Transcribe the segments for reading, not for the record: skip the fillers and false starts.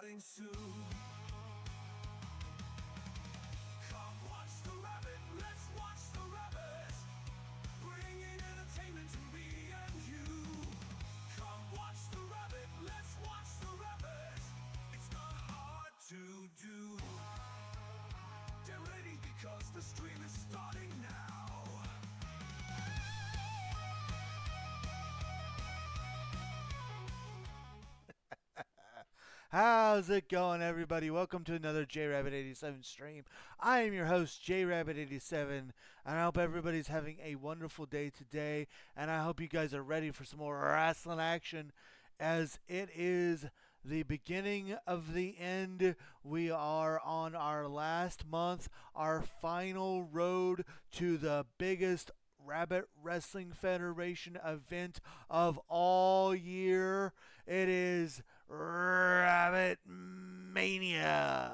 starting soon. Come watch the Rabbit, let's watch the Rabbit, bringing entertainment to me and you. Come watch the Rabbit, let's watch the Rabbit, it's not hard to do. Get ready because the stream is starting now. How's it going, everybody? Welcome to another JRabbit87 stream. I am your host, JRabbit87, and I hope everybody's having a wonderful day today, and I hope you guys are ready for some more wrestling action, as it is the beginning of the end. We are on our last month, our final road to the biggest Rabbit Wrestling Federation event of all year. It is Rabbit Mania.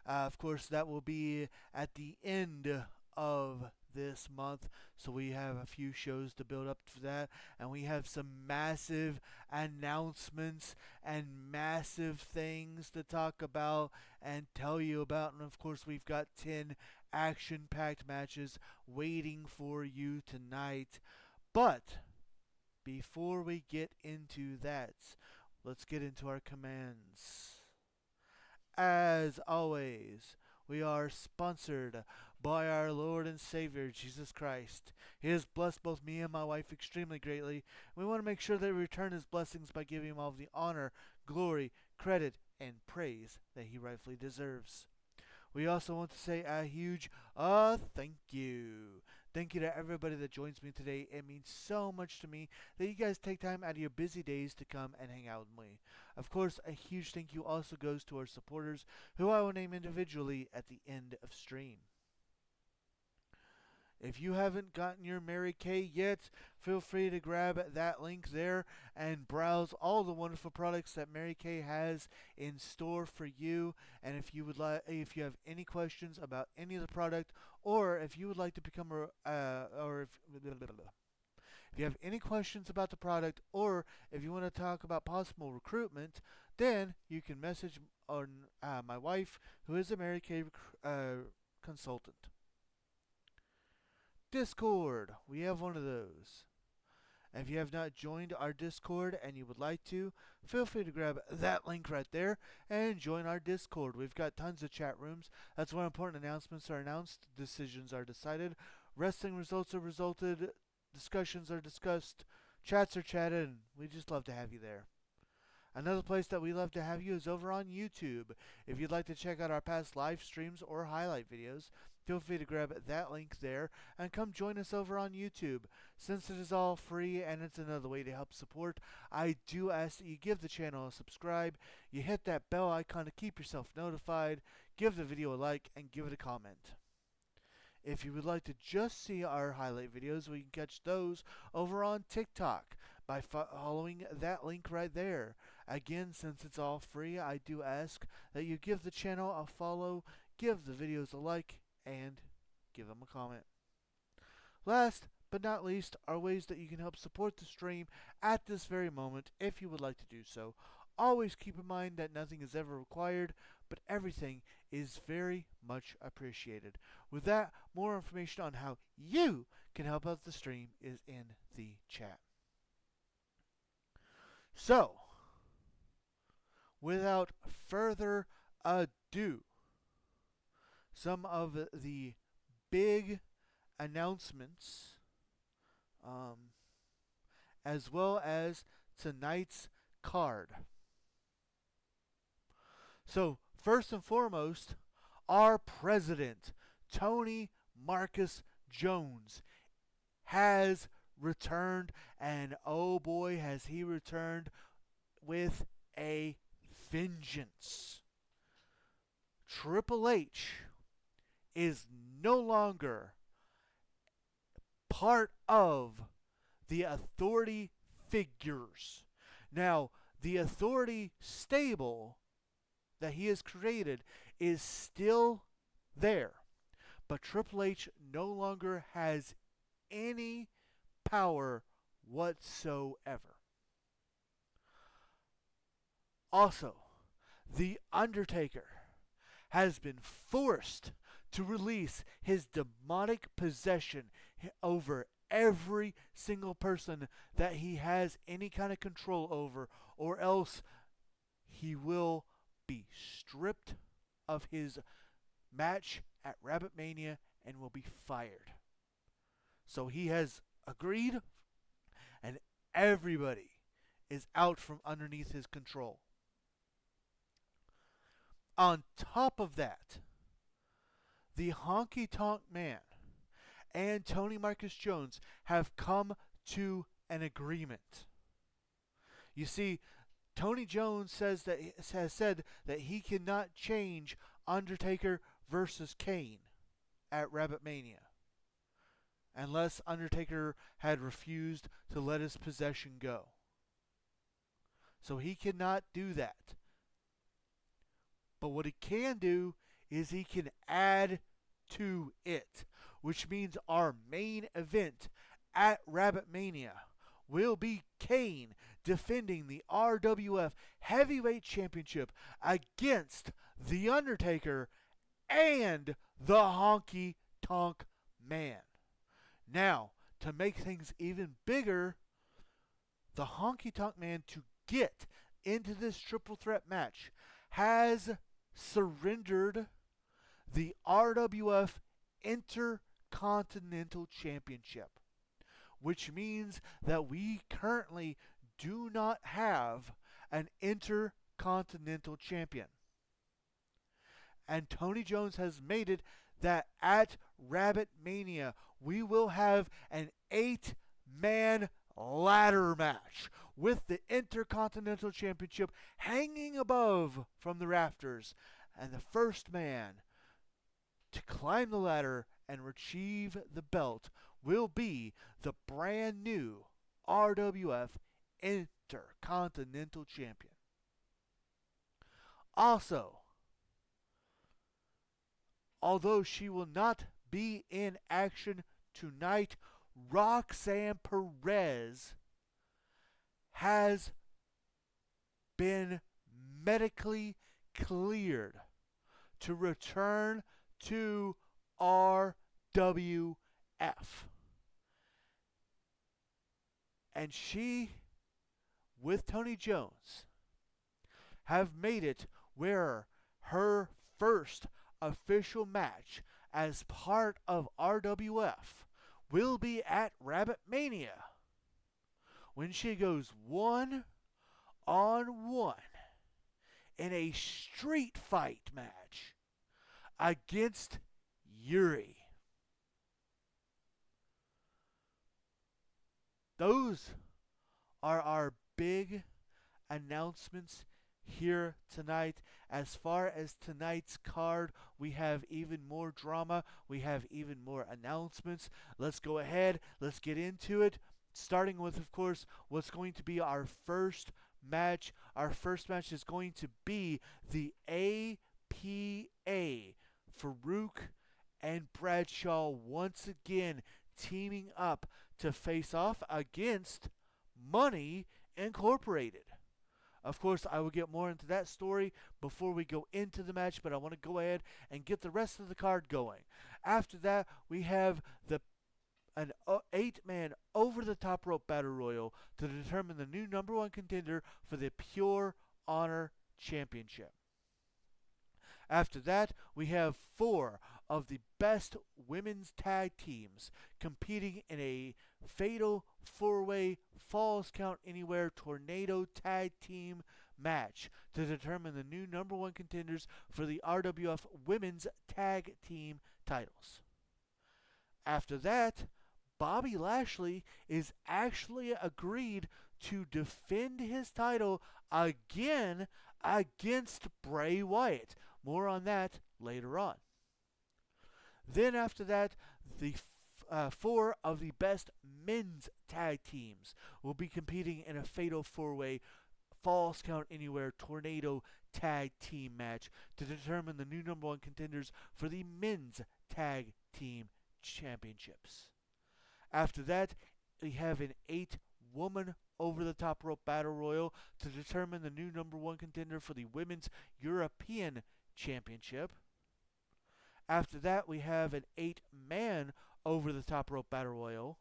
Of course, that will be at the end of this month, so we have a few shows to build up to that, and we have some massive announcements and massive things to talk about and tell you about. And of course, we've got 10 action-packed matches waiting for you tonight. But before we get into that, let's get into our commands. As always, we are sponsored by our Lord and Savior, Jesus Christ. He has blessed both me and my wife extremely greatly. We want to make sure that we return His blessings by giving Him all of the honor, glory, credit, and praise that He rightfully deserves. We also want to say a huge thank you. Thank you to everybody that joins me today. It means so much to me that you guys take time out of your busy days to come and hang out with me. Of course, a huge thank you also goes to our supporters, who I will name individually at the end of stream. If you haven't gotten your Mary Kay yet, feel free to grab that link there and browse all the wonderful products that Mary Kay has in store for you. And if you have any questions about any of the product, or if you would like to become if you have any questions about the product, or if you want to talk about possible recruitment, then you can message on my wife, who is a Mary Kay consultant. Discord. We have one of those. If you have not joined our Discord and you would like to, feel free to grab that link right there and join our Discord. We've got tons of chat rooms. That's where important announcements are announced, decisions are decided, wrestling results are resulted, discussions are discussed, chats are chatted, and we just love to have you there. Another place that we love to have you is over on YouTube. If you'd like to check out our past live streams or highlight videos, feel free to grab that link there and come join us over on YouTube. Since it is all free and it's another way to help support, I do ask that you give the channel a subscribe, you hit that bell icon to keep yourself notified, give the video a like, and give it a comment. If you would like to just see our highlight videos, we can catch those over on TikTok by following that link right there. Again, since it's all free, I do ask that you give the channel a follow, give the videos a like, and give them a comment. Last but not least are ways that you can help support the stream at this very moment if you would like to do so. Always keep in mind that nothing is ever required, but everything is very much appreciated. With that, more information on how you can help out the stream is in the chat. So, without further ado, some of the big announcements, as well as tonight's card. So, first and foremost, our president, Tony Marcus Jones, has returned, and oh boy, has he returned with a vengeance. Triple H is no longer part of the authority figures. Now, the authority stable that he has created is still there, but Triple H no longer has any power whatsoever. Also, The Undertaker has been forced to release his demonic possession over every single person that he has any kind of control over, or else he will be stripped of his match at Rabbit Mania and will be fired. So he has agreed, and everybody is out from underneath his control. On top of that, the Honky Tonk Man and Tony Marcus Jones have come to an agreement. You see, Tony Jones has said that he cannot change Undertaker versus Kane at Rabbit Mania unless Undertaker had refused to let his possession go. So he cannot do that. But what he can do is he can add to it, which means our main event at Rabbit Mania will be Kane defending the RWF Heavyweight Championship against The Undertaker and the Honky Tonk Man. Now, to make things even bigger, the Honky Tonk Man, to get into this triple threat match, has surrendered the RWF Intercontinental Championship, which means that we currently do not have an Intercontinental Champion. And Tony Jones has made it that at Rabbit Mania we will have an 8-man ladder match with the Intercontinental Championship hanging above from the rafters, and the first man to climb the ladder and retrieve the belt will be the brand new RWF Intercontinental Champion. Also, although she will not be in action tonight, Roxanne Perez has been medically cleared to return to RWF. And she, with Tony Jones, have made it where her first official match as part of RWF will be at Rabbit Mania, when she goes 1-on-1 in a street fight match against Yuri. Those are our big announcements here tonight. As far as tonight's card, we have even more drama. We have even more announcements. Let's go ahead. Let's get into it. Starting with, of course, what's going to be our first match. Our first match is going to be the APA. Farouk and Bradshaw once again teaming up to face off against Money Incorporated. Of course, I will get more into that story before we go into the match, but I want to go ahead and get the rest of the card going. After that, we have an 8-man over-the-top rope battle royal to determine the new number 1 contender for the Pure Honor Championship. After that, we have 4 of the best women's tag teams competing in a fatal 4-way Falls Count Anywhere Tornado Tag Team match to determine the new number 1 contenders for the RWF Women's Tag Team titles. After that, Bobby Lashley is actually agreed to defend his title again against Bray Wyatt. More on that later on. Then after that, the 4 of the best men's tag teams will be competing in a fatal 4-way Falls Count Anywhere Tornado Tag Team match to determine the new number 1 contenders for the men's tag team championships. After that, we have an 8-woman over the top rope battle royal to determine the new number one contender for the Women's European Championship. After that, we have an 8-man over the top rope battle royal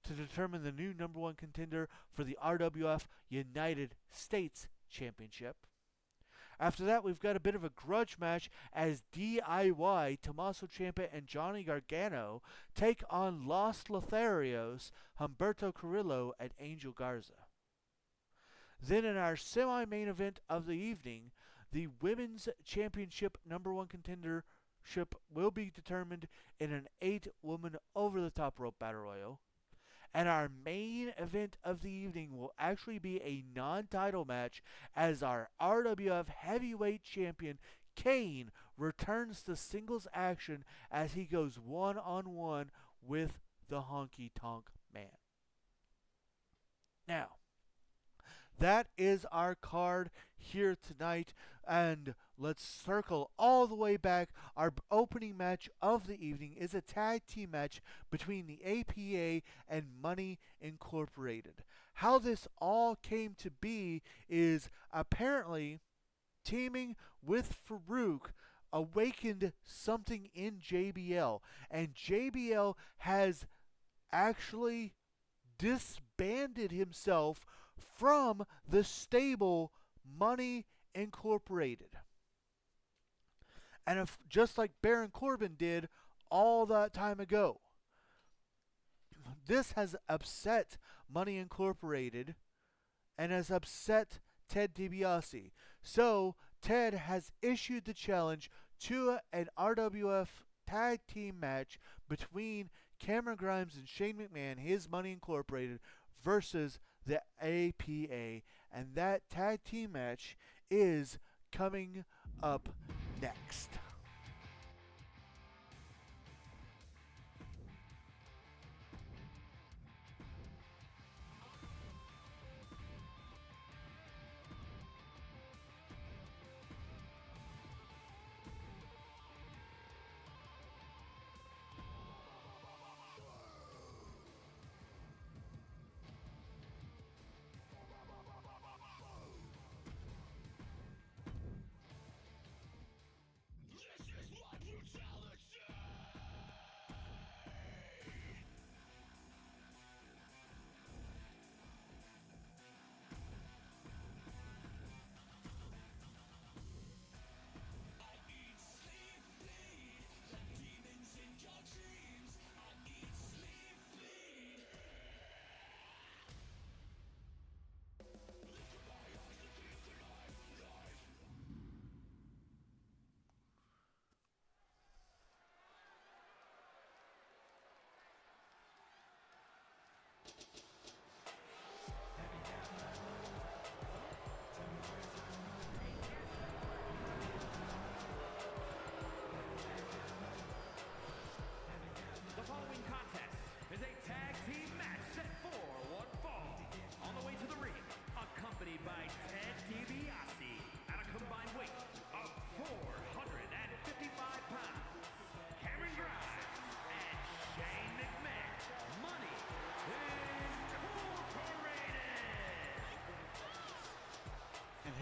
to determine the new number one contender for the RWF United States Championship. After that, we've got a bit of a grudge match as DIY, Tommaso Ciampa and Johnny Gargano take on Los Lotharios, Humberto Carrillo, and Angel Garza. Then in our semi-main event of the evening, the Women's Championship number one contendership will be determined in an 8-woman over-the-top rope battle royal. And our main event of the evening will actually be a non-title match as our RWF Heavyweight Champion Kane returns to singles action as he goes one-on-one with the Honky Tonk Man. Now, that is our card here tonight, and let's circle all the way back. Our opening match of the evening is a tag team match between the APA and Money Incorporated. How this all came to be is apparently teaming with Farouk awakened something in JBL, and JBL has actually disbanded himself from the stable Money Incorporated. And if, just like Baron Corbin did all that time ago, this has upset Money Incorporated and has upset Ted DiBiase. So Ted has issued the challenge to an RWF tag team match between Cameron Grimes and Shane McMahon, his Money Incorporated, versus the APA. And that tag team match is coming up next.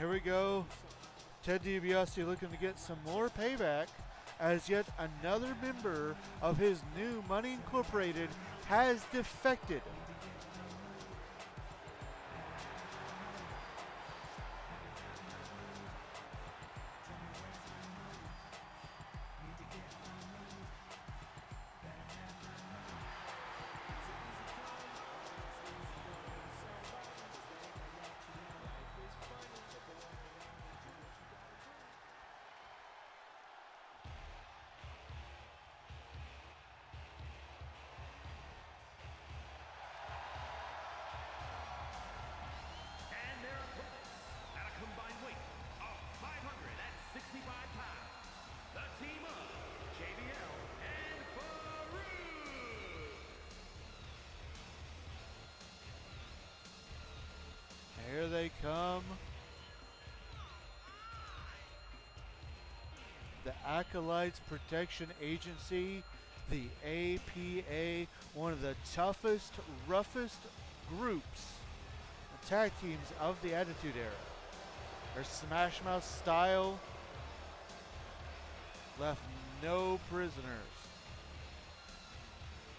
Here we go. Ted DiBiase looking to get some more payback as yet another member of his new Money Incorporated has defected. Here they come. The Acolytes Protection Agency, the APA, one of the toughest, roughest groups tag teams of the Attitude Era. Their Smash Mouth style left no prisoners.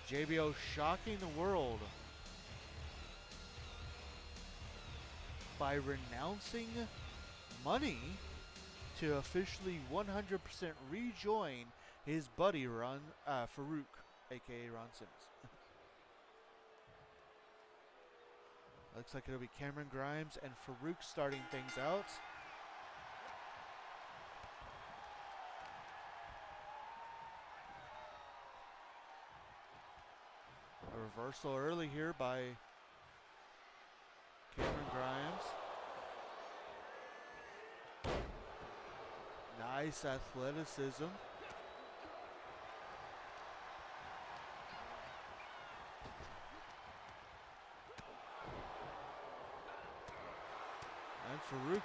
JBL shocking the world by renouncing money to officially 100% rejoin his buddy Farouk, aka Ron Simmons. Looks like it'll be Cameron Grimes and Farouk starting things out. A reversal early here by Cameron Grimes. Nice athleticism. And Farouk's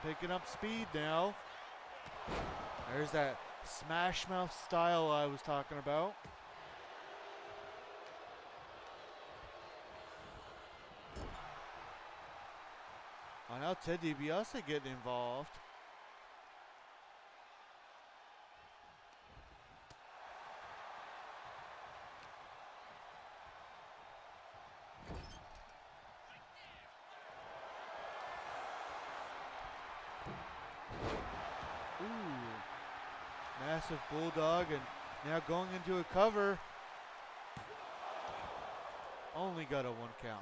picking up speed now. There's that Smash Mouth style I was talking about. Oh, now Ted DiBiase getting involved. Massive bulldog, and now going into a cover. Only got a 1 count.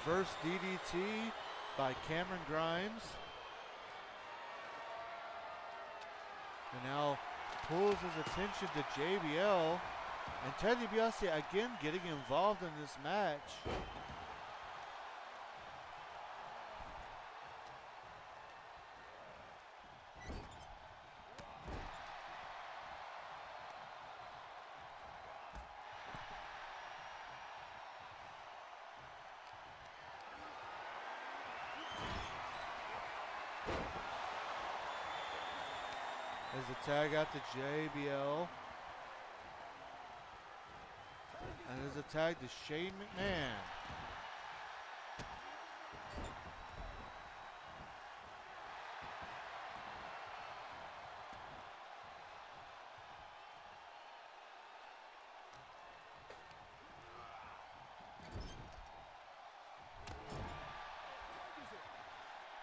Reverse DDT by Cameron Grimes. And now pulls his attention to JBL. And Ted DiBiase again getting involved in this match. There's a tag out to JBL. And there's a tag to Shane McMahon.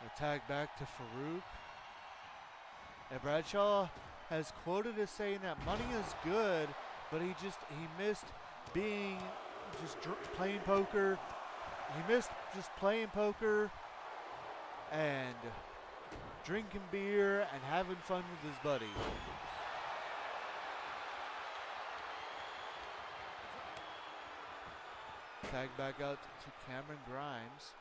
A tag back to Farouk. And Bradshaw has quoted as saying that money is good, but he missed being playing poker. He missed just playing poker and drinking beer and having fun with his buddy. Tag back out to Cameron Grimes.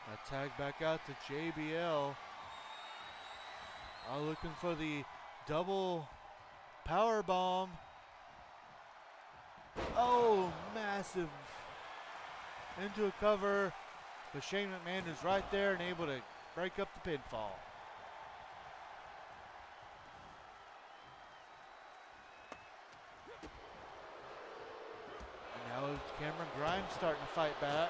A tag back out to JBL. Looking for the double power bomb. Oh, massive into a cover. But Shane McMahon is right there and able to break up the pinfall. And now Cameron Grimes starting to fight back.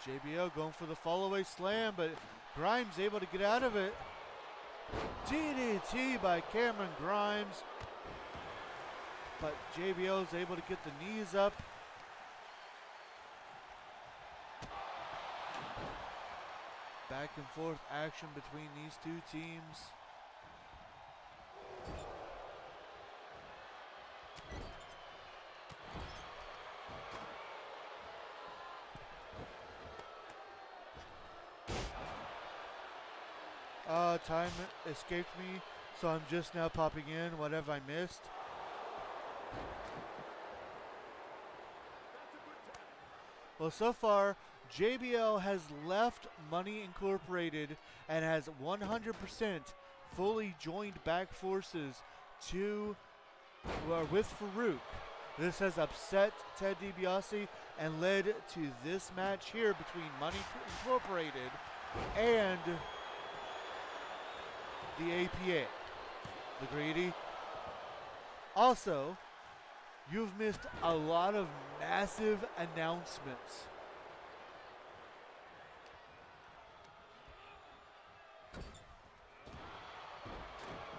JBL going for the fall-away slam, but Grimes able to get out of it. DDT by Cameron Grimes. but JBL is able to get the knees up. Back and forth action between these two teams. Time escaped me, so I'm just now popping in. What have I missed? Well, so far, JBL has left Money Incorporated and has 100% fully joined back forces with Farouk. This has upset Ted DiBiase and led to this match here between Money Incorporated and the APA, the Greedy. Also, you've missed a lot of massive announcements.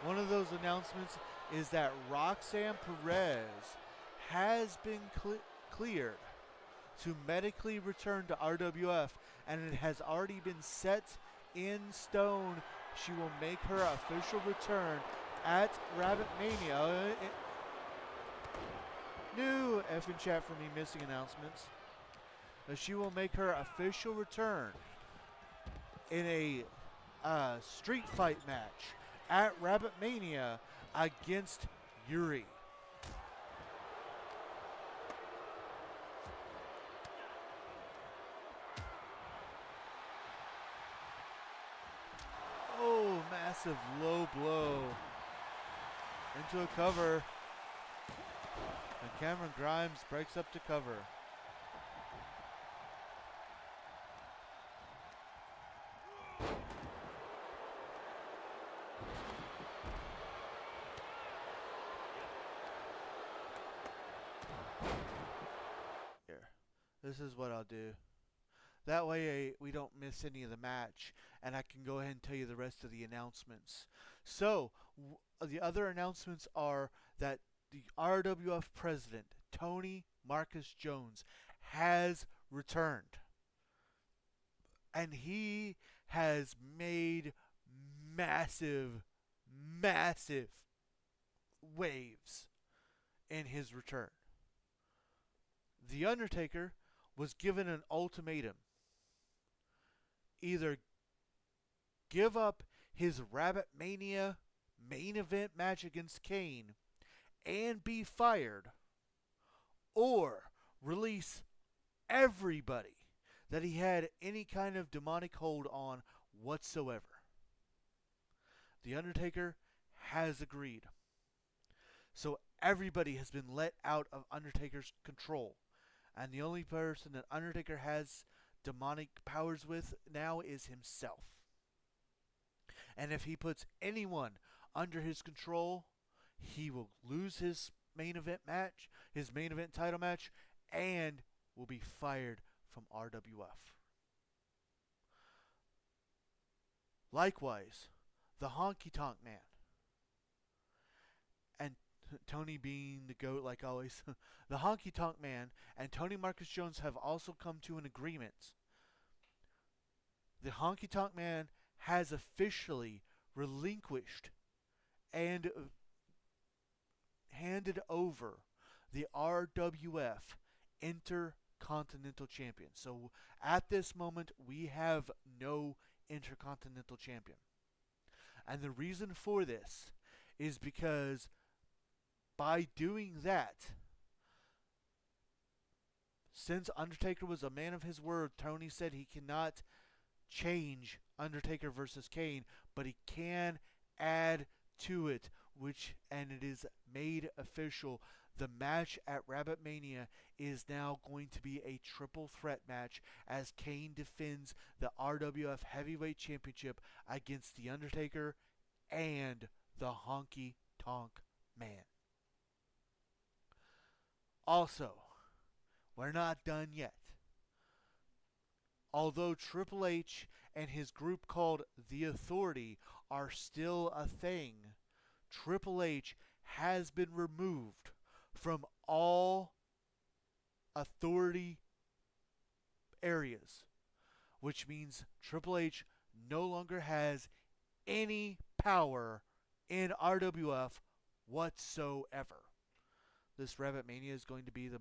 One of those announcements is that Roxanne Perez has been cleared to medically return to RWF, and it has already been set in stone. She will make her official return at Rabit Mania. New effing chat for me missing announcements. She will make her official return in a street fight match at Rabit Mania against Yuri. Oh, massive low blow into a cover. And Cameron Grimes breaks up to cover. Here, this is what I'll do. That way we don't miss any of the match, and I can go ahead and tell you the rest of the announcements. So, the other announcements are that the RWF president, Tony Marcus Jones, has returned. And he has made massive, massive waves in his return. The Undertaker was given an ultimatum. Either give up his Rabit Mania main event match against Kane and be fired, or release everybody that he had any kind of demonic hold on whatsoever. The Undertaker has agreed. So everybody has been let out of Undertaker's control. And the only person that Undertaker has demonic powers with now is himself. And if he puts anyone under his control, he will lose his main event match, his main event title match, and will be fired from RWF. Likewise, the Honky Tonk Man, and Tony being the GOAT like always, the Honky Tonk Man and Tony Marcus Jones have also come to an agreement. The Honky Tonk Man has officially relinquished and handed over the RWF Intercontinental Champion. So at this moment, we have no Intercontinental Champion. And the reason for this is because by doing that, since Undertaker was a man of his word, Tony said he cannot change Undertaker versus Kane, but he can add to it, and it is made official. The match at Rabit Mania is now going to be a triple threat match as Kane defends the RWF Heavyweight Championship against The Undertaker and the Honky Tonk Man. Also, we're not done yet. Although Triple H and his group called The Authority are still a thing, Triple H has been removed from all authority areas, which means Triple H no longer has any power in RWF whatsoever. This Rabbit Mania is going to be the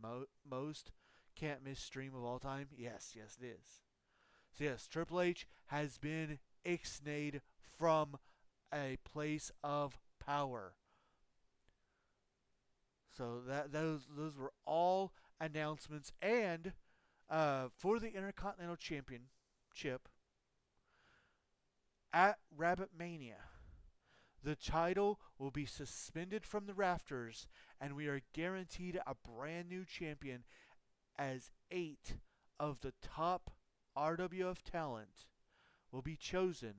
most can't miss stream of all time. Yes, it is. So yes, Triple H has been ixnayed from a place of power. So those were all announcements, and for the Intercontinental Championship at Rabbit Mania, the title will be suspended from the rafters, and we are guaranteed a brand new champion as 8 of the top RWF talent will be chosen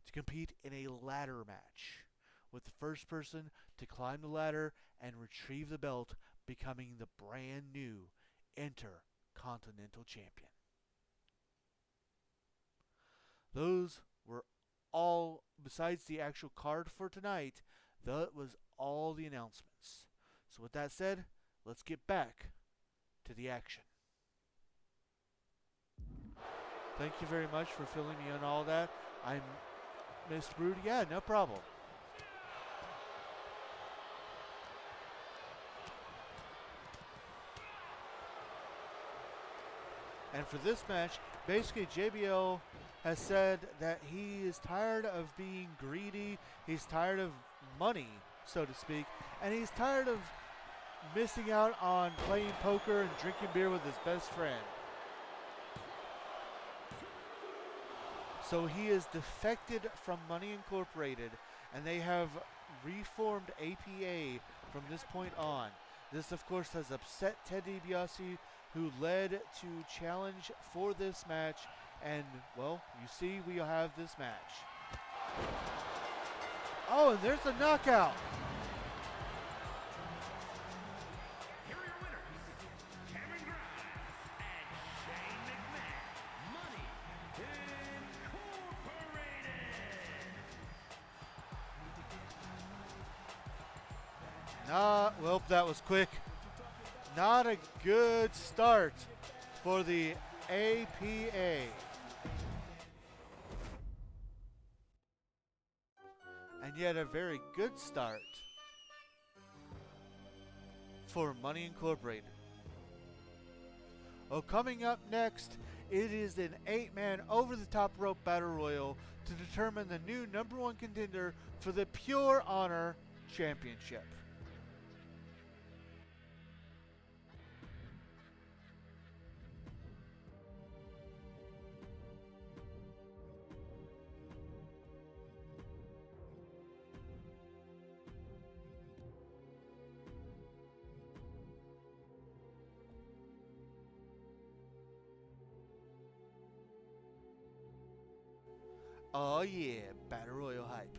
to compete in a ladder match, with the first person to climb the ladder and retrieve the belt becoming the brand new Intercontinental Champion. Those were all, besides the actual card for tonight, that was all the announcements. So with that said, let's get back to the action. Thank you very much for filling me in all that. I'm Mr. Brood. Yeah, no problem. And for this match, basically JBL has said that he is tired of being greedy. He's tired of money, so to speak. And he's tired of missing out on playing poker and drinking beer with his best friend. So he is defected from Money Incorporated, and they have reformed APA from this point on. This, of course, has upset Ted DiBiase, who led to challenge for this match. And, well, you see we have this match. Oh, and there's a knockout. Here are your winners, Cameron Grimes and Shane McMahon. Money Incorporated. Well, that was quick. Not a good start for the APA. And yet a very good start for Money Incorporated. Oh, coming up next, it is an 8-man over-the-top rope battle royal to determine the new #1 contender for the Pure Honor Championship. Oh yeah, Battle Royal hype.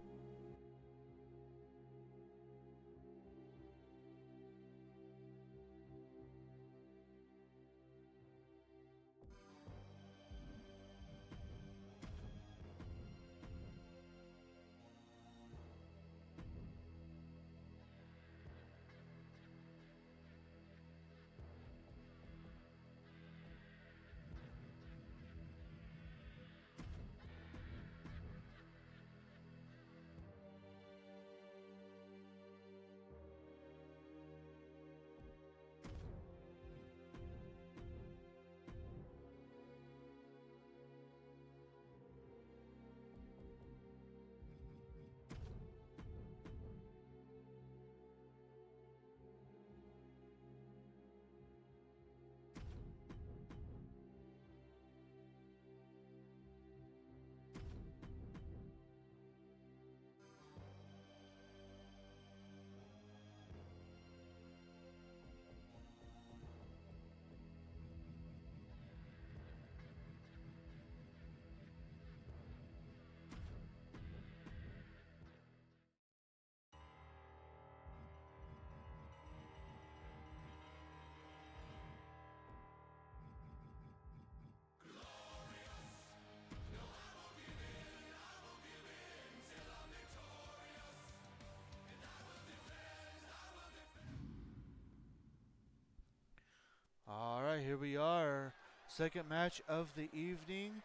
Second match of the evening.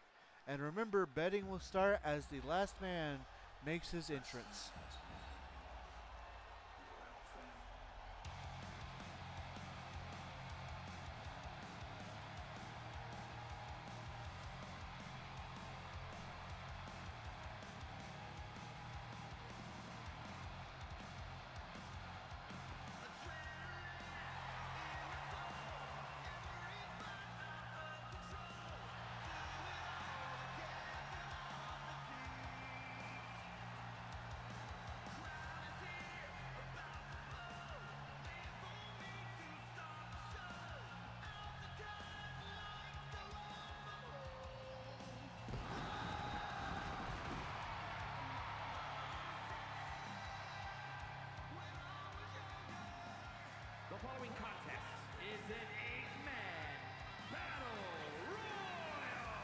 And remember, betting will start as the last man makes his entrance. The following contest is an 8-man battle royal.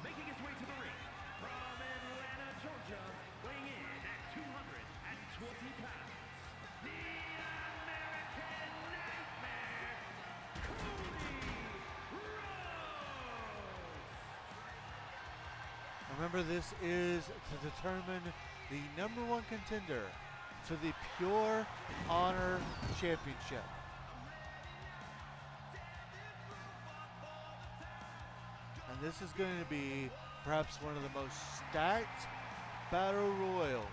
Making his way to the ring from Atlanta, Georgia, weighing in at 220 pounds, the American Nightmare, Cody Rhodes. Remember, this is to determine the #1 contender for the Pure Honor Championship. And this is going to be perhaps one of the most stacked battle royals.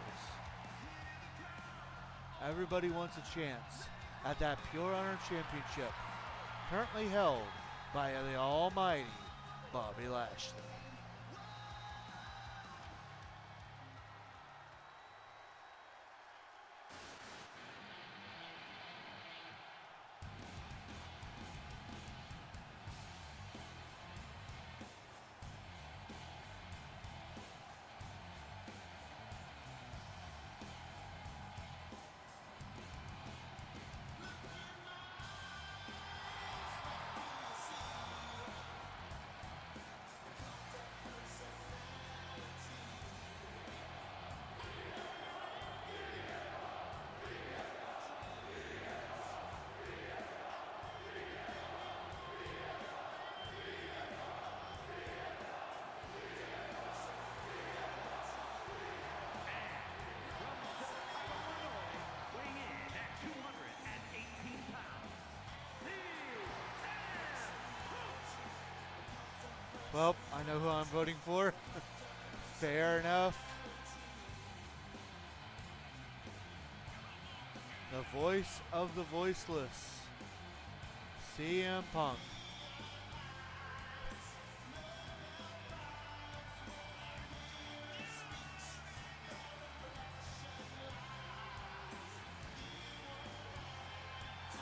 Everybody wants a chance at that Pure Honor Championship, currently held by the almighty Bobby Lashley. Well, I know who I'm voting for. Fair enough. The voice of the voiceless, CM Punk.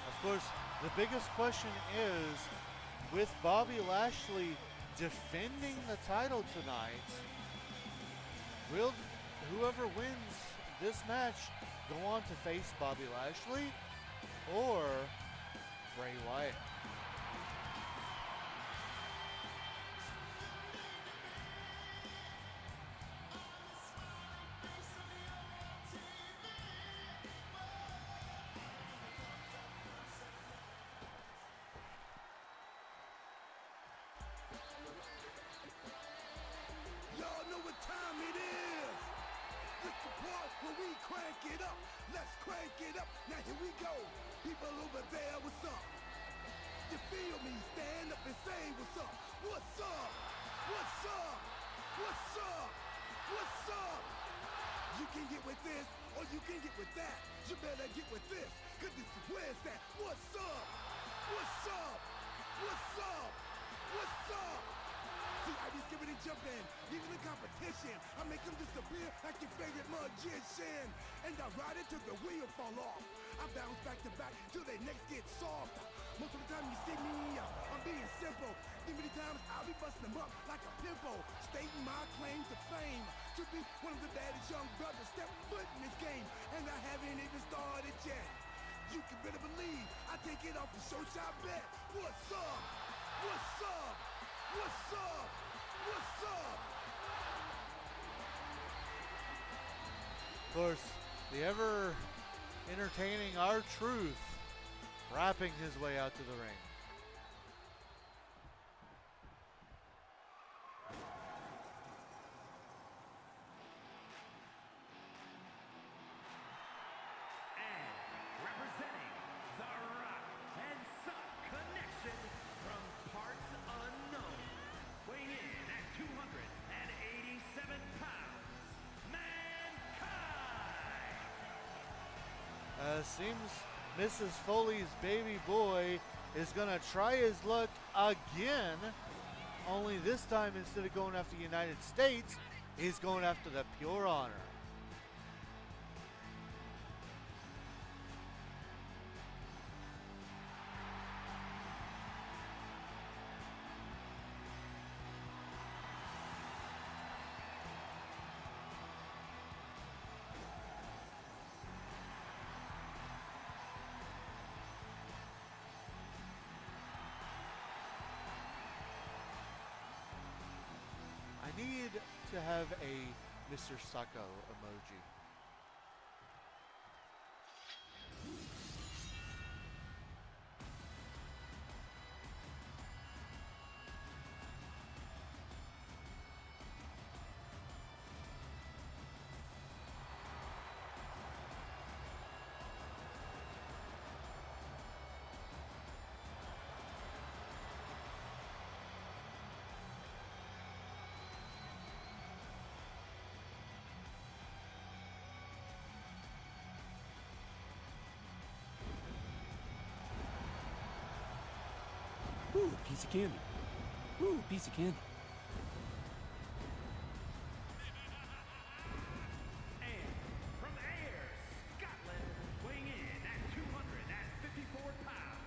Of course, the biggest question is, with Bobby Lashley defending the title tonight, will whoever wins this match go on to face Bobby Lashley or Bray Wyatt? Y'all know what time it is. This the part where we crank it up. Let's crank it up. Now here we go. People over there, what's up? You feel me? Stand up and say what's up. What's up? What's up? What's up? What's up? You can get with this or you can get with that. You better get with this, cause this is where it's at. What's up? What's up? What's up? What's up? See, I be skipping and jumping, even the competition. I make them disappear like your favorite magician. And I ride it till the wheel fall off. I bounce back to back till their necks get soft. Most of the time you see me, I'm being simple. Give me the times I'll be busting them up like a pimple. Stating my claim to fame, to be one of the baddest young brothers step foot in this game. And I haven't even started yet. You can better believe I take it off the show shop bet. What's up? What's up? What's up? What's up? Of course, the ever entertaining R-Truth rapping his way out to the ring. seems Mrs. Foley's baby boy is going to try his luck again. Only this time, instead of going after the United States, he's going after the pure honor. I need to have a Mr. Sacco emoji. Ooh, piece of candy. Ooh, piece of candy. And from Ayr, Scotland, weighing in at 254 pounds,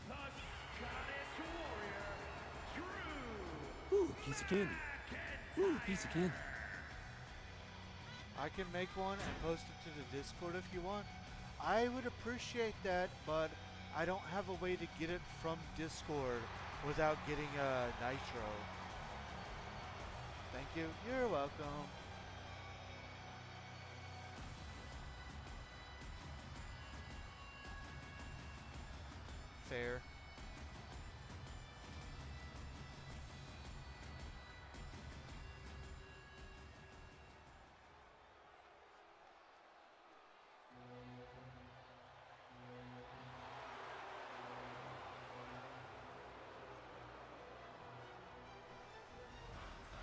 the Scottish Warrior, Drew. Ooh, piece of candy. Ooh, piece of candy. I can make one and post it to the Discord if you want. I would appreciate that, but I don't have a way to get it from Discord without getting a Nitro. Thank you. You're welcome. Fair.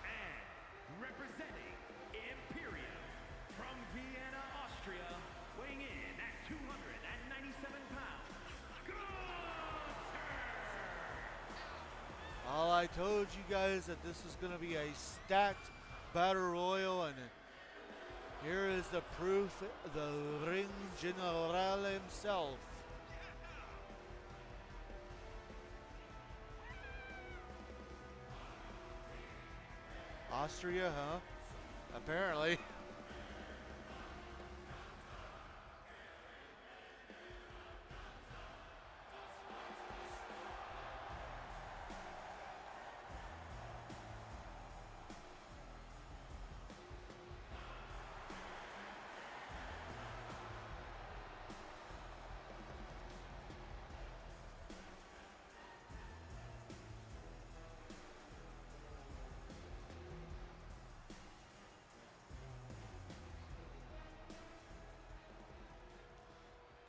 And representing Imperium from Vienna, Austria, weighing in at 297 pounds, Gunther. All I told you guys that this is going to be a stacked battle royal, and here is the proof, the ring general himself. Austria, huh? Apparently.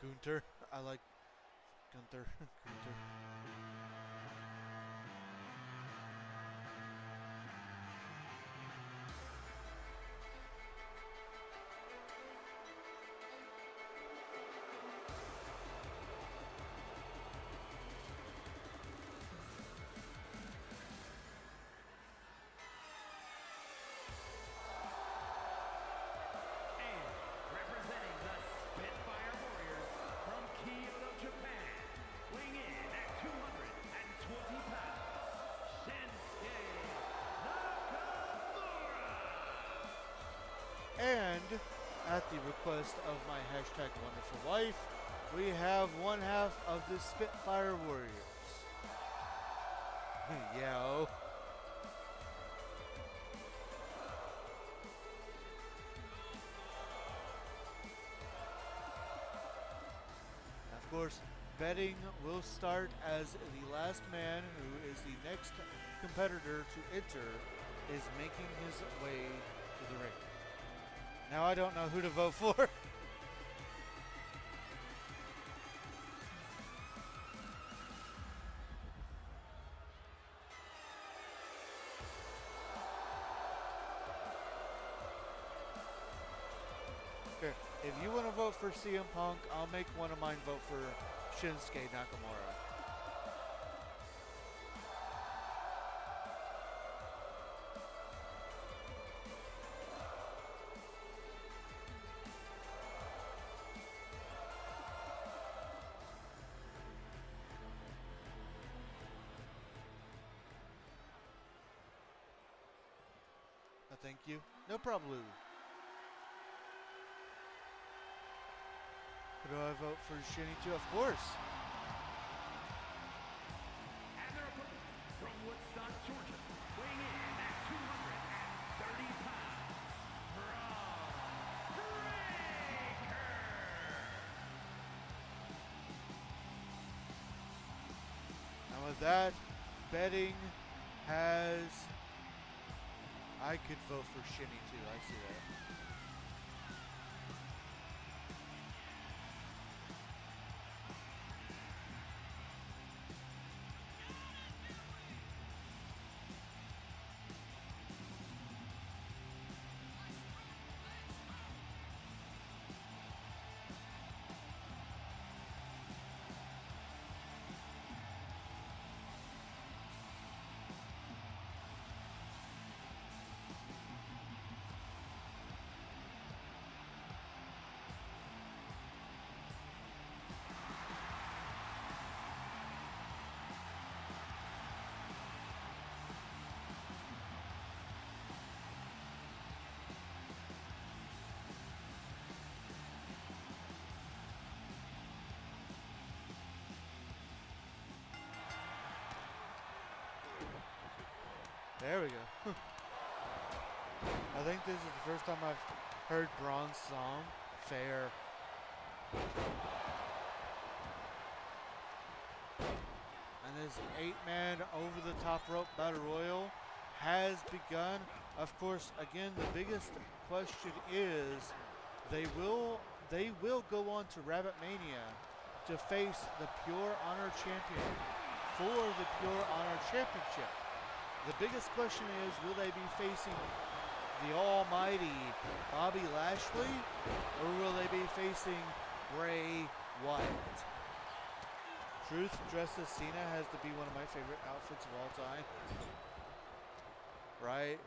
Gunther. I like Gunther. Gunther. And representing the Spitfire Warriors from Kyoto, Japan, weighing in at 220 pounds, Shinsuke Nakamura. And at the request of my hashtag wonderful wife, we have one half of the Spitfire Warriors. Yo. Of course, betting will start as the last man who is the next competitor to enter is making his way to the ring. Now I don't know who to vote for. Okay, If you want to vote for CM Punk, I'll make one of mine vote for Shinsuke Nakamura. Thank you. No problem. Do I vote for Shinny too? Of course. And their opponent from Woodstock, Georgia, weighing in at 230 pounds, Breaker. And with that, betting has... I could vote for Shinny too. I see that. There we go. I think this is the first time I've heard Braun's song, Fair. And this 8-man over-the-top rope battle royal has begun. Of course, again, the biggest question is they will go on to Rabbit Mania to face the Pure Honor champion for the Pure Honor championship. The biggest question is, will they be facing the almighty Bobby Lashley, or will they be facing Bray Wyatt? Truth dressed as Cena has to be one of my favorite outfits of all time. Right?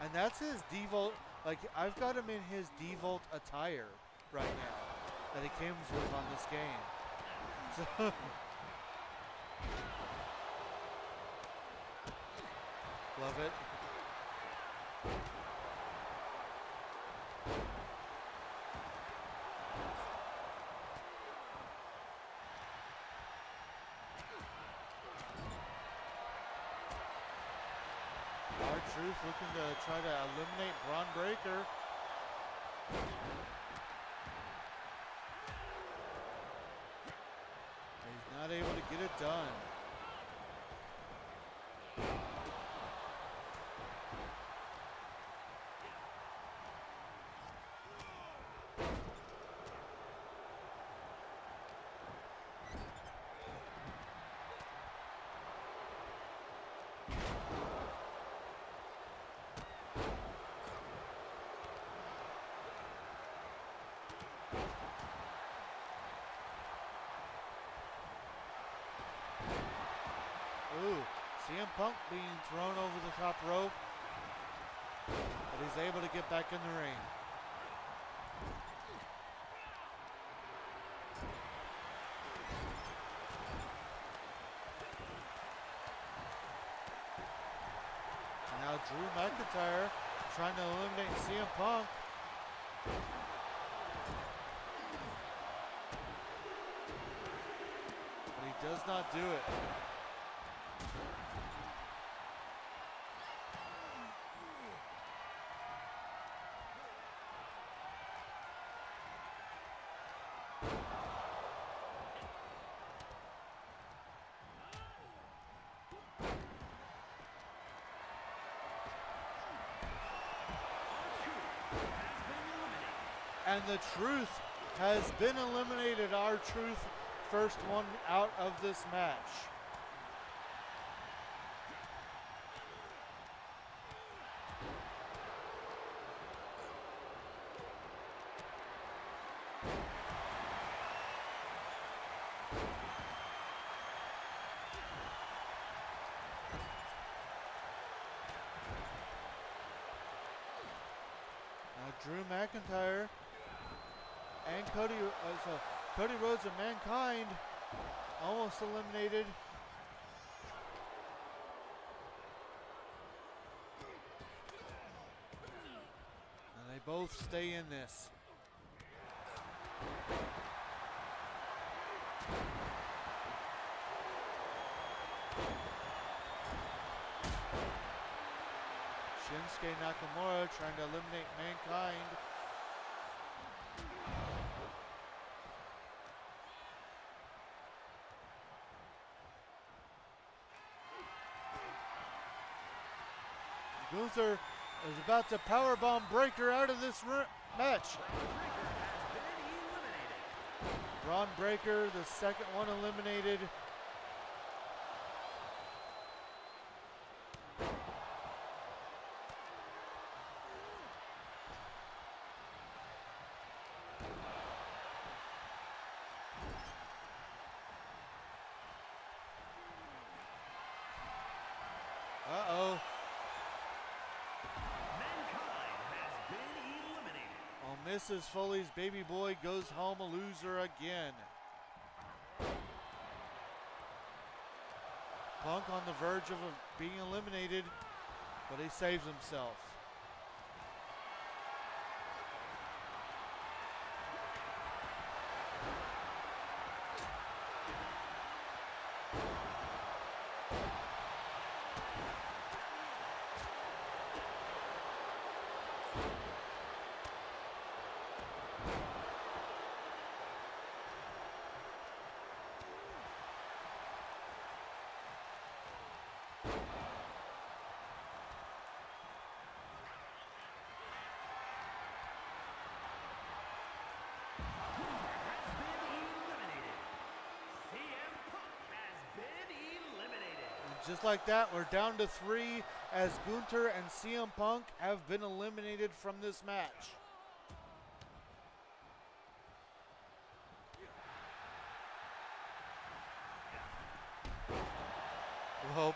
And that's his D-Volt. Like, I've got him in his D-Volt attire right now that he comes with on this game. So... Love it. R-Truth looking to try to eliminate Braun Breaker. He's not able to get it done. Ooh, CM Punk being thrown over the top rope, but he's able to get back in the ring. And now Drew McIntyre trying to eliminate CM Punk. But he does not do it. And the Truth has been eliminated. R-Truth, first one out of this match. Drew McIntyre and Cody Rhodes and Mankind almost eliminated. And they both stay in this. Shinsuke Nakamura trying to eliminate Mankind. Gunther is about to powerbomb Breaker out of this match. Braun Breaker, the second one eliminated. Uh-oh. Mrs. Foley's baby boy goes home a loser again. Punk on the verge of being eliminated, but he saves himself. Just like that, we're down to 3 as Gunther and CM Punk have been eliminated from this match. Hope.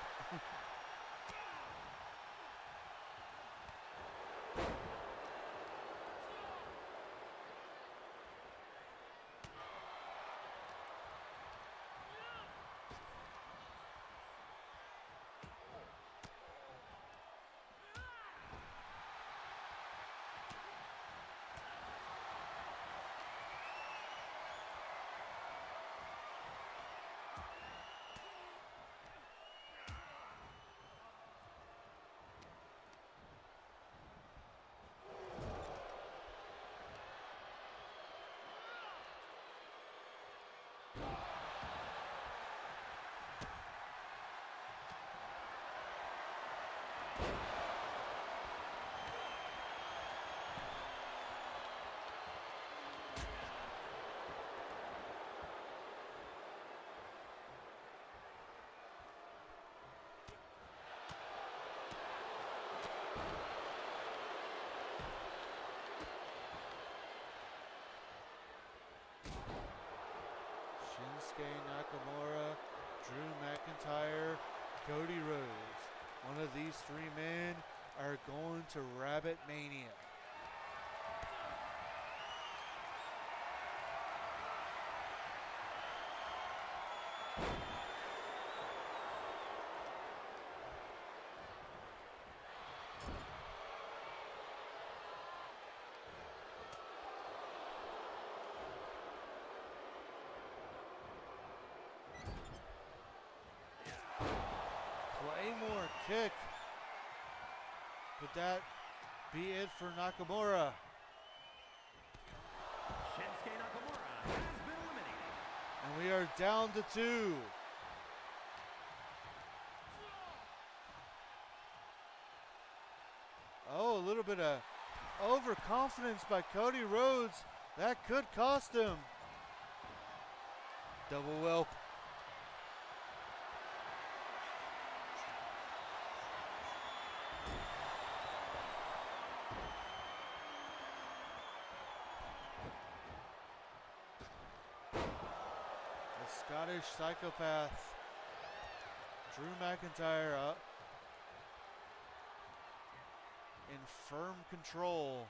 Shinsuke Nakamura, Drew McIntyre, Cody Rhodes. One of these 3 men are going to Rabit Mania. Claymore kick. Could that be it for Nakamura? Shinsuke Nakamura has been eliminated. And we are down to 2. Oh, a little bit of overconfidence by Cody Rhodes. That could cost him. Double whelp. Scottish psychopath Drew McIntyre up in firm control.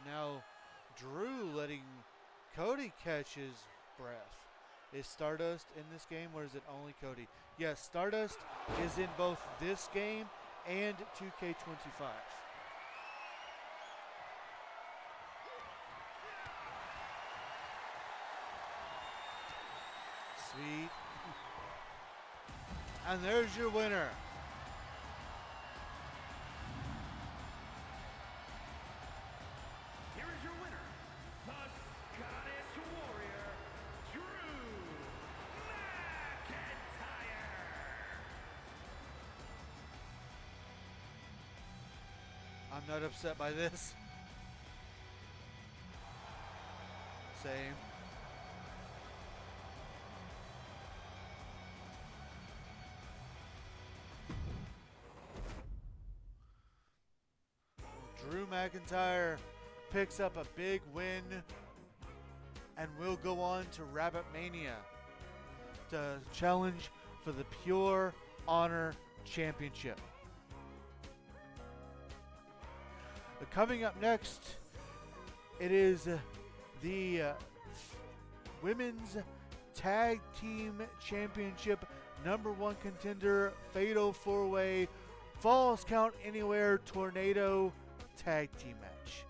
But now Drew letting Cody catch his breath. Is Stardust in this game, or is it only Cody? Yes, Stardust is in both this game and 2K25. Sweet. And there's your winner. Here is your winner, the Scottish Warrior, Drew McIntyre. I'm not upset by this. Same. Drew McIntyre picks up a big win and will go on to Rabit Mania to challenge for the Pure Honor Championship. Coming up next, it is the Women's Tag Team Championship #1 contender Fatal 4-Way Falls Count Anywhere Tornado Tag Team match.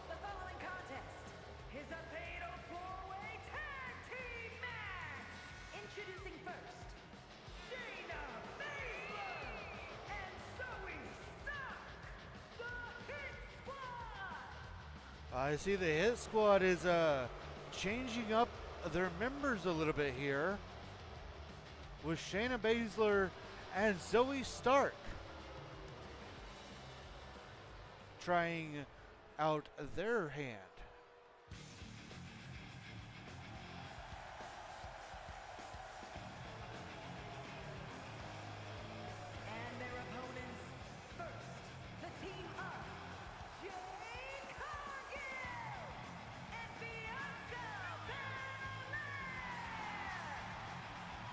The following contest is a fatal four-way tag team match. Introducing first, Shayna Baszler and Zoe Stark, the Hit Squad. I see the Hit Squad is changing up their members a little bit here with Shayna Baszler and Zoe Stark trying out their hand. And their opponents, first, the team of Jay Cargill and Bianca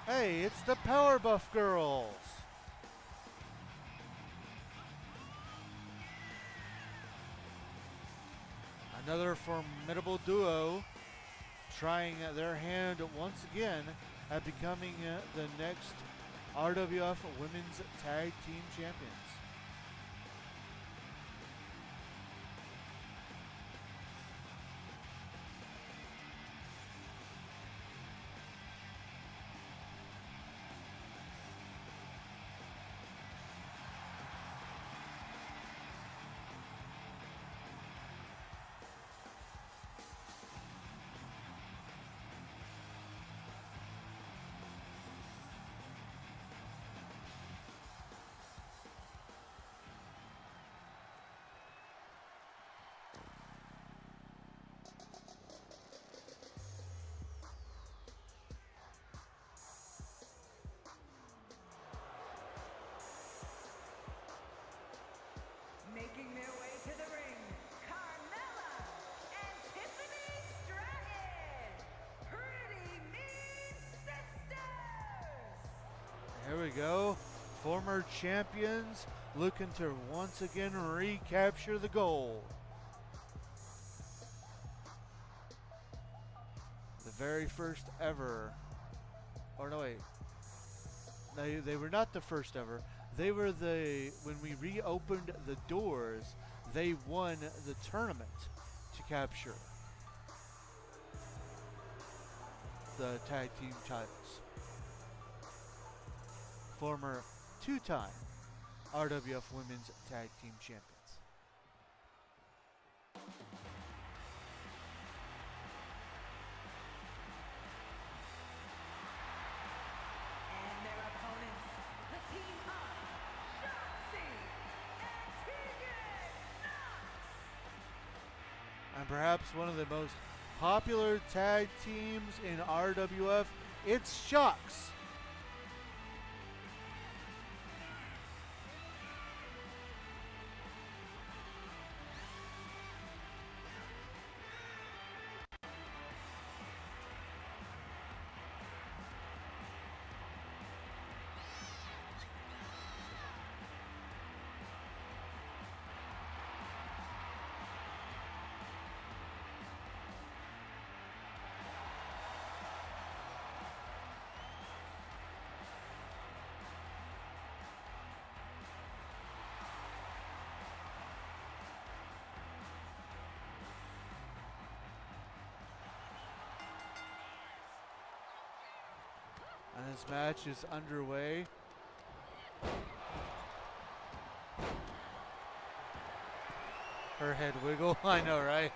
Belair. Hey, it's the Powerbuff Girls. Another formidable duo trying their hand once again at becoming the next RWF Women's Tag Team Champions. go. Former champions looking to once again recapture the gold. The very first ever. Or no, wait. They were not the first ever. They were when we reopened the doors, they won the tournament to capture the tag team titles. Former two-time RWF Women's Tag Team Champions. And their opponents, the team of Shotzi and Tegan Knox. And perhaps one of the most popular tag teams in RWF, it's Shocks. And this match is underway. Her head wiggle, I know, right?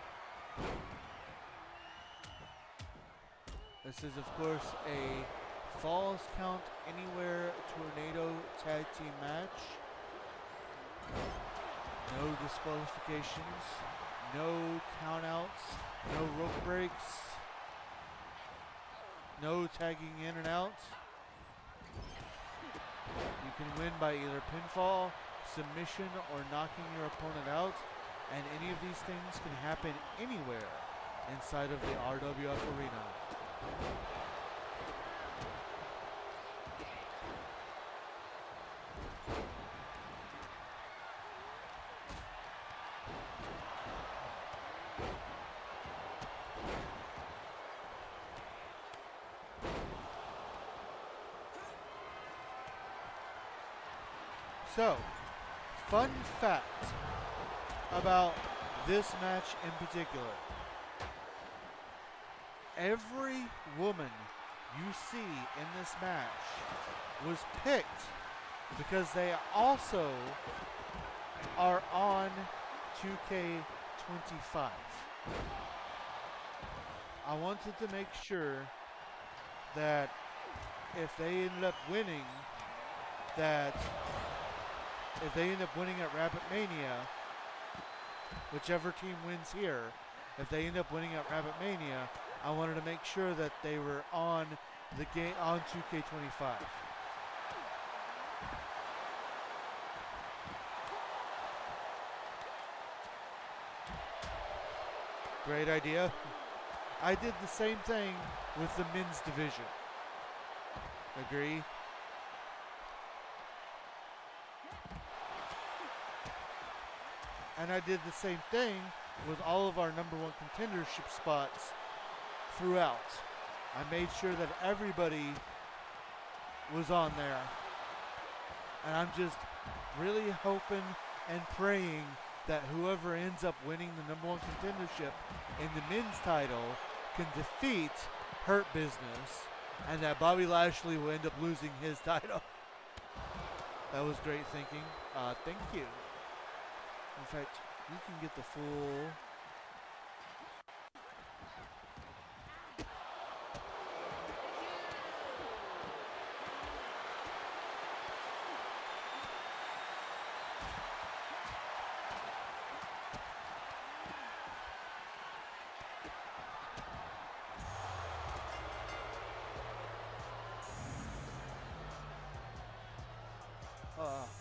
This is, of course, a Falls Count Anywhere Tornado Tag Team match. No disqualifications, no countouts, no rope breaks, no tagging in and out. You can win by either pinfall, submission, or knocking your opponent out. And any of these things can happen anywhere inside of the RWF arena. So, fun fact about this match in particular. Every woman you see in this match was picked because they also are on 2K25. I wanted to make sure that if they ended up winning, at Rabit Mania, whichever team wins here, if they end up winning at Rabit Mania, I wanted to make sure that they were on the game on 2K25. Great idea. I did the same thing with the men's division. Agree? And I did the same thing with all of our number one contendership spots throughout. I made sure that everybody was on there. And I'm just really hoping and praying that whoever ends up winning the number one contendership in the men's title can defeat Hurt Business, and that Bobby Lashley will end up losing his title. That was great thinking. Thank you. In fact, you can get the full...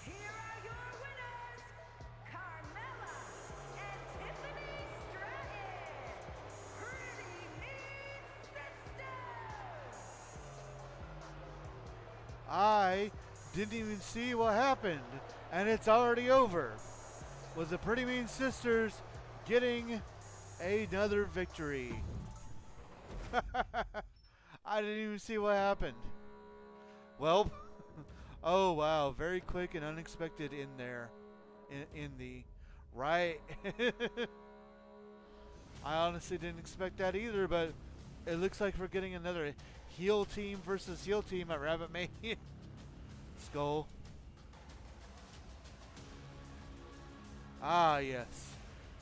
Here are your winners, Carmella and Tiffany Stratton, Pretty Mean Sisters. I Didn't even see what happened, and it's already over. With the Pretty Mean Sisters getting another victory. I didn't even see what happened. Well, oh wow, very quick and unexpected in there. In the right. I honestly didn't expect that either, but it looks like we're getting another heel team versus heel team at Rabbit Mania. Skull. Ah, yes.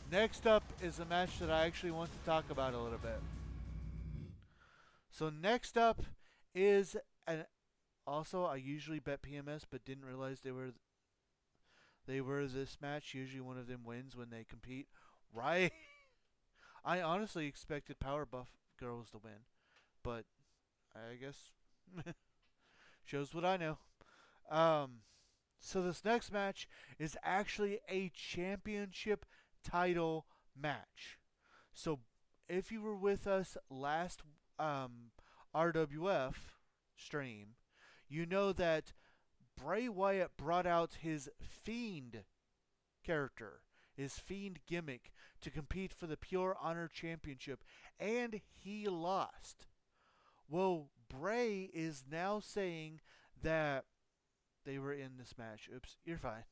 Next up is a match that I actually want to talk about a little bit. So next up is an also I usually bet PMS but didn't realize they were this match. Usually one of them wins when they compete. Right? I honestly expected Powerbuff Girls to win, but I guess shows what I know. So this next match is actually a championship title match. So if you were with us last RWF stream, you know that Bray Wyatt brought out his Fiend character, his Fiend gimmick, to compete for the Pure Honor Championship, and he lost. Well, Bray is now saying that they were in this match. Oops, you're fine.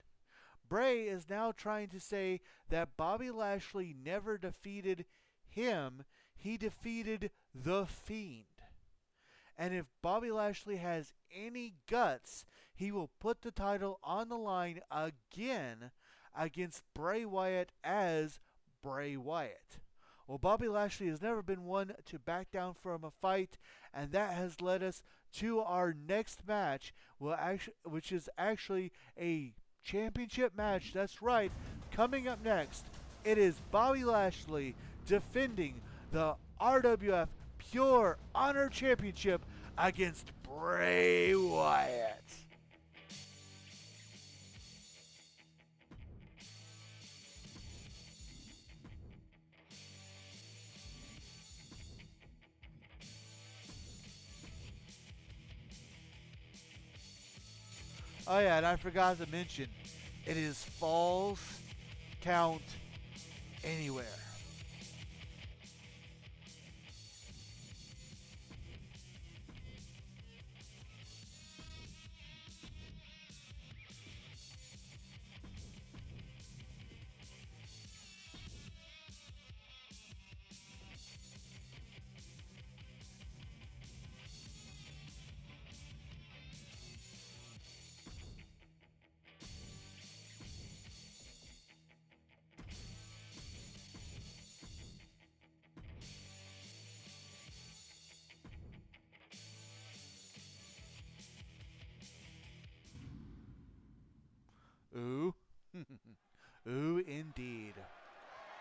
Bray is now trying to say that Bobby Lashley never defeated him. He defeated the Fiend. And if Bobby Lashley has any guts, he will put the title on the line again against Bray Wyatt as Bray Wyatt. Well, Bobby Lashley has never been one to back down from a fight, and that has led us to our next match, which is actually a championship match. That's right. Coming up next, it is Bobby Lashley defending the RWF Pure Honor Championship against Bray Wyatt. Oh yeah, and I forgot to mention, it is Falls Count Anywhere. Ooh. Ooh, indeed.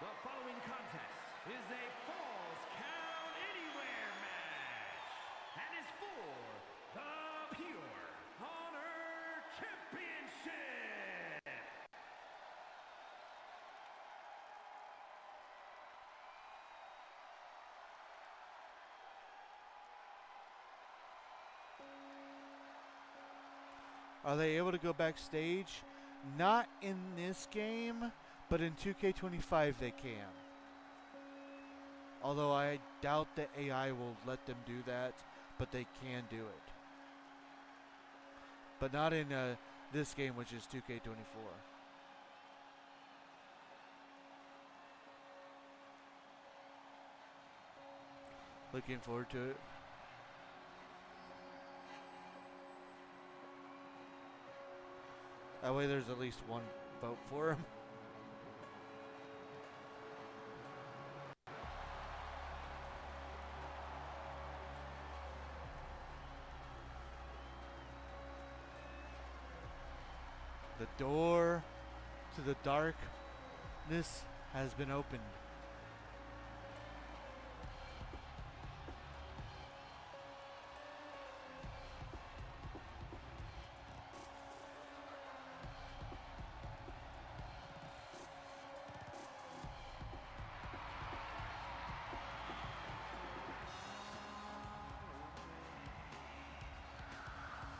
The following contest is a Falls Count Anywhere match and is for the Pure Honor Championship. Are they able to go backstage? Not in this game, but in 2K25 they can. Although I doubt the AI will let them do that, but they can do it. But not in this game, which is 2K24. Looking forward to it. That way there's at least one vote for him. The door to the darkness has been opened.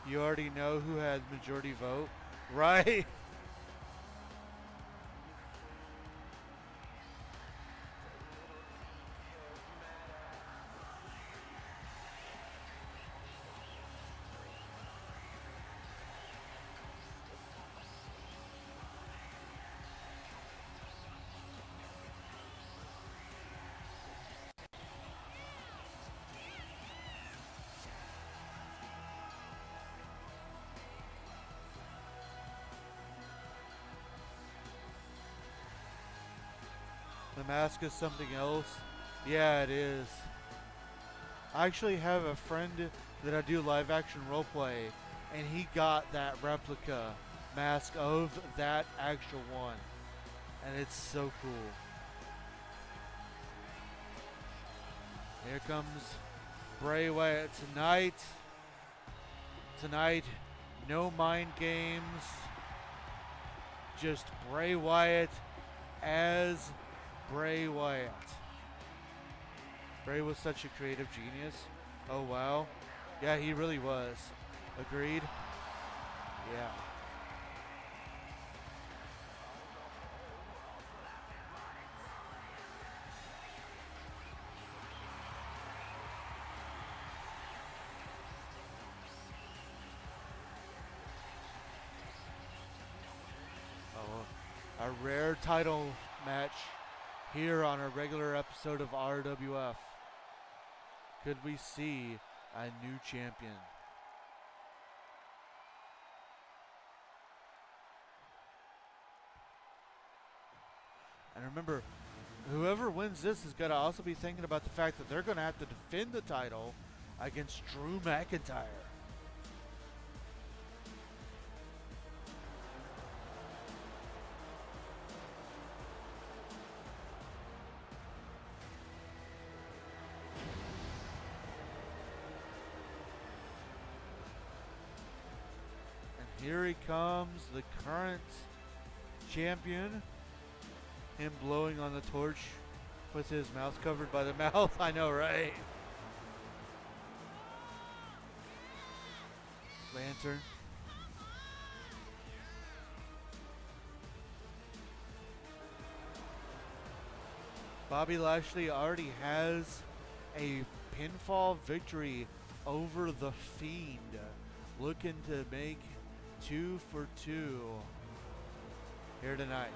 You already know who has majority vote, right? The mask is something else. Yeah, it is. I actually have a friend that I do live action roleplay, and he got that replica mask of that actual one. And it's so cool. Here comes Bray Wyatt tonight. Tonight, no mind games. Just Bray Wyatt as Bray Wyatt. Bray was such a creative genius. Oh, wow. Yeah, he really was. Agreed? Yeah. Oh, a rare title match here on a regular episode of RWF. Could we see a new champion? And remember, whoever wins this is going to also be thinking about the fact that they're going to have to defend the title against Drew McIntyre. Here he comes, the current champion. Him blowing on the torch with his mouth covered by the mouth. I know, right? Lantern. Bobby Lashley already has a pinfall victory over The Fiend. Looking to make 2 for 2 here tonight.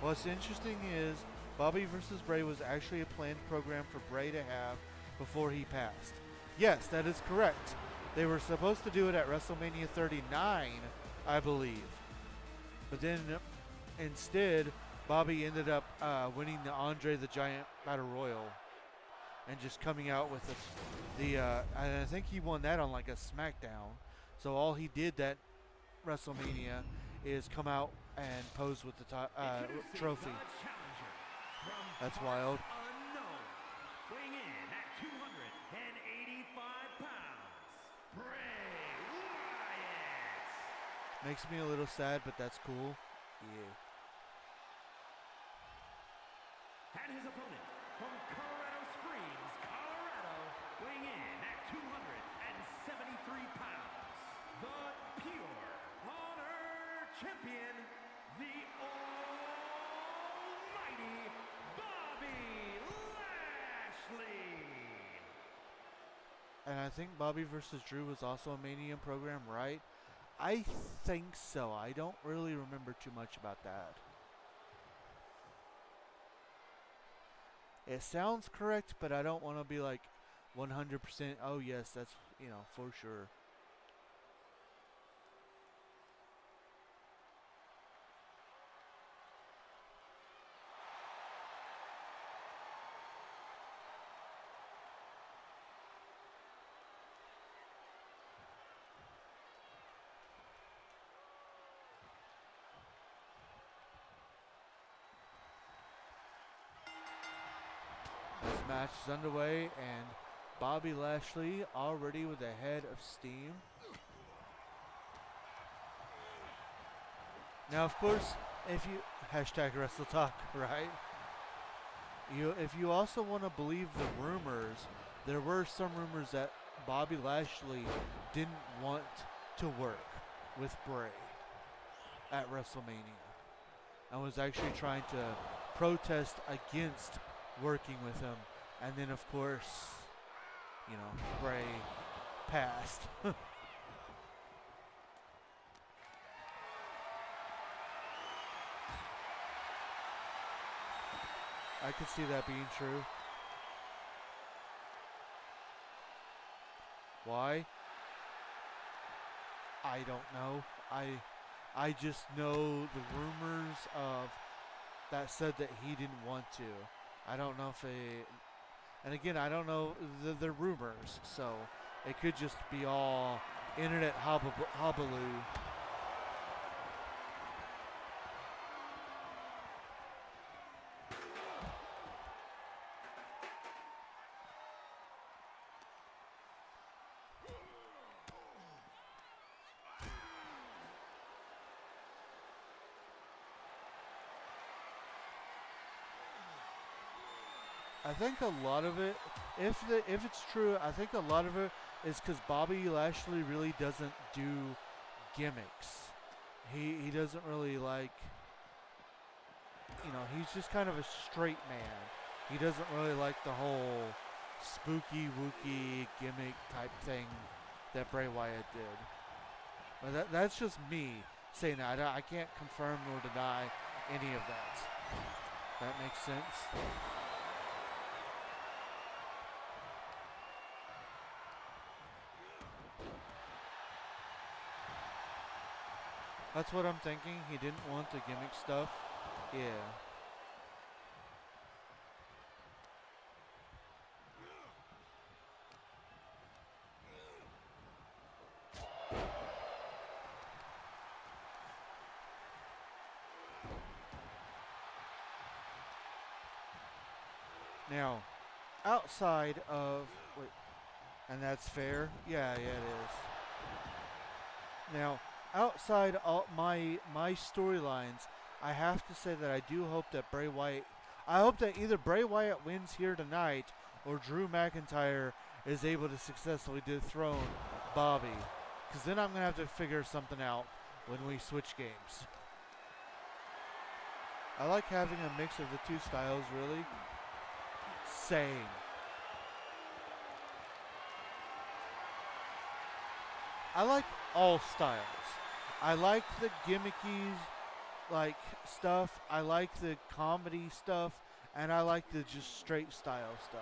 What's interesting is Bobby versus Bray was actually a planned program for Bray to have before he passed. Yes, that is correct. They were supposed to do it at WrestleMania 39, I believe. But then instead, Bobby ended up winning the Andre the Giant Battle Royal and just coming out with and I think he won that on like a SmackDown. So all he did that WrestleMania is come out and pose with the trophy. That's wild. Weighing in at 285 pounds, Bray Wyatt. Makes me a little sad, but that's cool. Yeah. And his opponent from Colorado Springs, Colorado, weighing in at 273 pounds, the Pure Honor Champion, the Almighty Bobby Lashley. And I think Bobby versus Drew was also a Mania program, right? I think so. I don't really remember too much about that. It sounds correct, but I don't want to be like 100%, oh yes, that's, for sure. This match is underway, and Bobby Lashley already with a head of steam. Now, of course, if you #WrestleTalk, right? If you also want to believe the rumors, there were some rumors that Bobby Lashley didn't want to work with Bray at WrestleMania and was actually trying to protest against working with him. And then, of course, Bray passed. I could see that being true. Why? I don't know. I just know the rumors of that said that he didn't want to. I don't know if and again, I don't know the rumors, so it could just be all internet hobbaloo. I think a lot of it, if it's true, I think a lot of it is because Bobby Lashley really doesn't do gimmicks. He doesn't really like, he's just kind of a straight man. He doesn't really like the whole spooky wooky gimmick type thing that Bray Wyatt did. But that's just me saying that. I can't confirm nor deny any of that. That makes sense. That's what I'm thinking. He didn't want the gimmick stuff. Yeah. Now, outside of... Wait. And that's fair? Yeah, it is. Now, outside all my storylines, I have to say that I do hope that Bray Wyatt... I hope that either Bray Wyatt wins here tonight or Drew McIntyre is able to successfully dethrone Bobby. Because then I'm going to have to figure something out when we switch games. I like having a mix of the two styles, really. Same. I like all styles. I like the gimmicky stuff. I like the comedy stuff, and I like the just straight style stuff.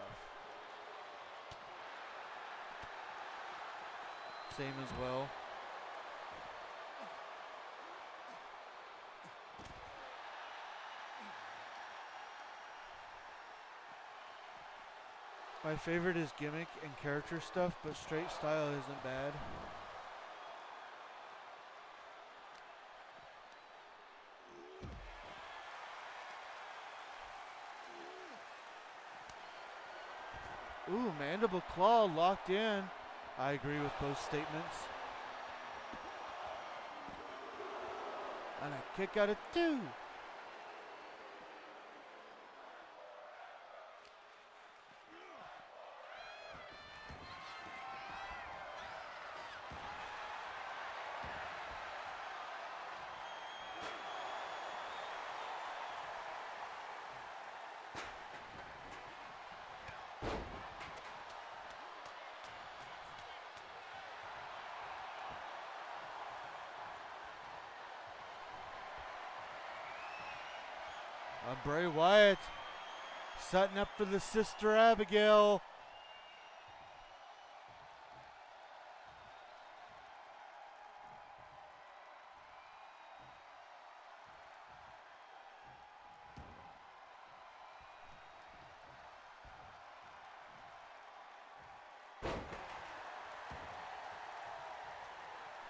Same as well. My favorite is gimmick and character stuff, but straight style isn't bad. Ooh, mandible claw locked in. I agree with both statements. And a kick out of 2. Bray Wyatt setting up for the Sister Abigail.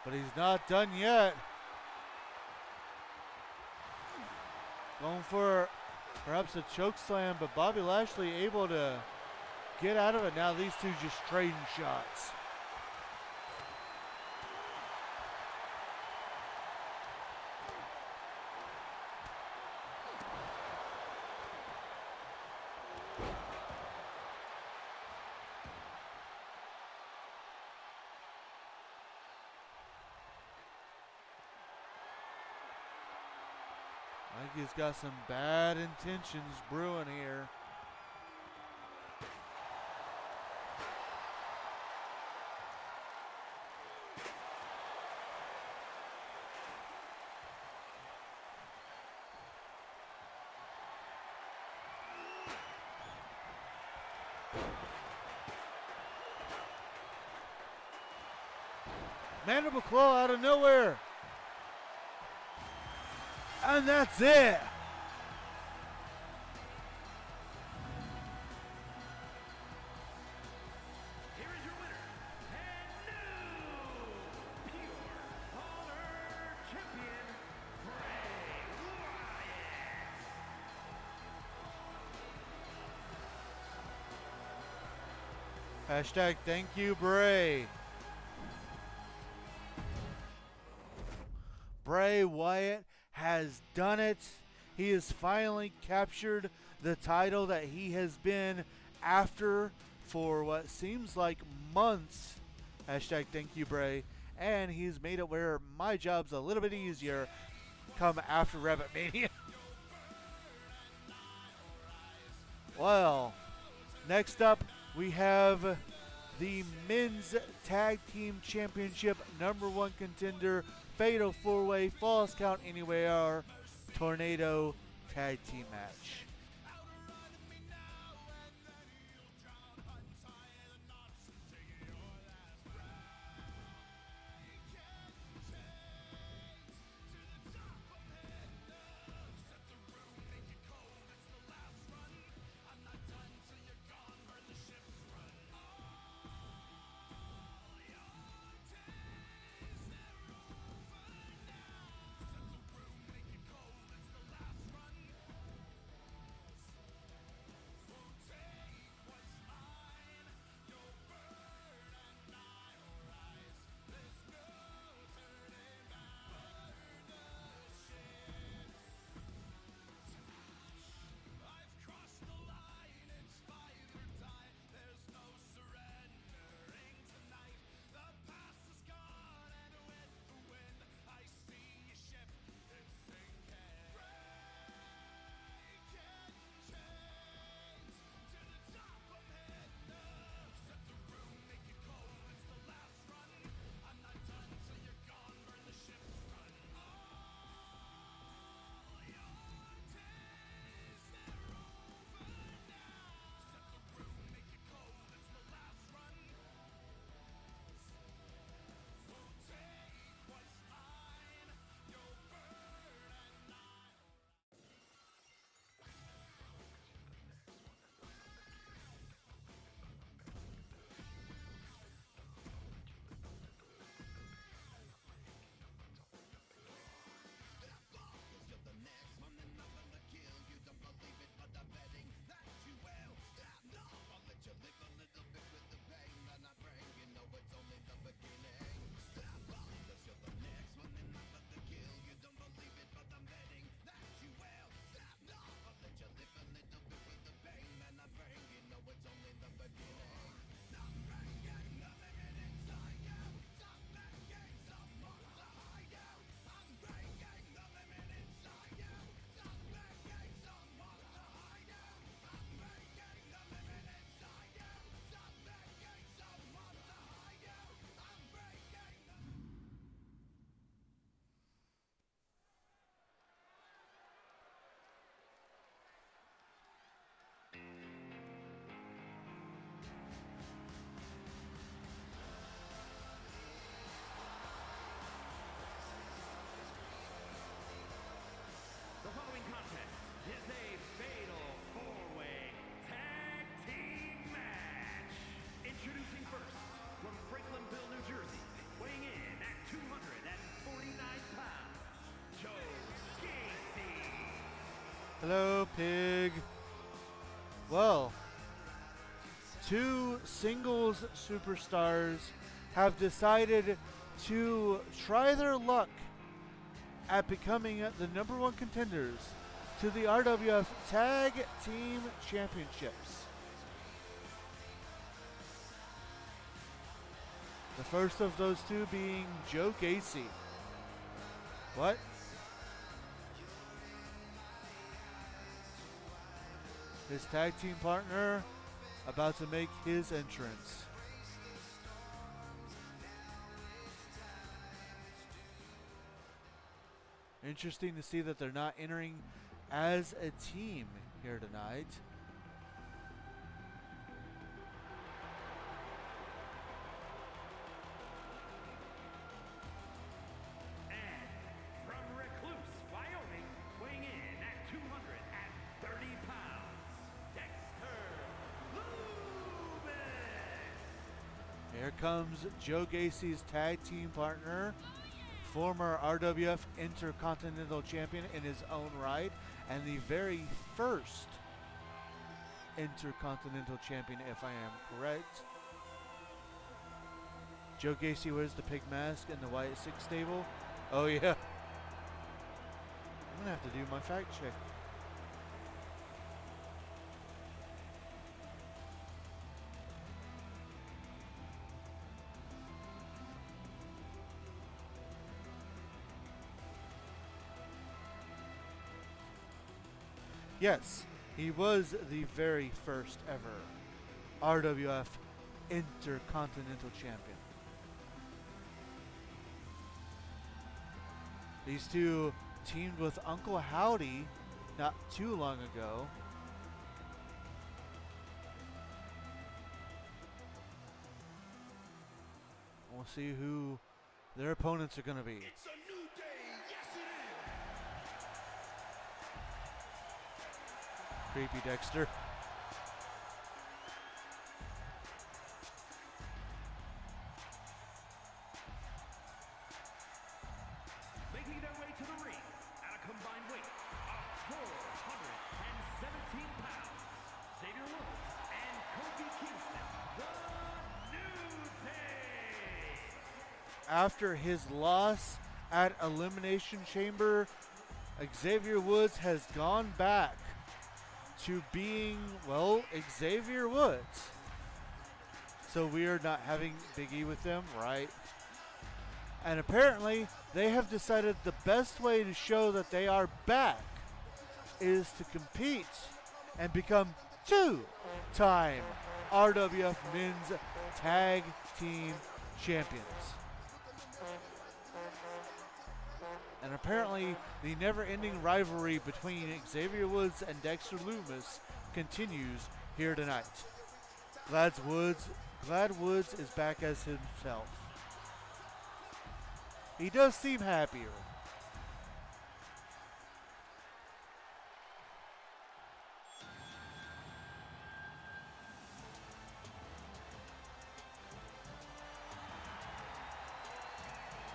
But he's not done yet. Going for perhaps a choke slam, but Bobby Lashley able to get out of it. Now these two just trading shots. I think he's got some bad intentions brewing here. Mandible claw out of nowhere. And that's it. Here is your winner, and new Pure Honor Champion, Bray Wyatt. Hashtag thank you, Bray. Bray Wyatt has done it. He has finally captured the title that he has been after for what seems like months. Hashtag thank you, Bray. And he's made it where my job's a little bit easier come after Rabit Mania. Well, next up we have the Men's Tag Team Championship #1 contender, Fatal 4-Way, Falls Count Anywhere, Tornado Tag Team match. The following contest is a fatal four-way tag team match. Introducing first, from Franklinville, New Jersey, weighing in at 249 pounds, Joe Gacy. Hello, Pig. Well, two singles superstars have decided to try their luck at becoming the #1 contenders to the RWF Tag Team Championships. The first of those two being Joe Gacy. What? His tag team partner about to make his entrance. Interesting to see that they're not entering as a team here tonight. And from Recluse, Wyoming, weighing in at 230 pounds, Dexter Loomis. Here comes Joe Gacy's tag team partner, former RWF Intercontinental Champion in his own right, and the very first Intercontinental Champion, if I am correct. Joe Gacy wears the pig mask in the White Six stable. Oh yeah. I'm gonna have to do my fact check. Yes, he was the very first ever RWF Intercontinental Champion. These two teamed with Uncle Howdy not too long ago. We'll see who their opponents are going to be. It's a new day, yes it is. Creepy Dexter. Making their way to the ring at a combined weight of 417 pounds, Xavier Woods and Kofi Kingston, the New Day. After his loss at Elimination Chamber, Xavier Woods has gone back to being, well, Xavier Woods. So we are not having Big E with them, right? And apparently, they have decided the best way to show that they are back is to compete and become two-time RWF Men's Tag Team Champions. And apparently, the never-ending rivalry between Xavier Woods and Dexter Loomis continues here tonight. Glad Woods is back as himself. He does seem happier.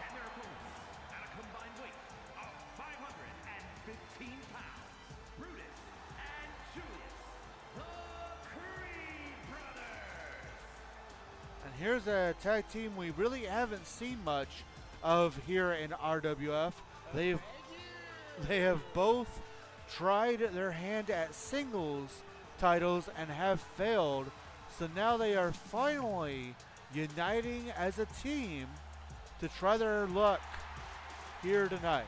And their opponents at a combined weight of 515 pounds, Brutus and Julius, the Creed Brothers. And here's a tag team we really haven't seen much of here in RWF. They have both tried their hand at singles titles and have failed. So now they are finally uniting as a team to try their luck here tonight.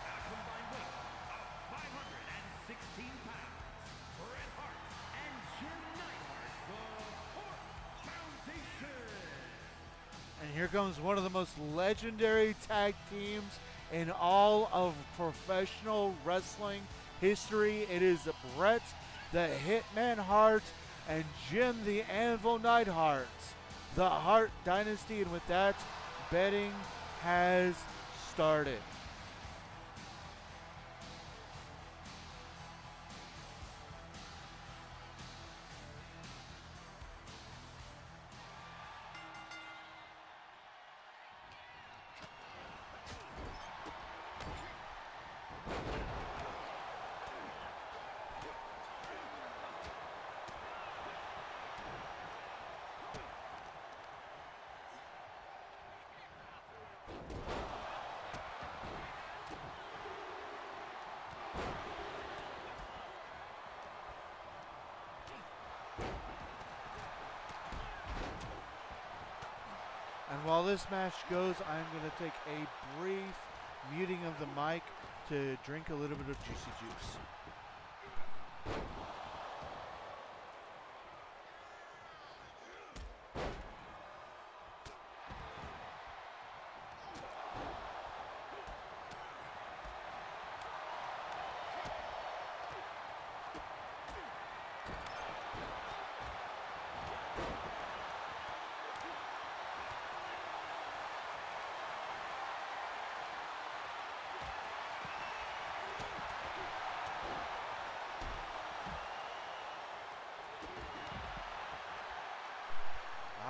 At a combined weight of 516 pounds, Bret Hart and Jim Neidhart, the Hart Foundation. And here comes one of the most legendary tag teams in all of professional wrestling history. It is Bret the Hitman Hart and Jim the Anvil Neidhart, the Hart Dynasty. And with that, betting has started. while this match goes, I'm going to take a brief muting of the mic to drink a little bit of juicy juice.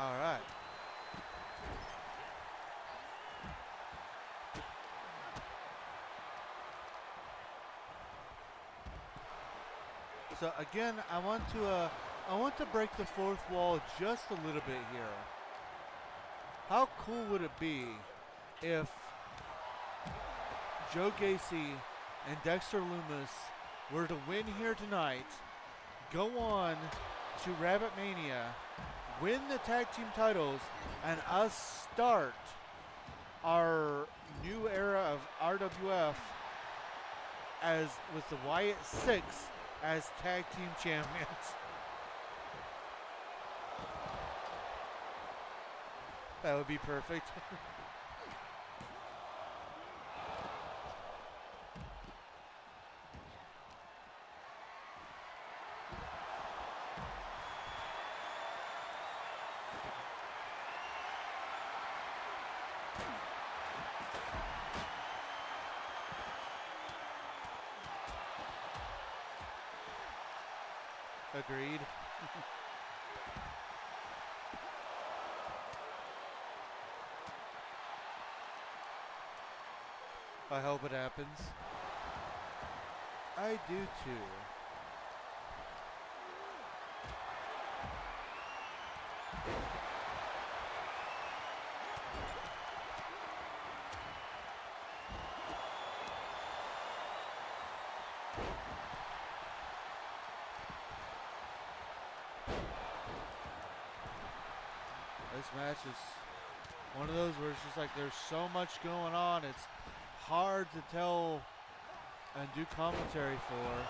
All right. So again, I want to break the fourth wall just a little bit here. How cool would it be if Joe Gacy and Dexter Lumis were to win here tonight, go on to Rabbit Mania, win the tag team titles, and us start our new era of RWF as with the Wyatt Six as tag team champions. That would be perfect. Agreed. I hope it happens. I do too. This match is one of those where it's just like there's so much going on, it's hard to tell and do commentary for.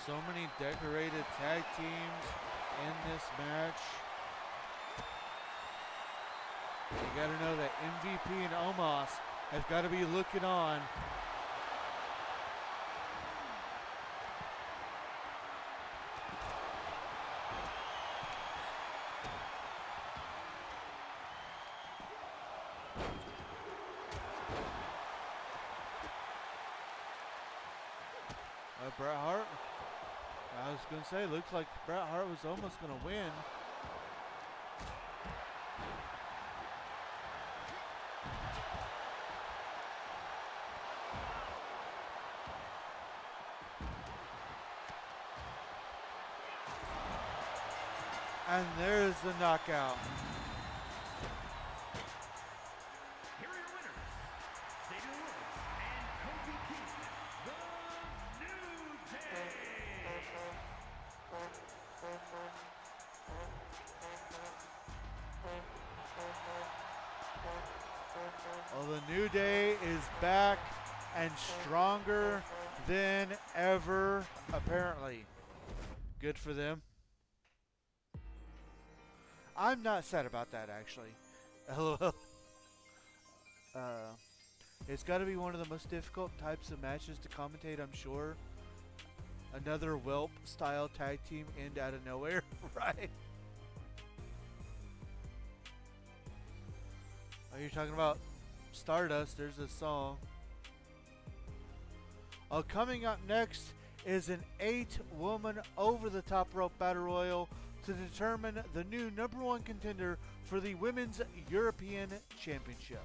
So many decorated tag teams in this match. You gotta know that MVP and Omos have got to be looking on. Bret Hart. I was going to say, looks like Bret Hart was almost going to win. And there's the knockout. Here are your winners, Xavier Woods and Kofi Kingston, the New Day. Well, the New Day is back and stronger than ever, apparently. Good for them. I'm not sad about that, actually. LOL. It's got to be one of the most difficult types of matches to commentate, I'm sure. Another Welp-style tag team end out of nowhere, right? Are you talking about Stardust? There's a song. Coming up next is an 8-woman over-the-top rope battle royal to determine the new number 1 contender for the Women's European Championship.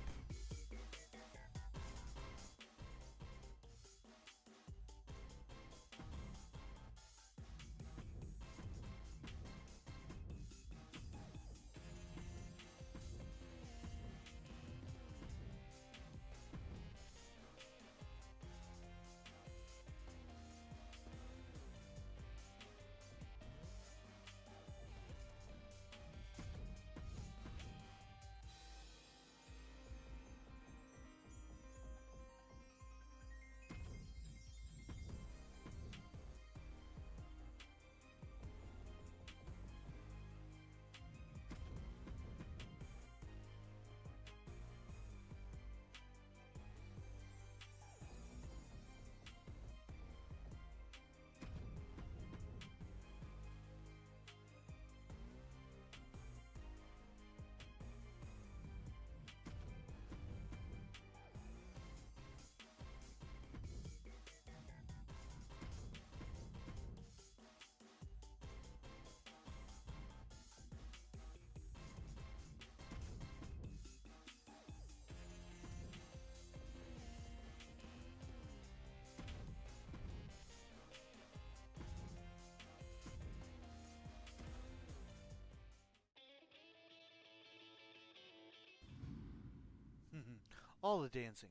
All the dancing.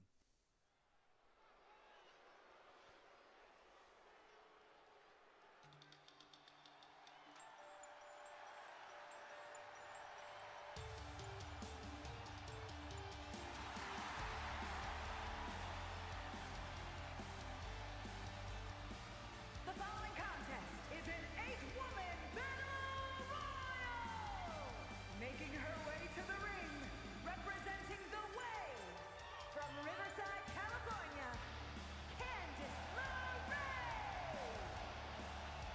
The following contest is an 8-woman battle royal. Making her way to the ring, representing the way from Riverside, California, Candice LeRae.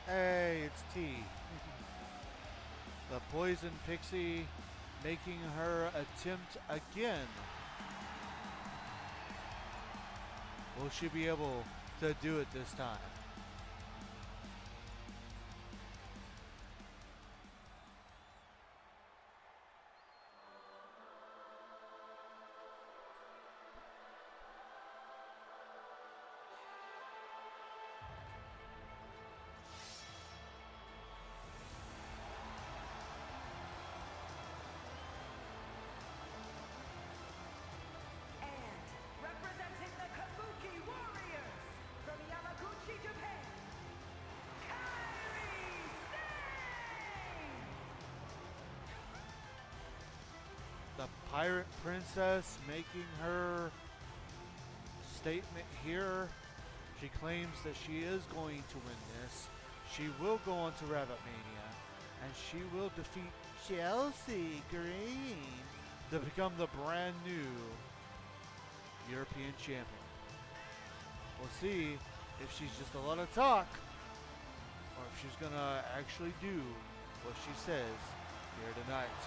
Hey, it's T. The Poison Pixie making her attempt again. Will she be able to do it this time? And representing the Kabuki Warriors from Yamaguchi, Japan, Kairi Sane. The Pirate Princess making her statement here. She claims that she is going to win this. She will go on to Rabbit Mania, and she will defeat Chelsea Green to become the brand new European champion. We'll see if she's just a lot of talk or if she's gonna actually do what she says here tonight.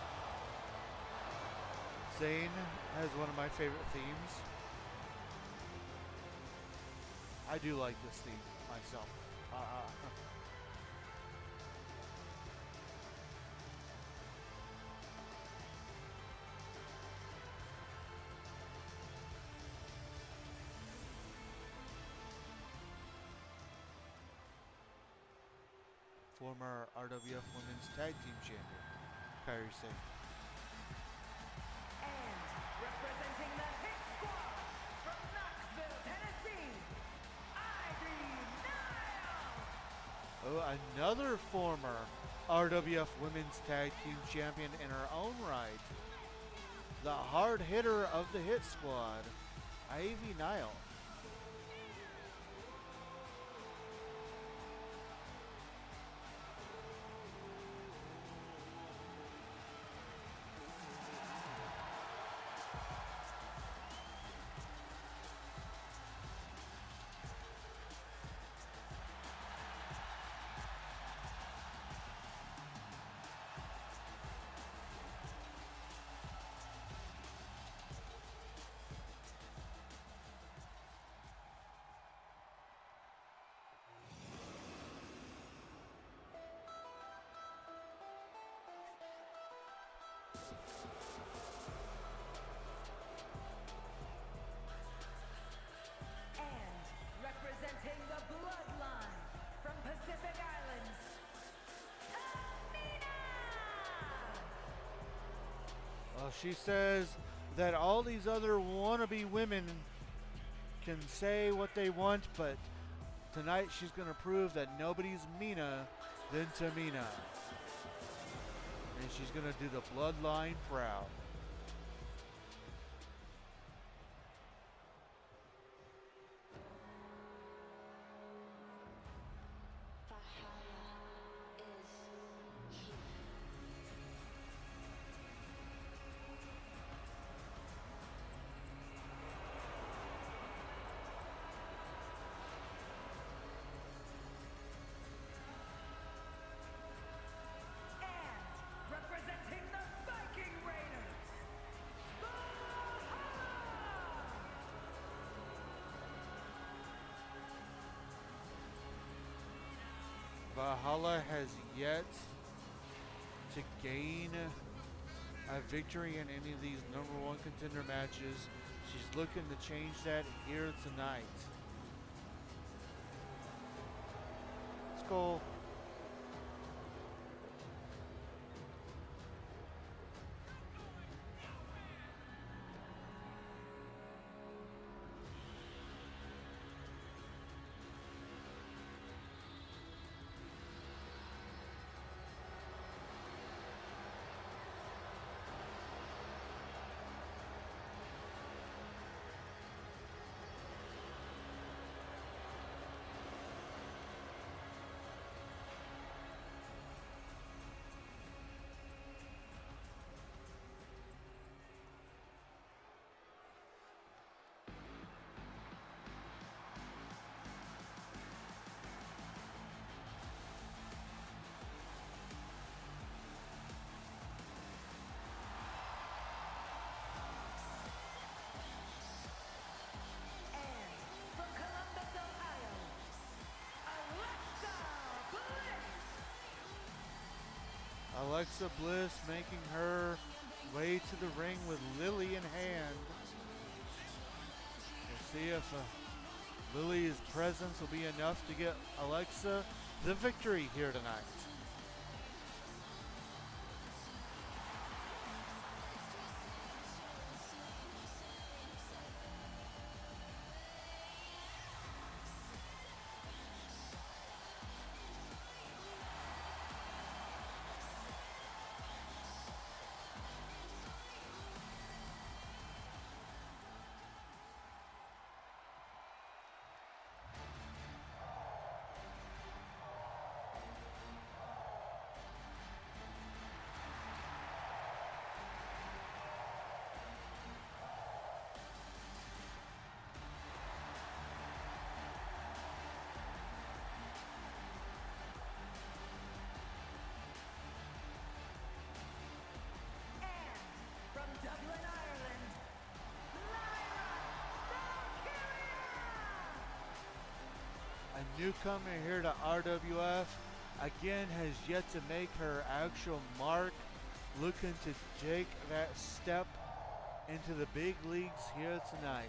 Zayn has one of my favorite themes. I do like this theme myself. Former RWF Women's Tag Team Champion, Kairi Sane. And representing the Hit Squad from Knoxville, Tennessee, Ivy Nile. Oh, another former RWF Women's Tag Team Champion in her own right. The hard hitter of the Hit Squad, Ivy Nile. Well, she says that all these other wannabe women can say what they want, but tonight she's going to prove that nobody's meaner than Tamina. And she's going to do the bloodline proud. And representing the Viking Raiders, Valhalla has yet to gain a victory in any of these number one contender matches. She's looking to change that here tonight. Let's go. and from Columbus, Ohio, Alexa Alexa Bliss. Bliss making her way to the ring with Lily in hand. We'll see if Lily's presence will be enough to get Alexa the victory here tonight. And from Dublin, Ireland, Lyra Valkyria. A newcomer here to RWF again has yet to make her actual mark, looking to take that step into the big leagues here tonight.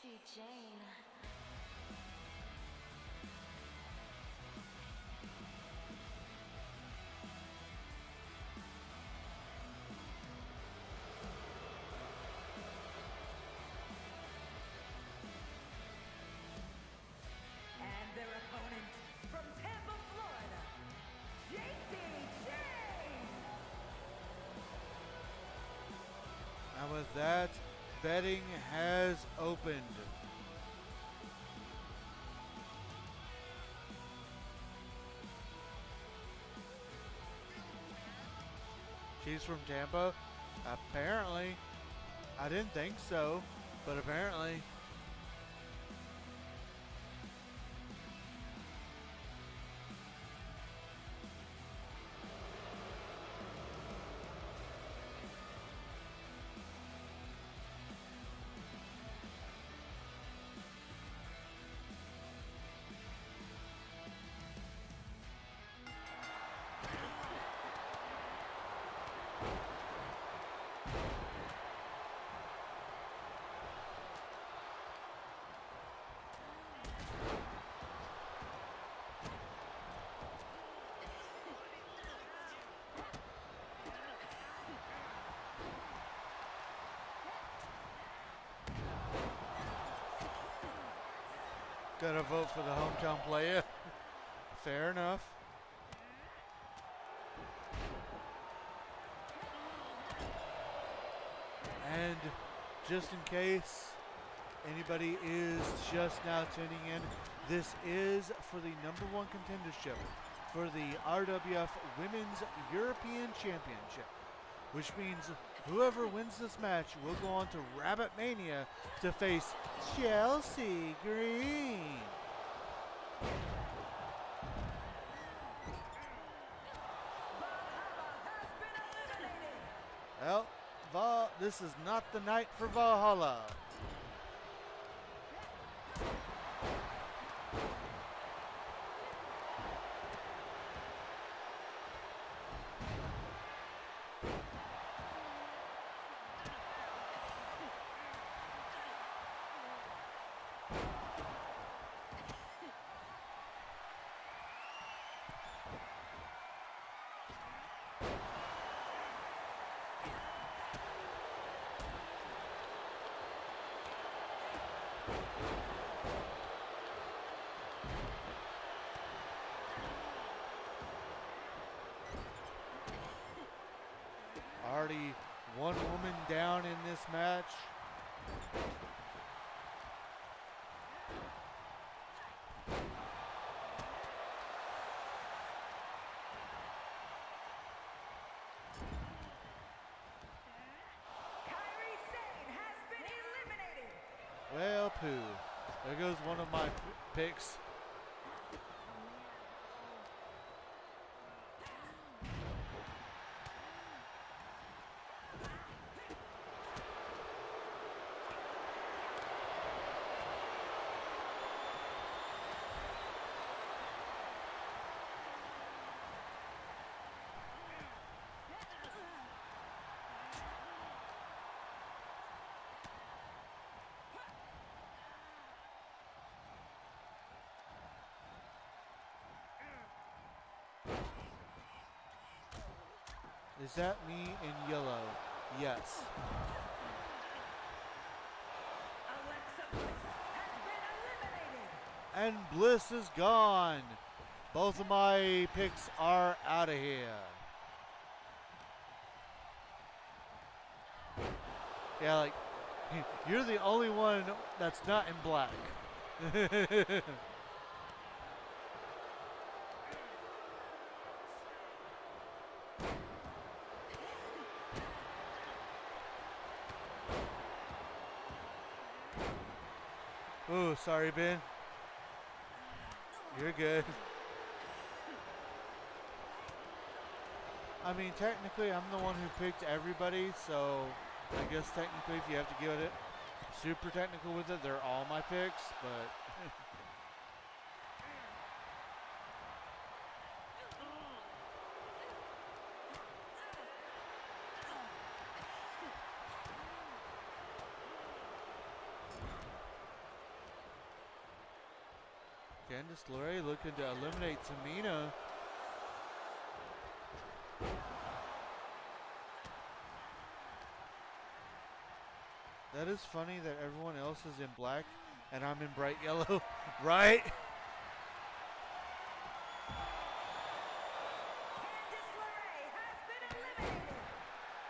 JC Jane. And their opponent from Tampa, Florida, JC Jane. And with that, betting has opened. She's from Tampa? Apparently. I didn't think so, but apparently. Gotta vote for the hometown player. Fair enough. And just in case anybody is just now tuning in, this is for the #1 contendership for the RWF Women's European Championship, which means whoever wins this match will go on to Rabit Mania to face Chelsea Green. Well, this is not the night for Valhalla. Already one woman down in this match. Well, poo. There goes one of my picks. Is that me in yellow? Yes. And Bliss is gone. Both of my picks are out of here. Yeah, like, you're the only one that's not in black. Oh, sorry, Ben. You're good. I mean, technically, I'm the one who picked everybody, so I guess technically, if you have to get it super technical with it, they're all my picks, but... Candice LeRae looking to eliminate Tamina. That is funny that everyone else is in black and I'm in bright yellow, right?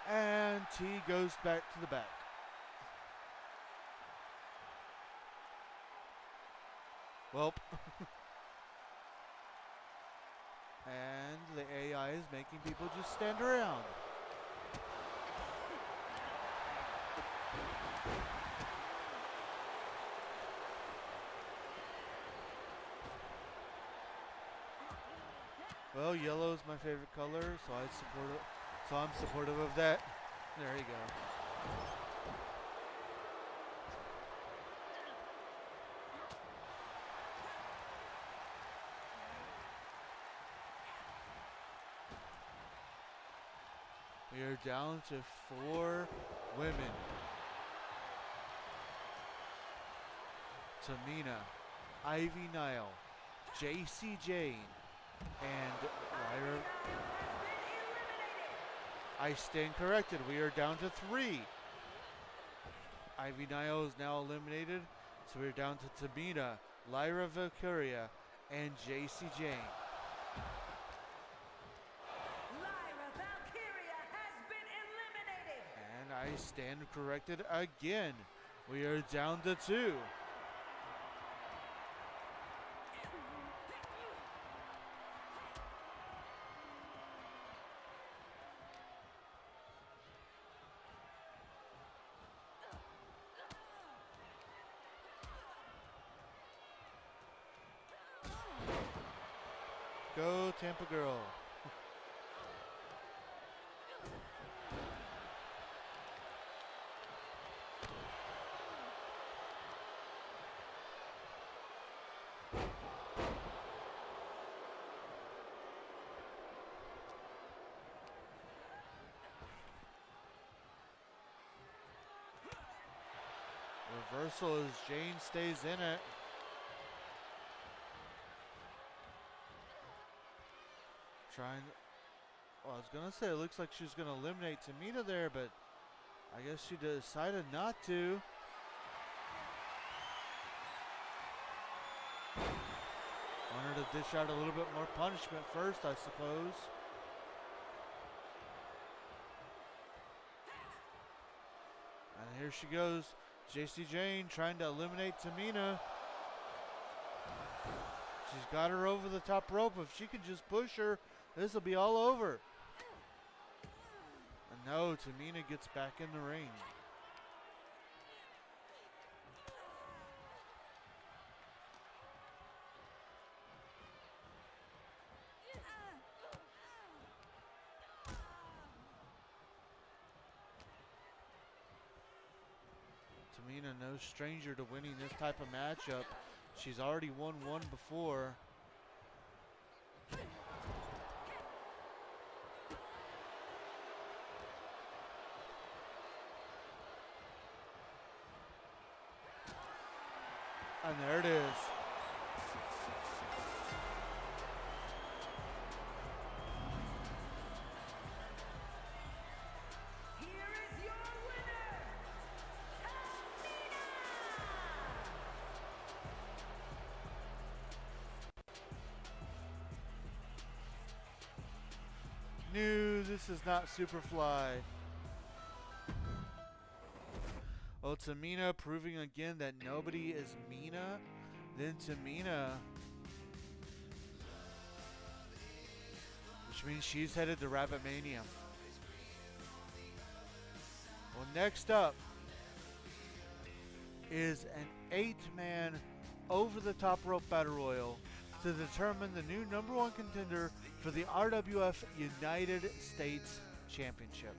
And T goes back to the back. Welp. And the AI is making people just stand around. Well, yellow is my favorite color, so I'm supportive of that. There you go. We are down to 4 women. Tamina, Ivy Nile, JC Jane, and Lyra. I stand corrected. We are down to 3. Ivy Nile is now eliminated, So we're down to Tamina, Lyra Valkyria, and JC Jane. Lyra Valkyria has been eliminated. And I stand corrected again. We are down to 2. Go Tampa Girl. Reversal as Jane stays in it. Trying. Well, I was gonna say it looks like she's gonna eliminate Tamina there, but I guess she decided not to. Wanted to dish out a little bit more punishment first, I suppose. And here she goes. JC Jane trying to eliminate Tamina. She's got her over the top rope. If she can just push her, this will be all over. And no, Tamina gets back in the ring. Tamina, no stranger to winning this type of matchup. She's already won one before. And there it is. Here is your winner, Tamina! No, this is not Superfly. Oh, Tamina proving again that nobody is Mina than Tamina. Which means she's headed to Rabbit Mania. Well, next up is an 8-man over-the-top rope battle royal to determine the new #1 contender for the RWF United States Championship.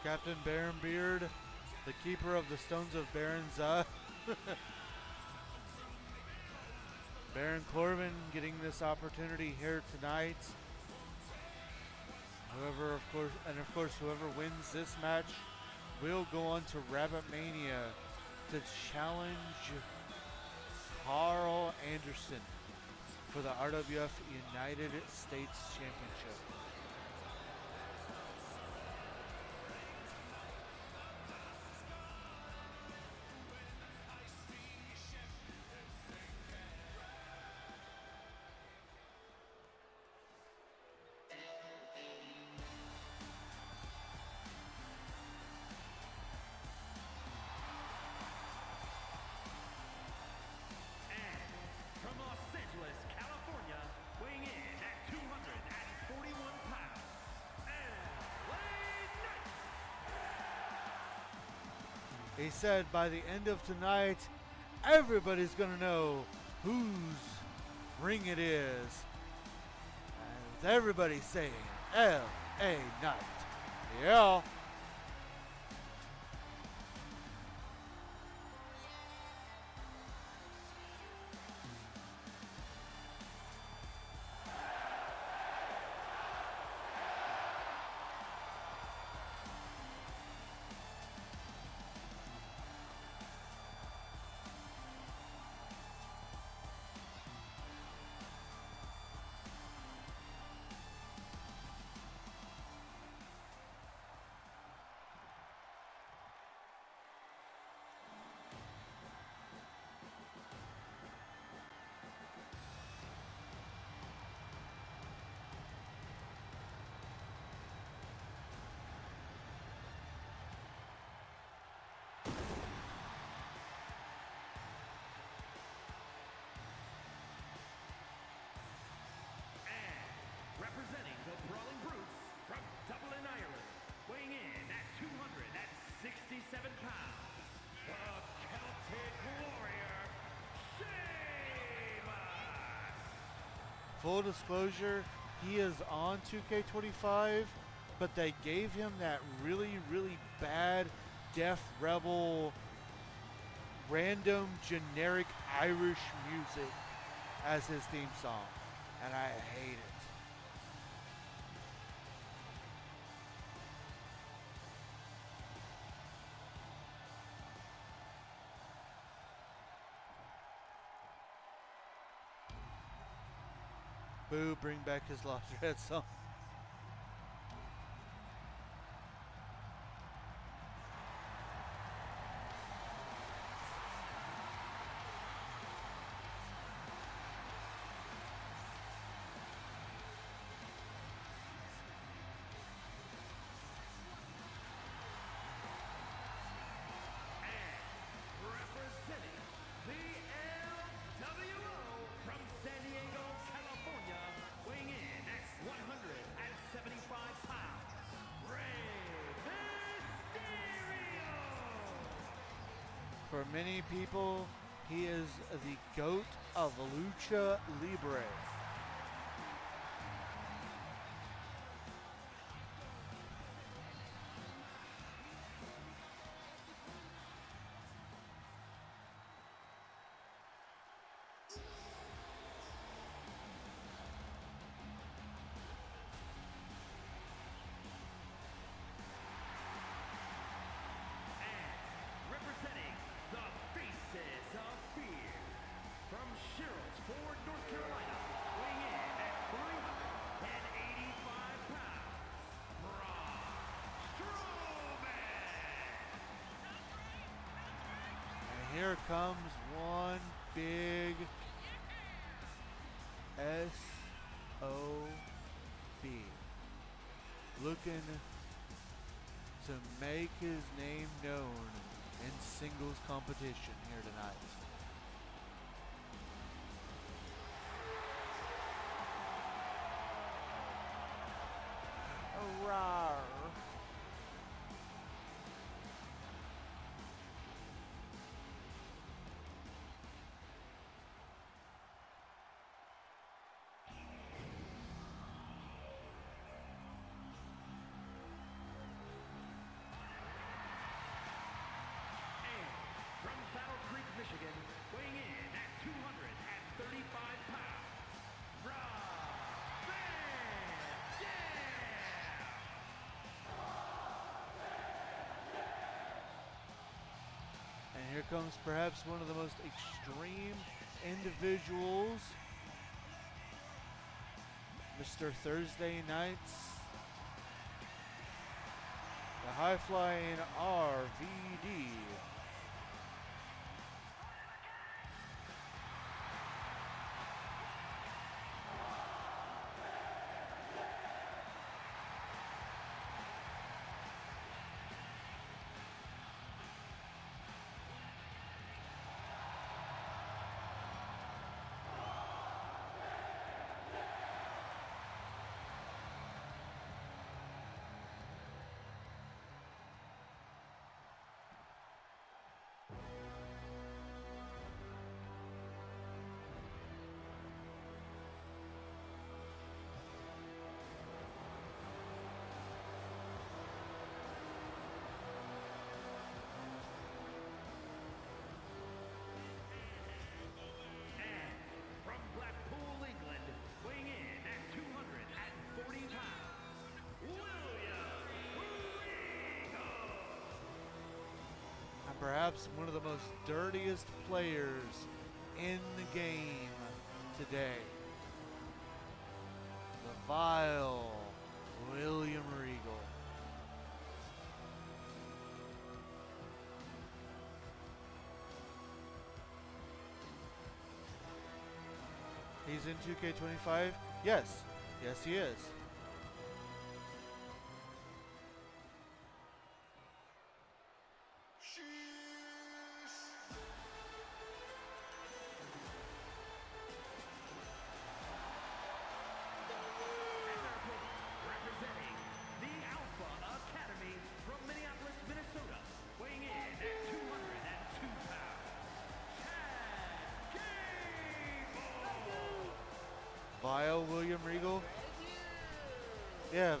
Captain Baron Beard, the keeper of the Stones of Baron Baron Corbin getting this opportunity here tonight. Whoever wins this match will go on to Rabbit Mania to challenge Carl Anderson for the RWF United States Championship. From Los Angeles, California, weighing in at 241 pounds, LA Knight. He said by the end of tonight, everybody's going to know whose ring it is. And with everybody saying L.A. Knight. Yeah. Representing the Brawling Brutes from Dublin, Ireland, weighing in at 267 pounds, the Celtic Warrior, Sheamus! Full disclosure, he is on 2K25, but they gave him that really, really bad Deaf Rebel random generic Irish music as his theme song, and I hate it. Boo, bring back his Lost Red song. Representing the LWO from San Diego, California, weighing in at 175 pounds, Rey Mysterio! For many people, he is the GOAT of Lucha Libre. Representing the Faces of Fear from Sherrills Ford, North Carolina, weighing in at 385 pounds, Braun Strowman! And here comes one big SOB. Looking to make his name known in singles competition here tonight. Rawr. comes perhaps one of the most extreme individuals, Mr. Thursday Nights, the high-flying RVD. And from Blackpool, England, weighing in at 240 pounds, William Regal. And perhaps one of the most dirtiest players in the game today, the vile William Regal. He's in 2K25? Yes. Yes, he is. Representing the Alpha Academy from Minneapolis, Minnesota, weighing in at 202 pounds, Chad Gable. Vile William Regal. Yeah,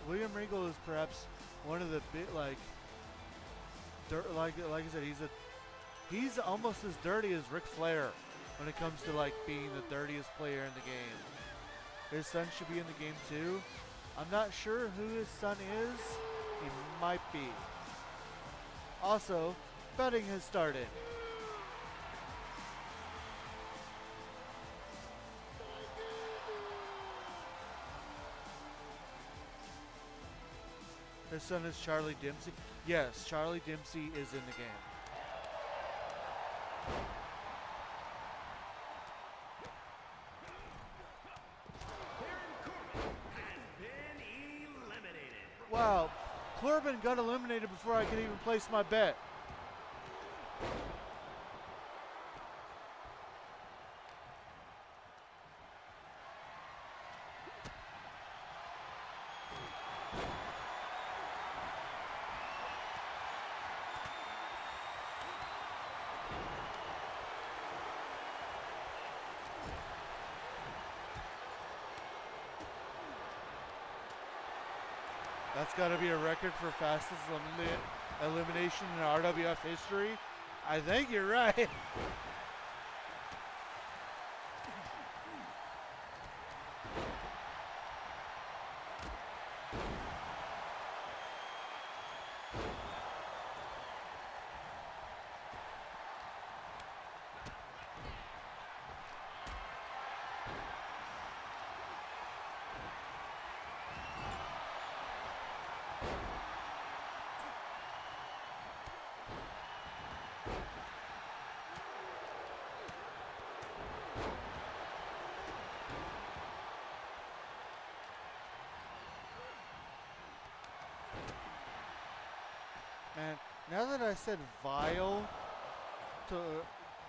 William Regal is perhaps one of the like I said, he's almost as dirty as Ric Flair when it comes to like being the dirtiest player in the game. His son should be in the game too. I'm not sure who his son is. He might be. Also, betting has started. His son is Charlie Dempsey. Yes, Charlie Dempsey is in the game. Baron Corbin has been eliminated. Wow, Corbin got eliminated before I could even place my bet. That's got to be a record for fastest elimination in RWF history. I think you're right. Man, now that I said vile to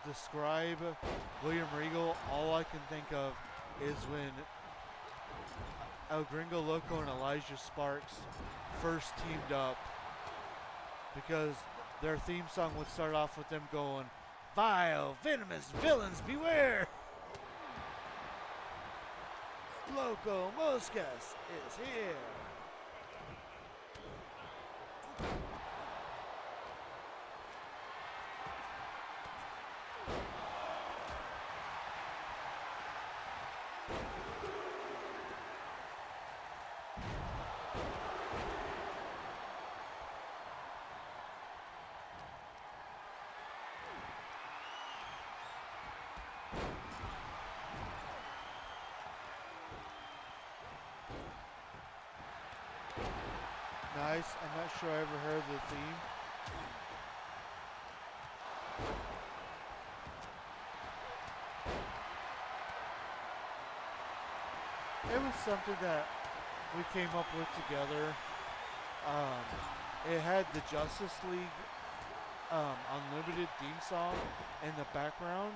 describe William Regal, all I can think of is when El Gringo Loco and Elijah Sparks first teamed up, because their theme song would start off with them going, "Vile, venomous villains, beware! Loco Moscas is here." nice. I'm not sure I ever heard the theme. It was something that we came up with together. It had the Justice League Unlimited theme song in the background,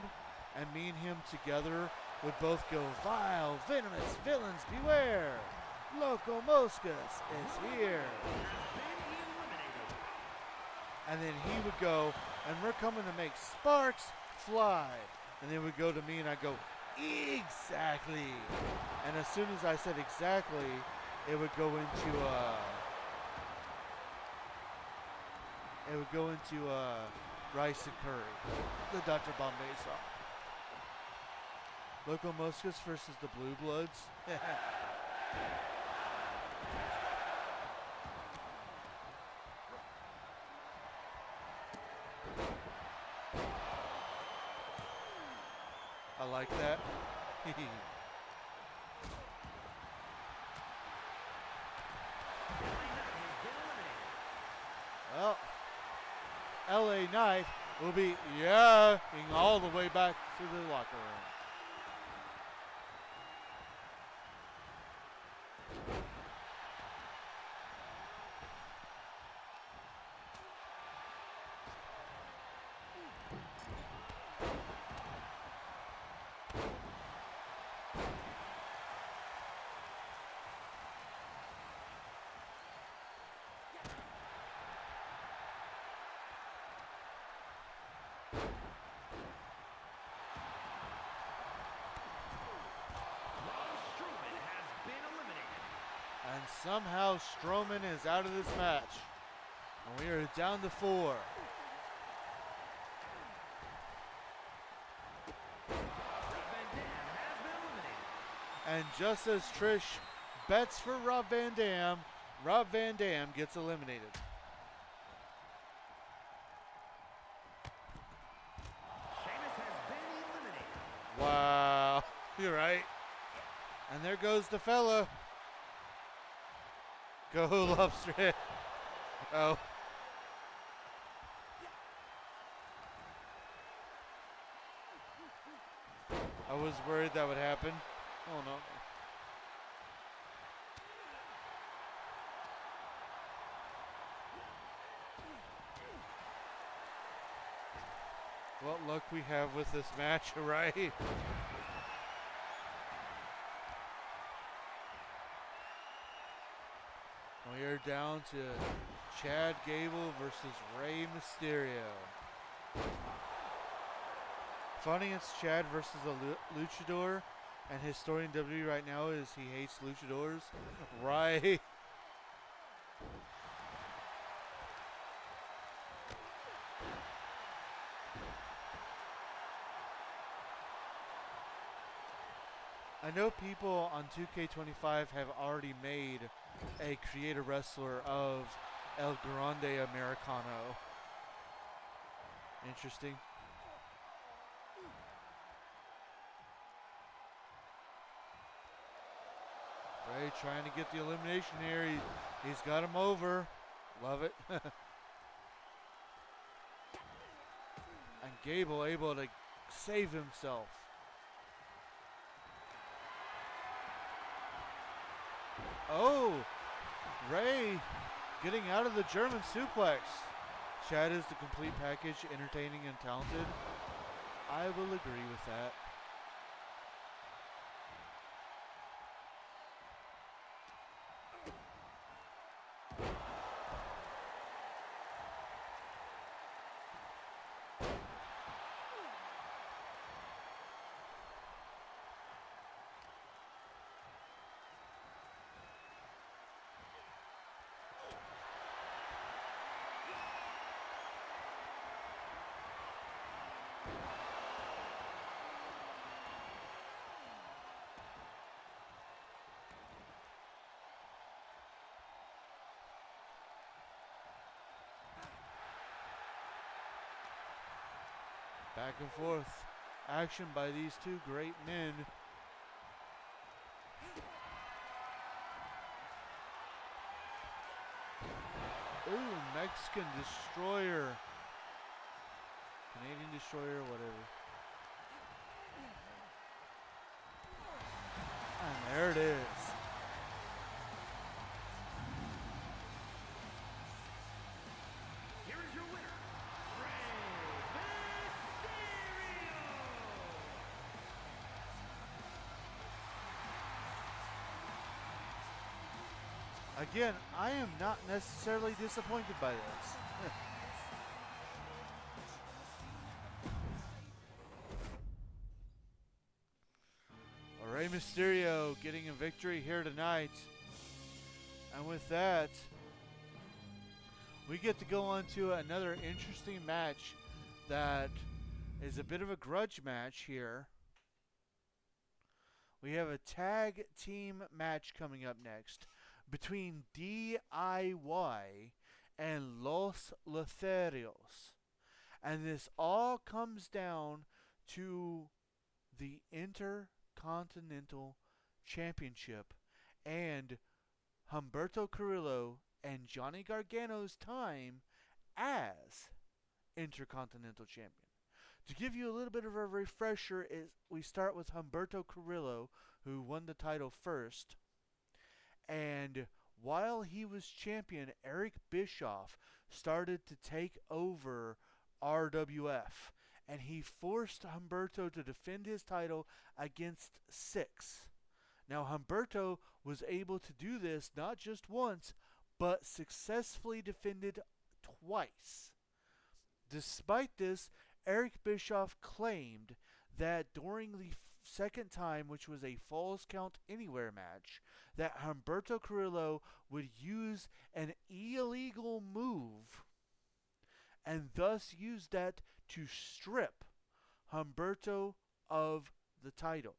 and me and him together would both go, "Vile, venomous villains, beware! Loco Moscas is here!" And then he would go, "And we're coming to make sparks fly." And then would go to me and I'd go, "Exactly." And as soon as I said exactly, it would go into Rice and Curry, the Dr. Bombay song. Loco Moscas versus the Blue Bloods. I like that. Well, LA Knight will be yelling all the way back to the locker room. And somehow Strowman is out of this match. And we are down to 4. And just as Trish bets for Rob Van Dam gets eliminated. Sheamus has been eliminated. Wow, you're right. And there goes the fella. Go Lobster. Oh. I was worried that would happen. Oh no. What luck we have with this match, right? We are down to Chad Gable versus Rey Mysterio. Funny, it's Chad versus a luchador, and his story in WWE right now is he hates luchadors. Right. I know people on 2K25 have already made a creator wrestler of El Grande Americano. Interesting. Ray trying to get the elimination here. He's got him over. Love it. And Gable able to save himself. Oh, Ray getting out of the German suplex. Chad is the complete package, entertaining and talented. I will agree with that. Back and forth action by these two great men. Mexican Destroyer. Canadian Destroyer, whatever. And there it is. Here is your winner, Rey Mysterio. Again, I am not necessarily disappointed by this. Rey Mysterio getting a victory here tonight. And with that, we get to go on to another interesting match that is a bit of a grudge match here. We have a tag team match coming up next between DIY and Los Lotharios. And this all comes down to the Intercontinental Championship and Humberto Carrillo and Johnny Gargano's time as Intercontinental Champion. To give you a little bit of a refresher, we start with Humberto Carrillo, who won the title first. And while he was champion, Eric Bischoff started to take over RWF. And he forced Humberto to defend his title against Six. Now, Humberto was able to do this not just once, but successfully defended twice. Despite this, Eric Bischoff claimed that during the second time, which was a Falls Count Anywhere match, that Humberto Carrillo would use an illegal move and thus use that to strip Humberto of the title.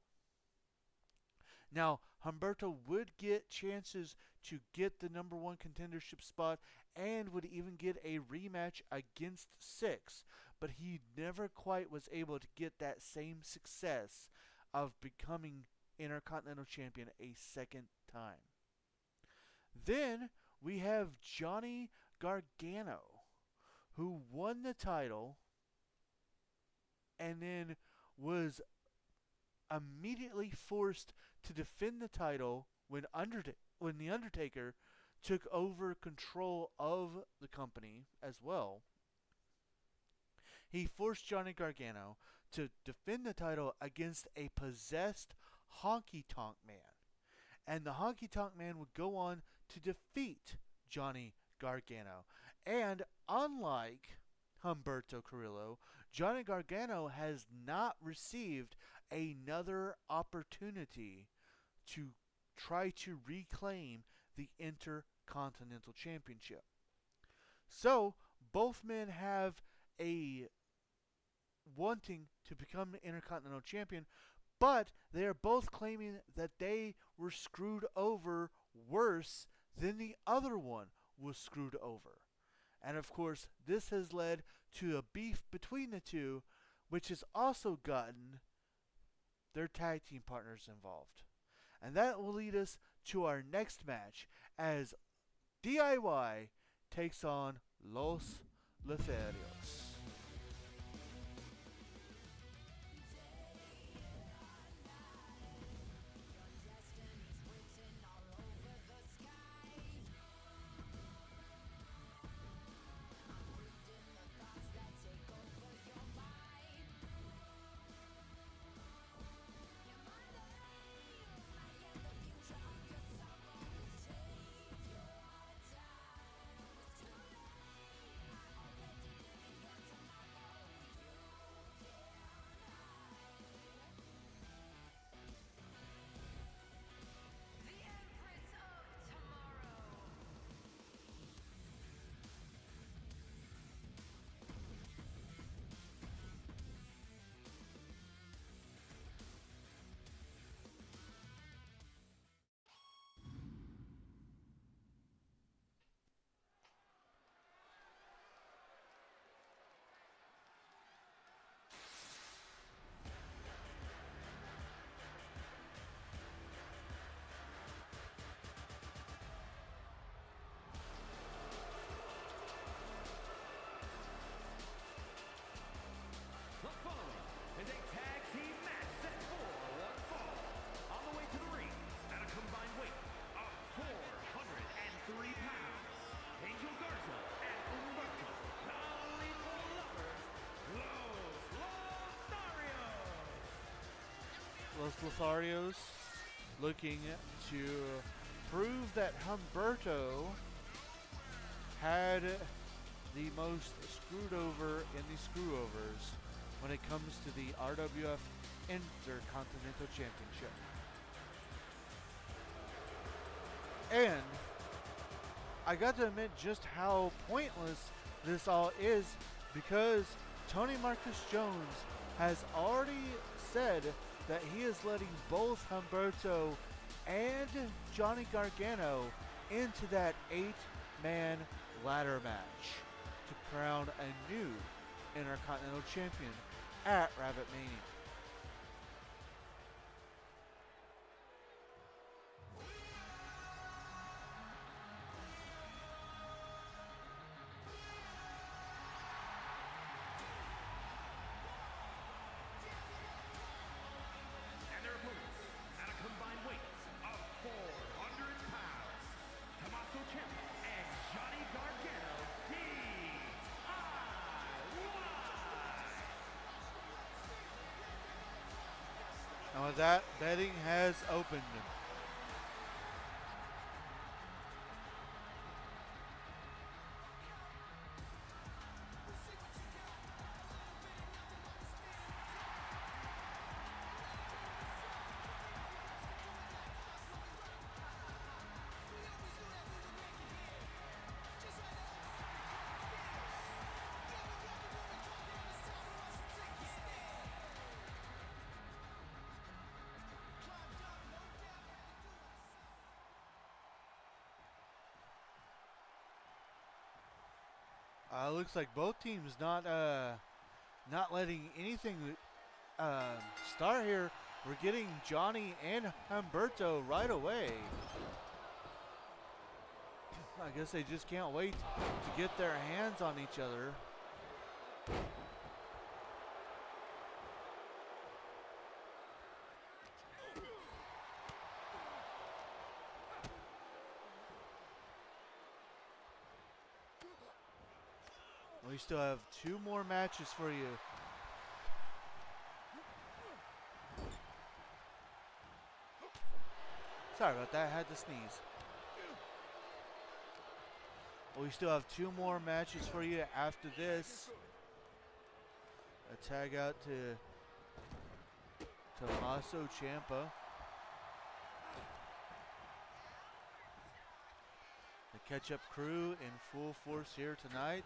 Now, Humberto would get chances to get the number one contendership spot and would even get a rematch against Six, but he never quite was able to get that same success of becoming Intercontinental Champion a second time. Then we have Johnny Gargano, who won the title and then was immediately forced to defend the title when The Undertaker took over control of the company as well. He forced Johnny Gargano to defend the title against a possessed Honky Tonk Man. And the Honky Tonk Man would go on to defeat Johnny Gargano. And unlike Humberto Carrillo, Johnny Gargano has not received another opportunity to try to reclaim the Intercontinental Championship. So, both men have a wanting to become the Intercontinental Champion, but they are both claiming that they were screwed over worse than the other one was screwed over. And of course, this has led to a beef between the two, which has also gotten their tag team partners involved. And that will lead us to our next match as DIY takes on Los Lotharios. Lotharios looking to prove that Humberto had the most screwed over in the screw-overs when it comes to the RWF Intercontinental Championship. And I got to admit just how pointless this all is, because Tony Marcus Jones has already said that he is letting both Humberto and Johnny Gargano into that 8-man ladder match to crown a new Intercontinental Champion at Rabit Mania. And their opponents, at a combined weight of 400 pounds, Tommaso Ciampa and Johnny Gargano, DIY. And with that, betting has opened. Looks like both teams not letting anything start here. We're getting Johnny and Humberto right away. I guess they just can't wait to get their hands on each other. We still have 2 more matches for you. Sorry about that, I had to sneeze. We still have 2 more matches for you after this. A tag out to Tommaso Ciampa. The catch-up crew in full force here tonight.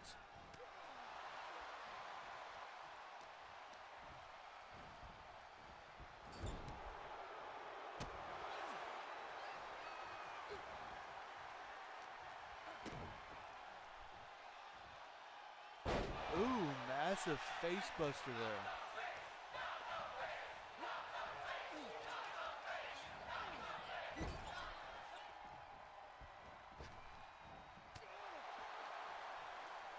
Ooh, massive face buster there.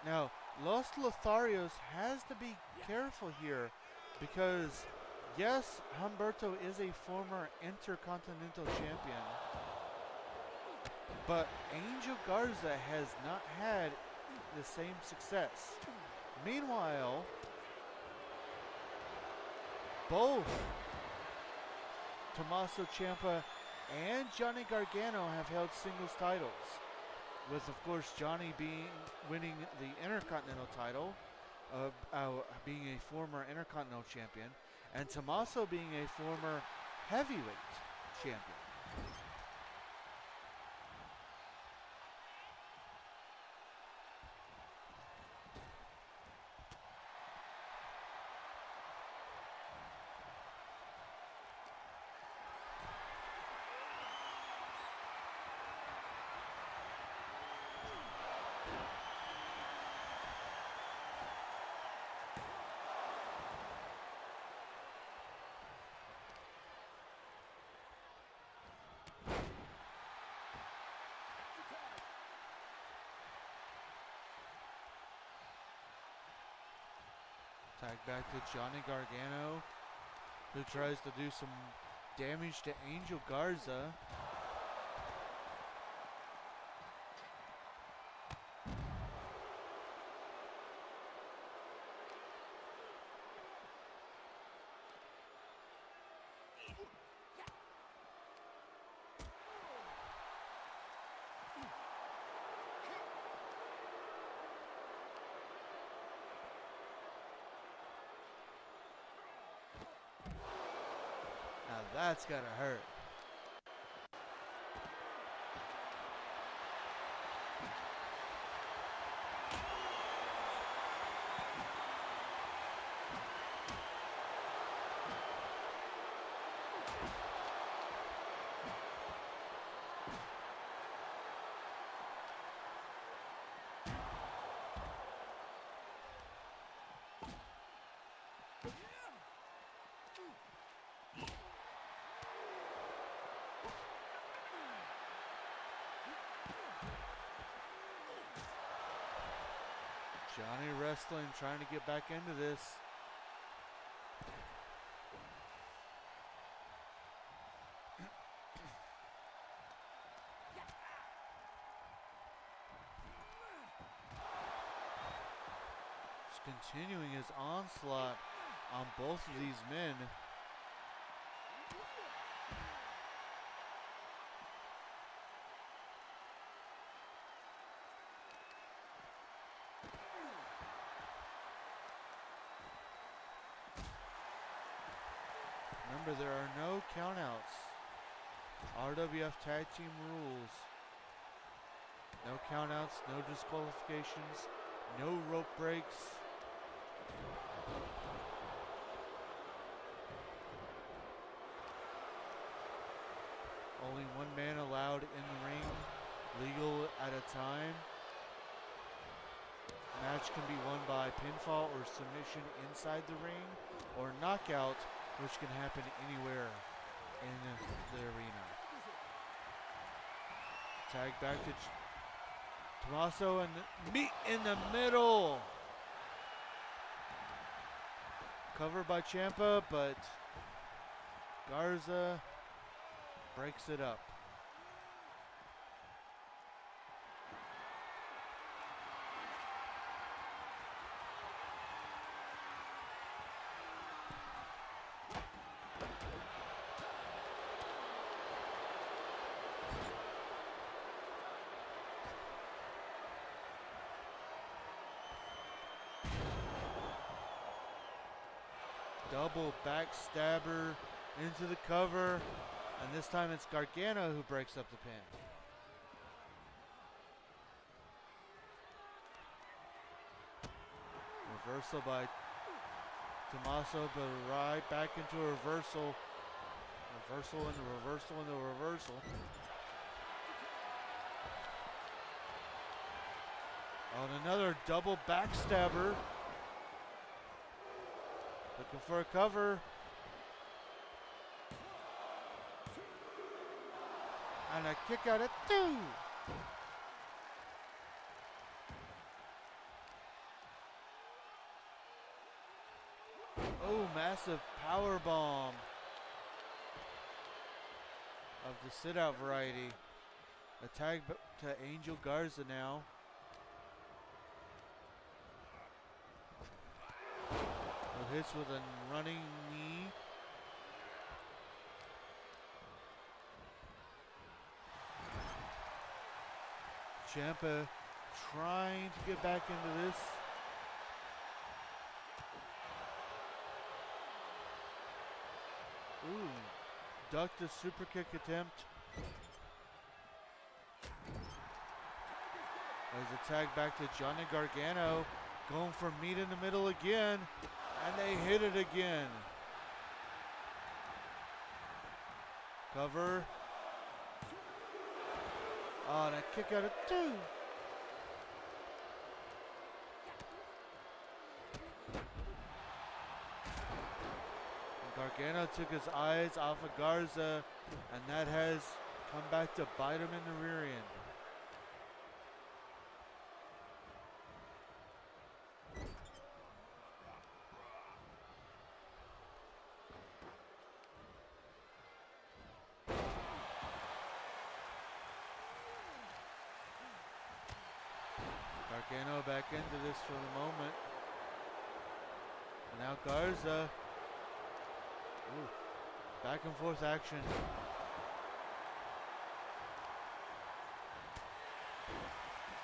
Now, Los Lotharios has to be careful here because, yes, Humberto is a former Intercontinental Champion, but Angel Garza has not had the same success. Meanwhile, both Tommaso Ciampa and Johnny Gargano have held singles titles, with of course Johnny winning the Intercontinental title, being a former Intercontinental Champion, and Tommaso being a former Heavyweight Champion. Tag back to Johnny Gargano, who tries to do some damage to Angel Garza. that's gotta hurt. Johnny wrestling, trying to get back into this. Just continuing his onslaught on both of these men. Remember, there are no countouts. RWF Tag Team rules. No countouts, no disqualifications, no rope breaks. Only one man allowed in the ring, legal at a time. Match can be won by pinfall or submission inside the ring, or knockout, which can happen anywhere in the arena. Tag back to Tommaso and meet in the middle. Covered by Ciampa, but Garza breaks it up. Double backstabber into the cover, and this time it's Gargano who breaks up the pin. Reversal by Tommaso, but right back into a reversal. Reversal into reversal into reversal. On another double backstabber. Looking for a cover. And a kick out at 2. Oh, massive power bomb of the sit-out variety. A tag to Angel Garza now. Hits with a running knee. Ciampa trying to get back into this. Ooh, ducked a super kick attempt. There's a tag back to Johnny Gargano. Going for meat in the middle again. And they hit it again. Cover. Oh, and a kick out at 2. Gargano took his eyes off of Garza, and that has come back to bite him in the rear end. Gargano back into this for the moment. And now Garza. Ooh, back and forth action.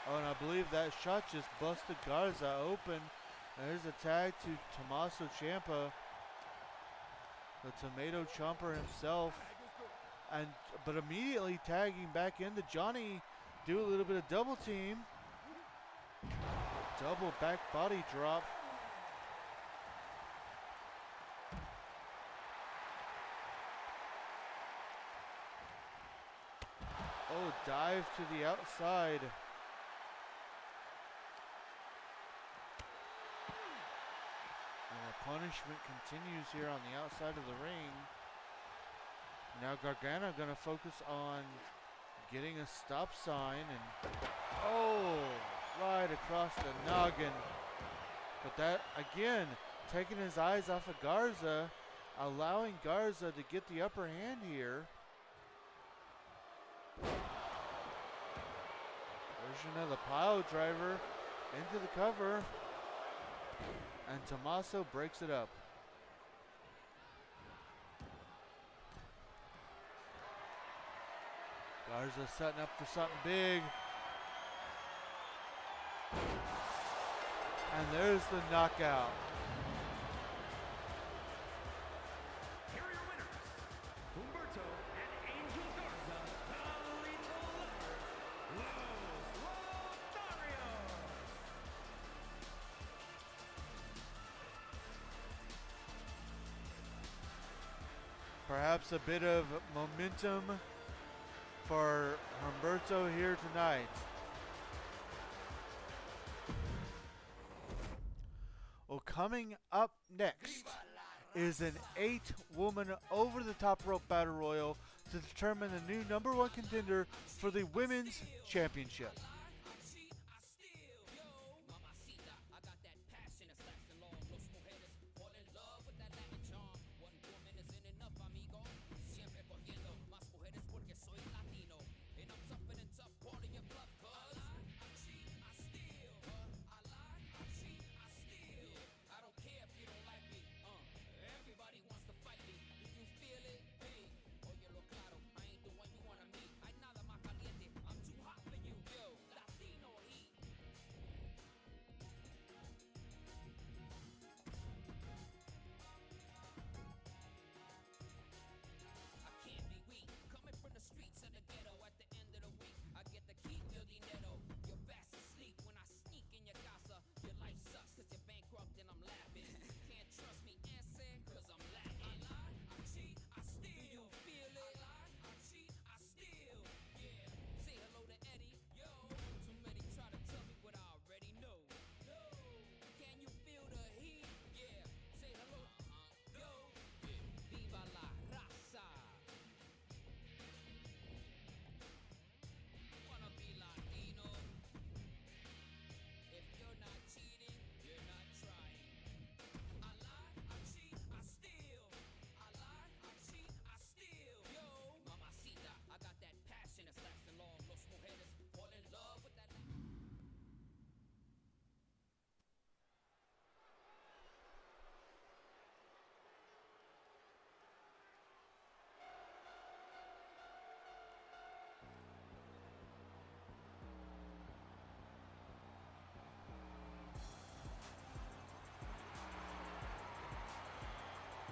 Oh, and I believe that shot just busted Garza open. And there's a tag to Tommaso Ciampa. the tomato chomper himself, but immediately tagging back into Johnny, do a little bit of double team, double back body drop. Oh, dive to the outside. And the punishment continues here on the outside of the ring. Now Gargano gonna focus on getting a stop sign, and oh, right across the noggin. But that, again, taking his eyes off of Garza, allowing Garza to get the upper hand here. Version of the pile driver into the cover, and Tommaso breaks it up. Garza setting up for something big. And there's the knockout. Here are your winners, Humberto and Angel Garza, the Lethal Lovers, Los Lotharios. Perhaps a bit of momentum for Humberto here tonight. Well, coming up next is an 8-woman over-the-top rope battle royal to determine the new #1 contender for the Women's Championship.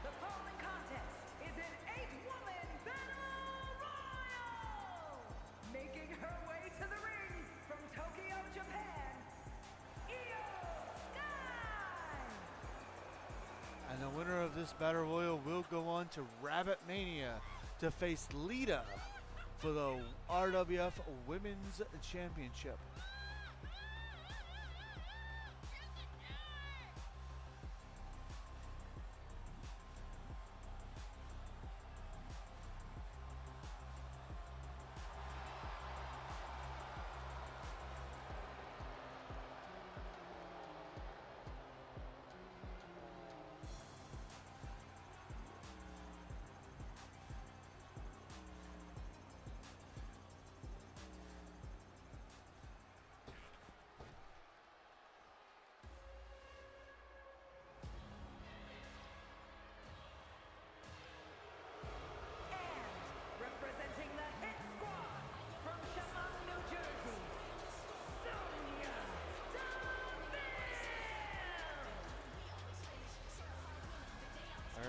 The following contest is an 8-woman battle royal! Making her way to the ring from Tokyo, Japan, Io Sky! And the winner of this battle royal will go on to Rabit Mania to face Lita for the RWF Women's Championship.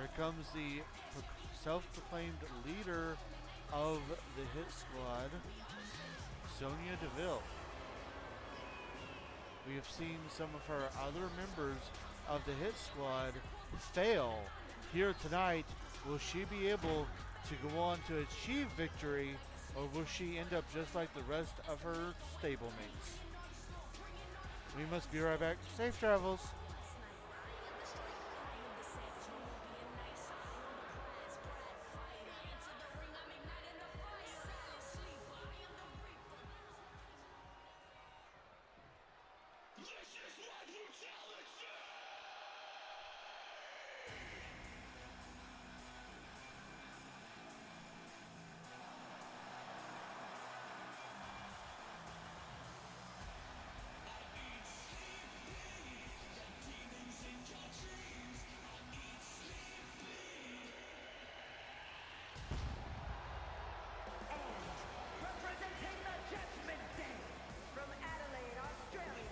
Here comes the self-proclaimed leader of the Hit Squad, Sonya Deville. We have seen some of her other members of the Hit Squad fail. Here tonight, will she be able to go on to achieve victory, or will she end up just like the rest of her stablemates? We must be right back. Safe travels. Representing the Judgment Day from Adelaide, Australia,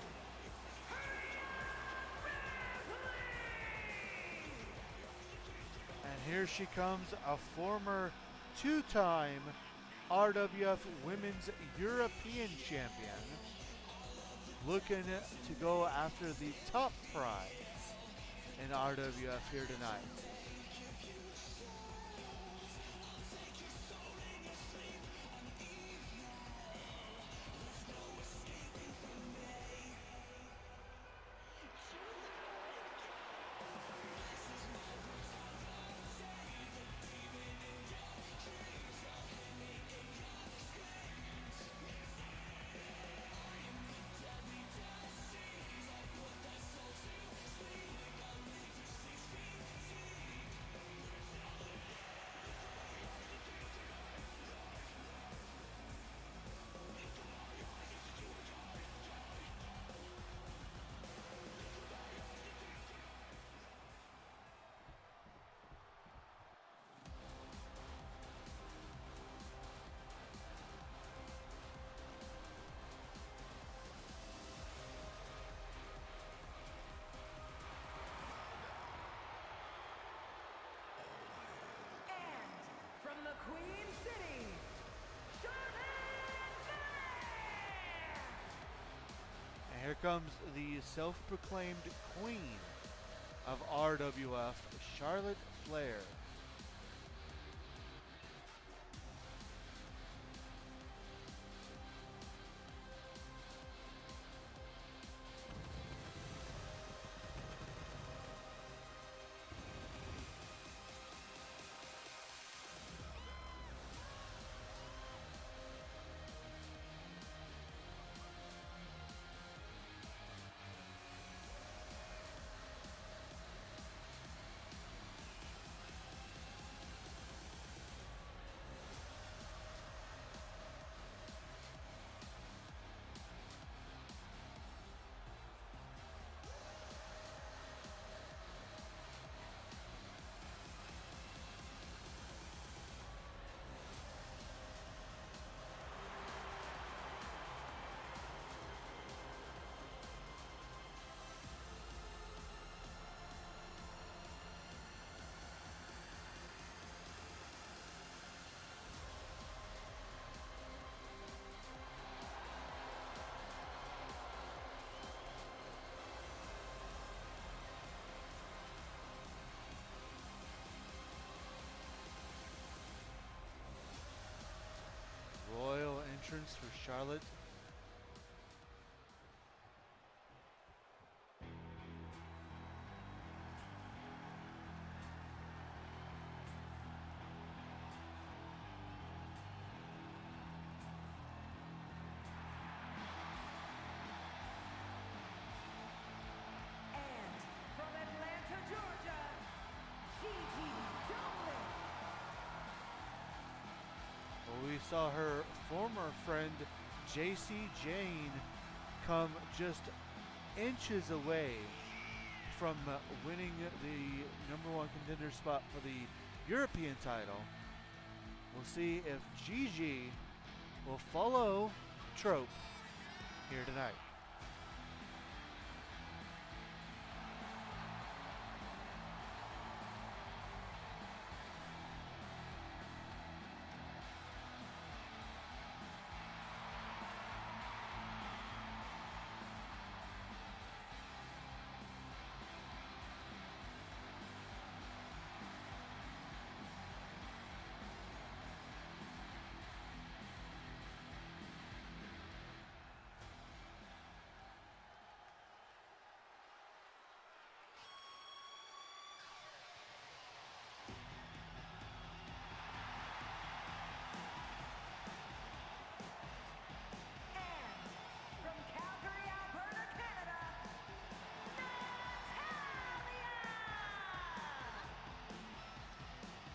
And here she comes, a former two-time RWF Women's European Champion, looking to go after the top prize in RWF here tonight. and from the Queen City, Charlotte Flair! And here comes the self-proclaimed queen of RWF, Charlotte Flair. Royal entrance for Charlotte. And from Atlanta, Georgia, Gigi Dolan. Well, we saw her former friend JC Jane come just inches away from winning the #1 contender spot for the European title. We'll see if Gigi will follow trope here tonight.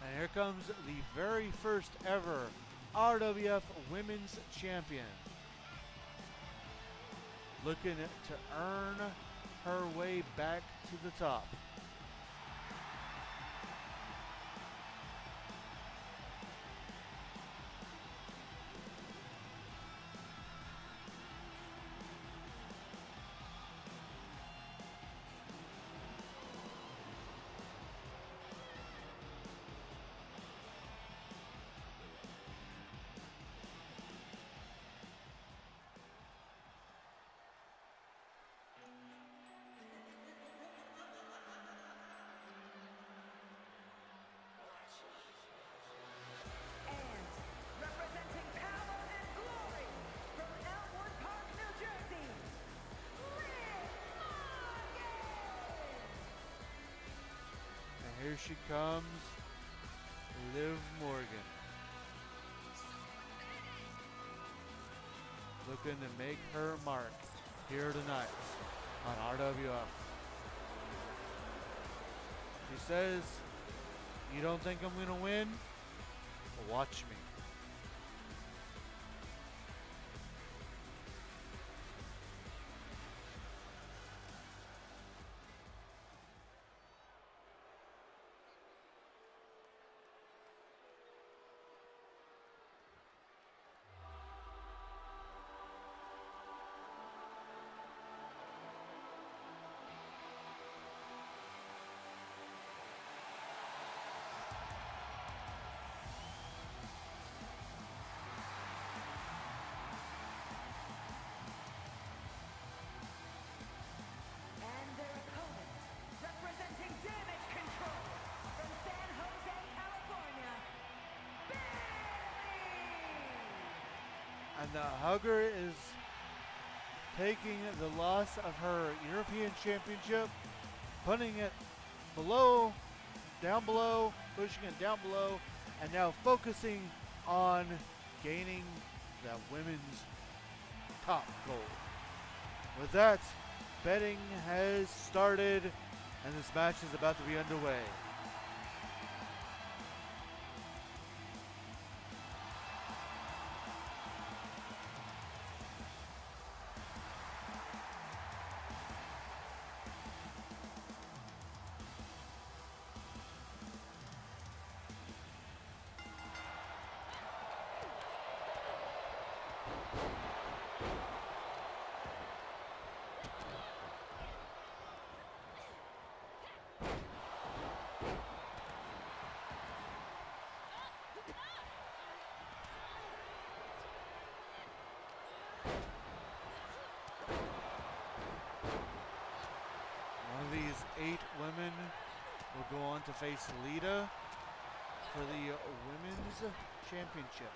And here comes the very first ever RWF Women's Champion. Looking to earn her way back to the top. And representing power and glory from Elmwood Park, New Jersey, Liv Morgan! And here she comes, Liv Morgan. Looking to make her mark here tonight on RWF. She says, "You don't think I'm going to win? Well, watch me." And their opponent, representing Damage Control from San Jose, California, Bailey! And the Hugger is taking the loss of her European Championship, putting it below, down below, pushing it down below, and now focusing on gaining the women's top gold. With that, betting has started, and this match is about to be underway. One of these 8 women will go on to face Lita for the Women's Championship.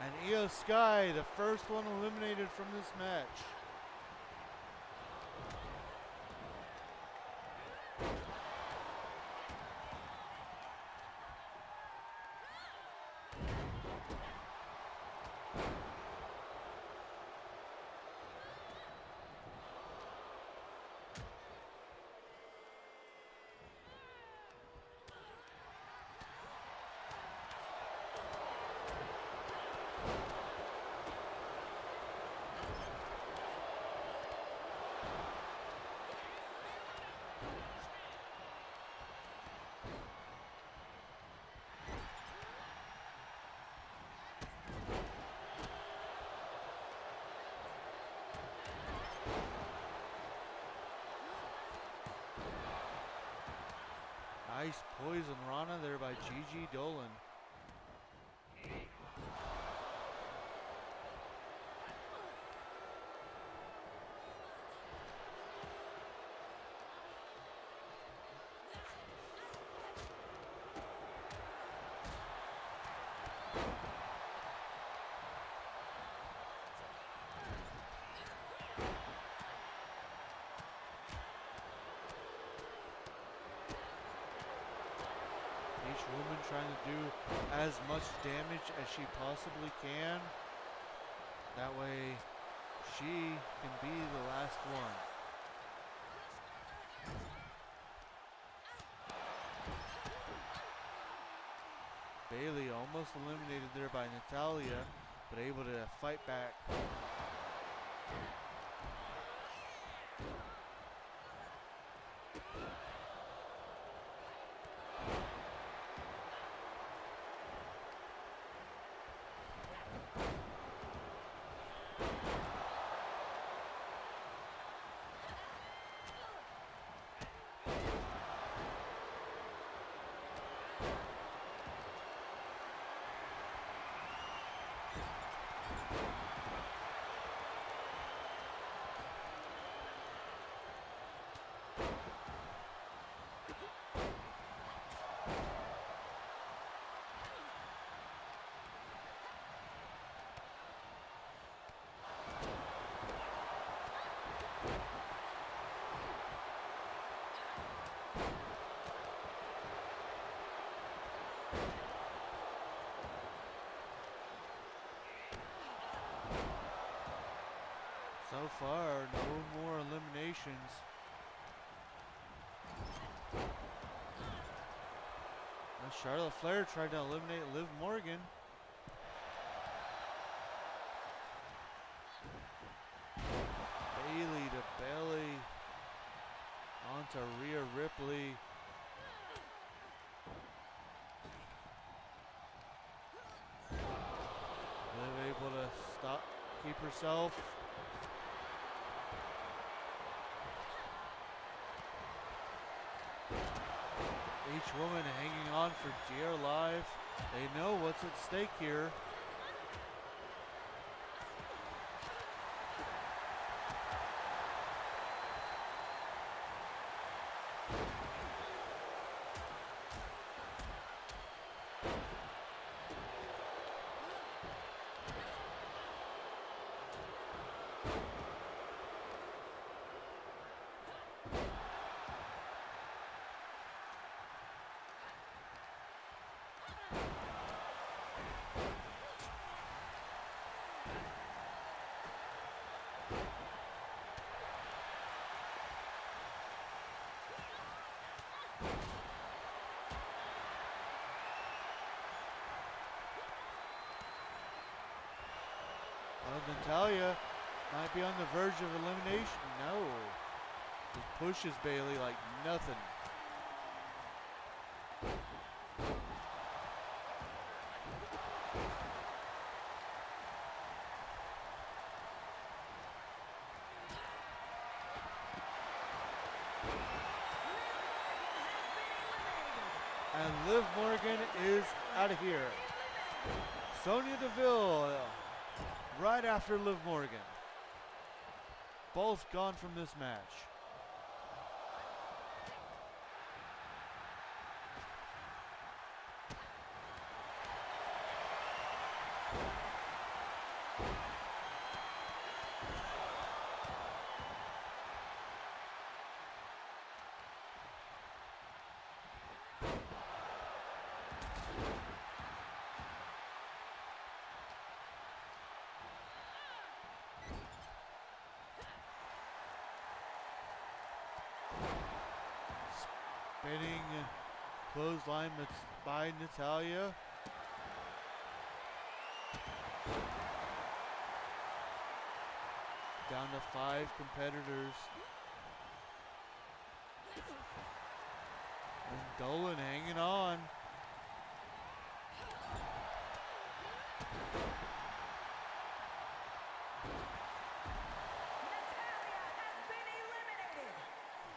Io Sky has been eliminated! And Io Sky, the first one eliminated from this match. Nice poison Rana there by Gigi Dolan. Each woman trying to do as much damage as she possibly can. That way she can be the last one. Bailey almost eliminated there by Natalia, but able to fight back. So far, no more eliminations. Now Charlotte Flair tried to eliminate Liv Morgan. Bailey to belly onto Rhea Ripley. Liv able to stop, keep herself. Each woman hanging on for dear life. They know what's at stake here. Well, Natalia might be on the verge of elimination. No. Just pushes Bailey like nothing. And Liv Morgan is out of here. Sonya Deville right after Liv Morgan. Both gone from this match. Spinning clothesline by Natalia. Down to 5 competitors. And Dolan hanging on.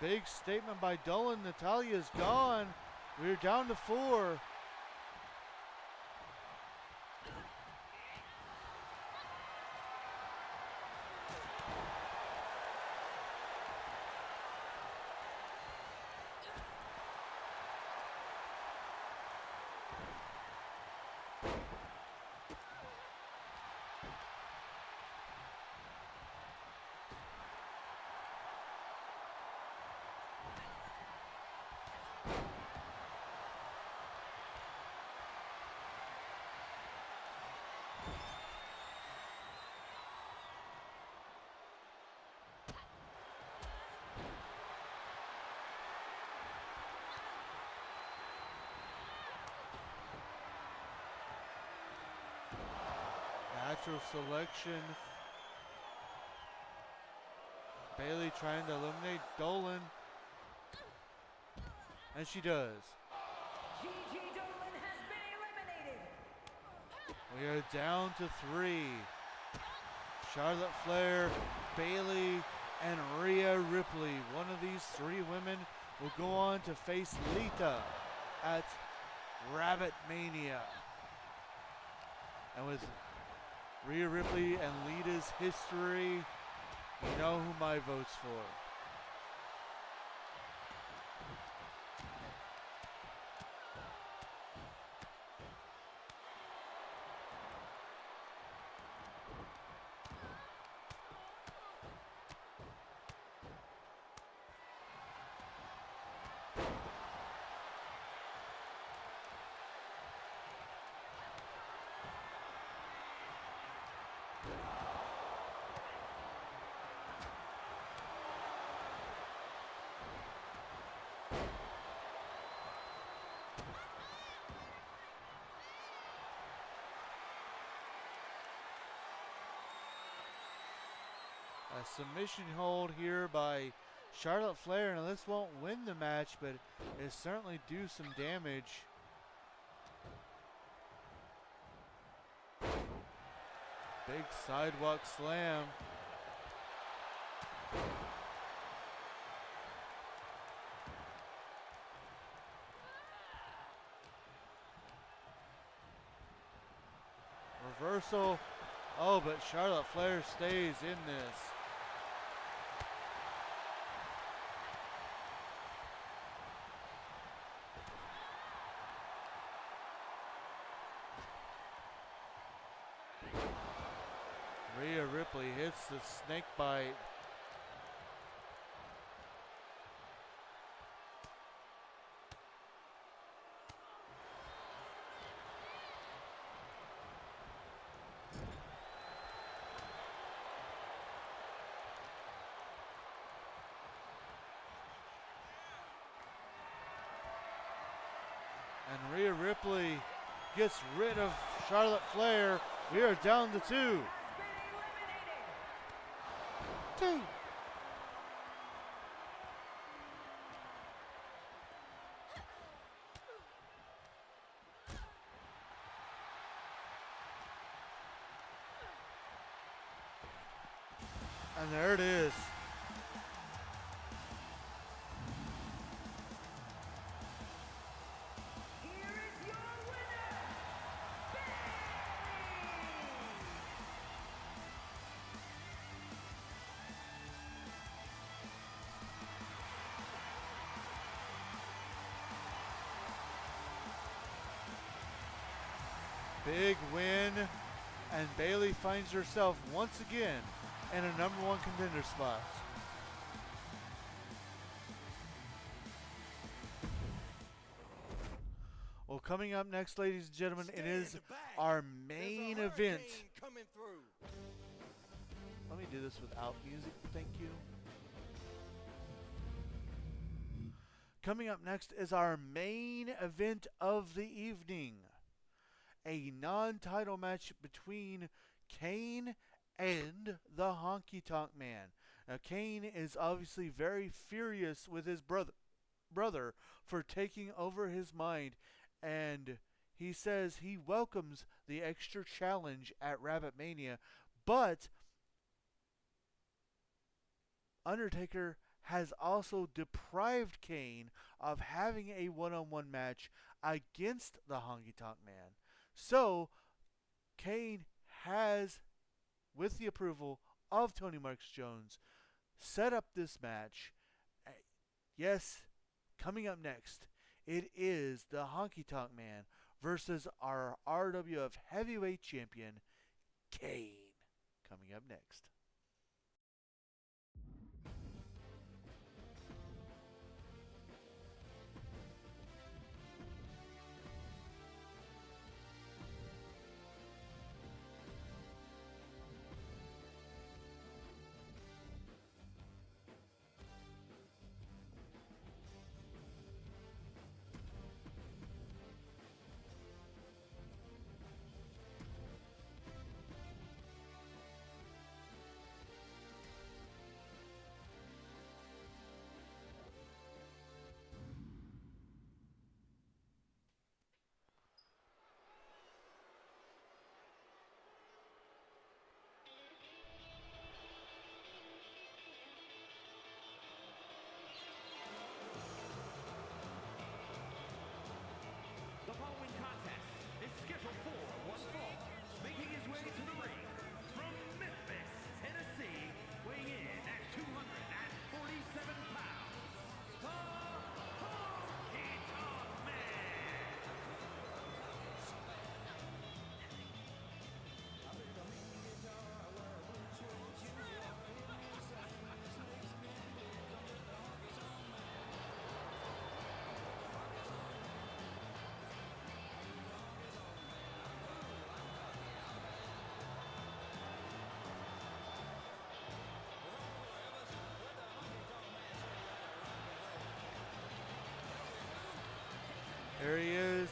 Big statement by Dolan. Natalia's gone. We're down to 4. natural selection. Bailey trying to eliminate Dolan. And she does. Gigi Dolan has been eliminated. We are down to 3. Charlotte Flair, Bailey, and Rhea Ripley. One of these 3 women will go on to face Lita at Rabit Mania. And with Rhea Ripley and Lita's history, you know who my vote's for. A submission hold here by Charlotte Flair. Now this won't win the match, but it certainly do some damage. Big sidewalk slam. Reversal. Oh, but Charlotte Flair stays in this. Rhea Ripley hits the snake bite. And Rhea Ripley gets rid of Charlotte Flair. We are down to 2. 2. And there it is. Here is your winner, Big win, and Bailey finds herself once again in a #1 contender spot. Well, coming up next, ladies and gentlemen, it is our main event. Coming through. Let me do this without music, thank you. Coming up next is our main event of the evening. A non-title match between Kane and the Honky Tonk Man. Now, Kane is obviously very furious with his brother for taking over his mind, and he says he welcomes the extra challenge at Rabit Mania, but Undertaker has also deprived Kane of having a one-on-one match against the Honky Tonk Man. So, Kane has, with the approval of Tony Marks Jones, set up this match. Yes, coming up next, it is the Honky Tonk Man versus our RWF Heavyweight Champion, Kane. Coming up next.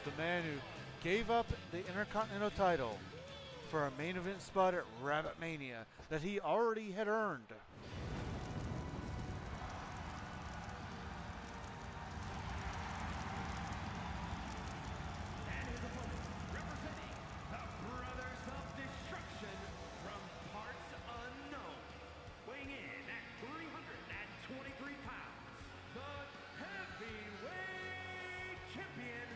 the man who gave up the Intercontinental title for a main event spot at Rabbit Mania that he already had earned. And his opponent, representing the Brothers of Destruction from parts unknown, weighing in at 323 pounds, the heavyweight champion,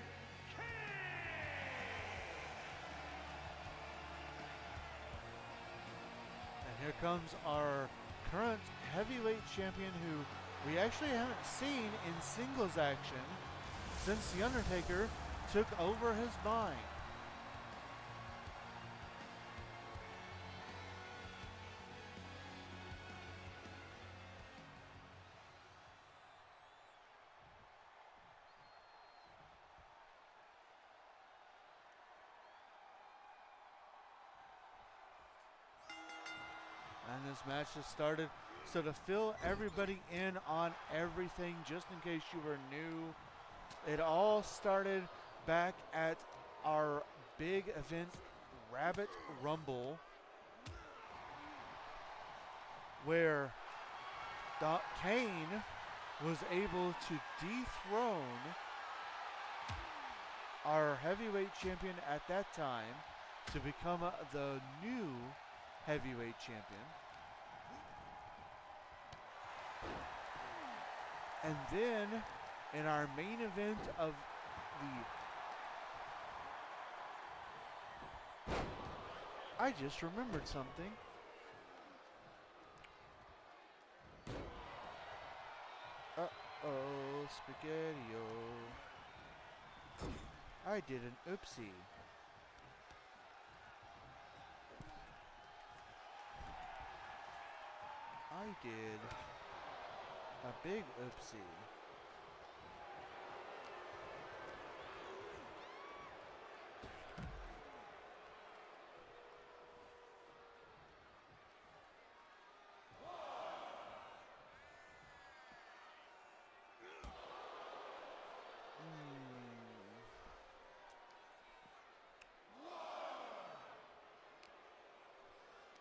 And here comes our current heavyweight champion, who we actually haven't seen in singles action since The Undertaker took over his mind. And this match has started. So to fill everybody in on everything, just in case you were new, it all started back at our big event, Rabbit Rumble, where Kane was able to dethrone our heavyweight champion at that time to become the new heavyweight champion. And then in our main event of the... I just remembered something. Uh-oh, Spaghetti-O. I did an oopsie. I did a big oopsie.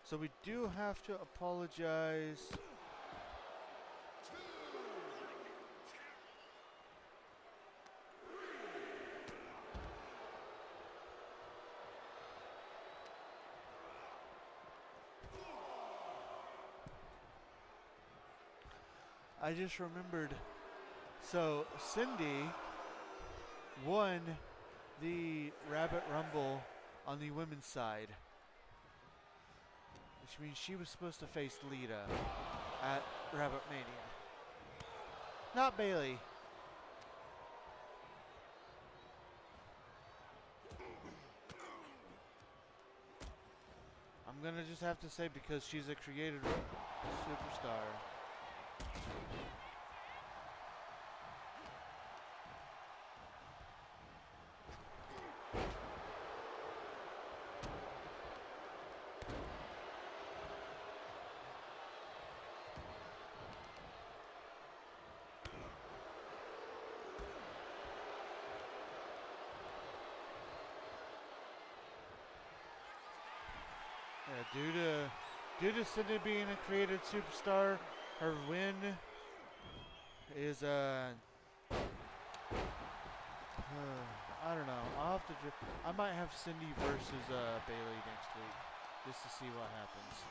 So we do have to apologize. I just remembered. So Cindy won the Rabbit Rumble on the women's side, which means she was supposed to face Lita at Rabbit Mania. Not Bailey. I'm gonna just have to say, because she's a created superstar. Yeah, due to Cindy being a created superstar, her win is I don't know. I'll have to. I might have Cindy versus Bailey next week, just to see what happens.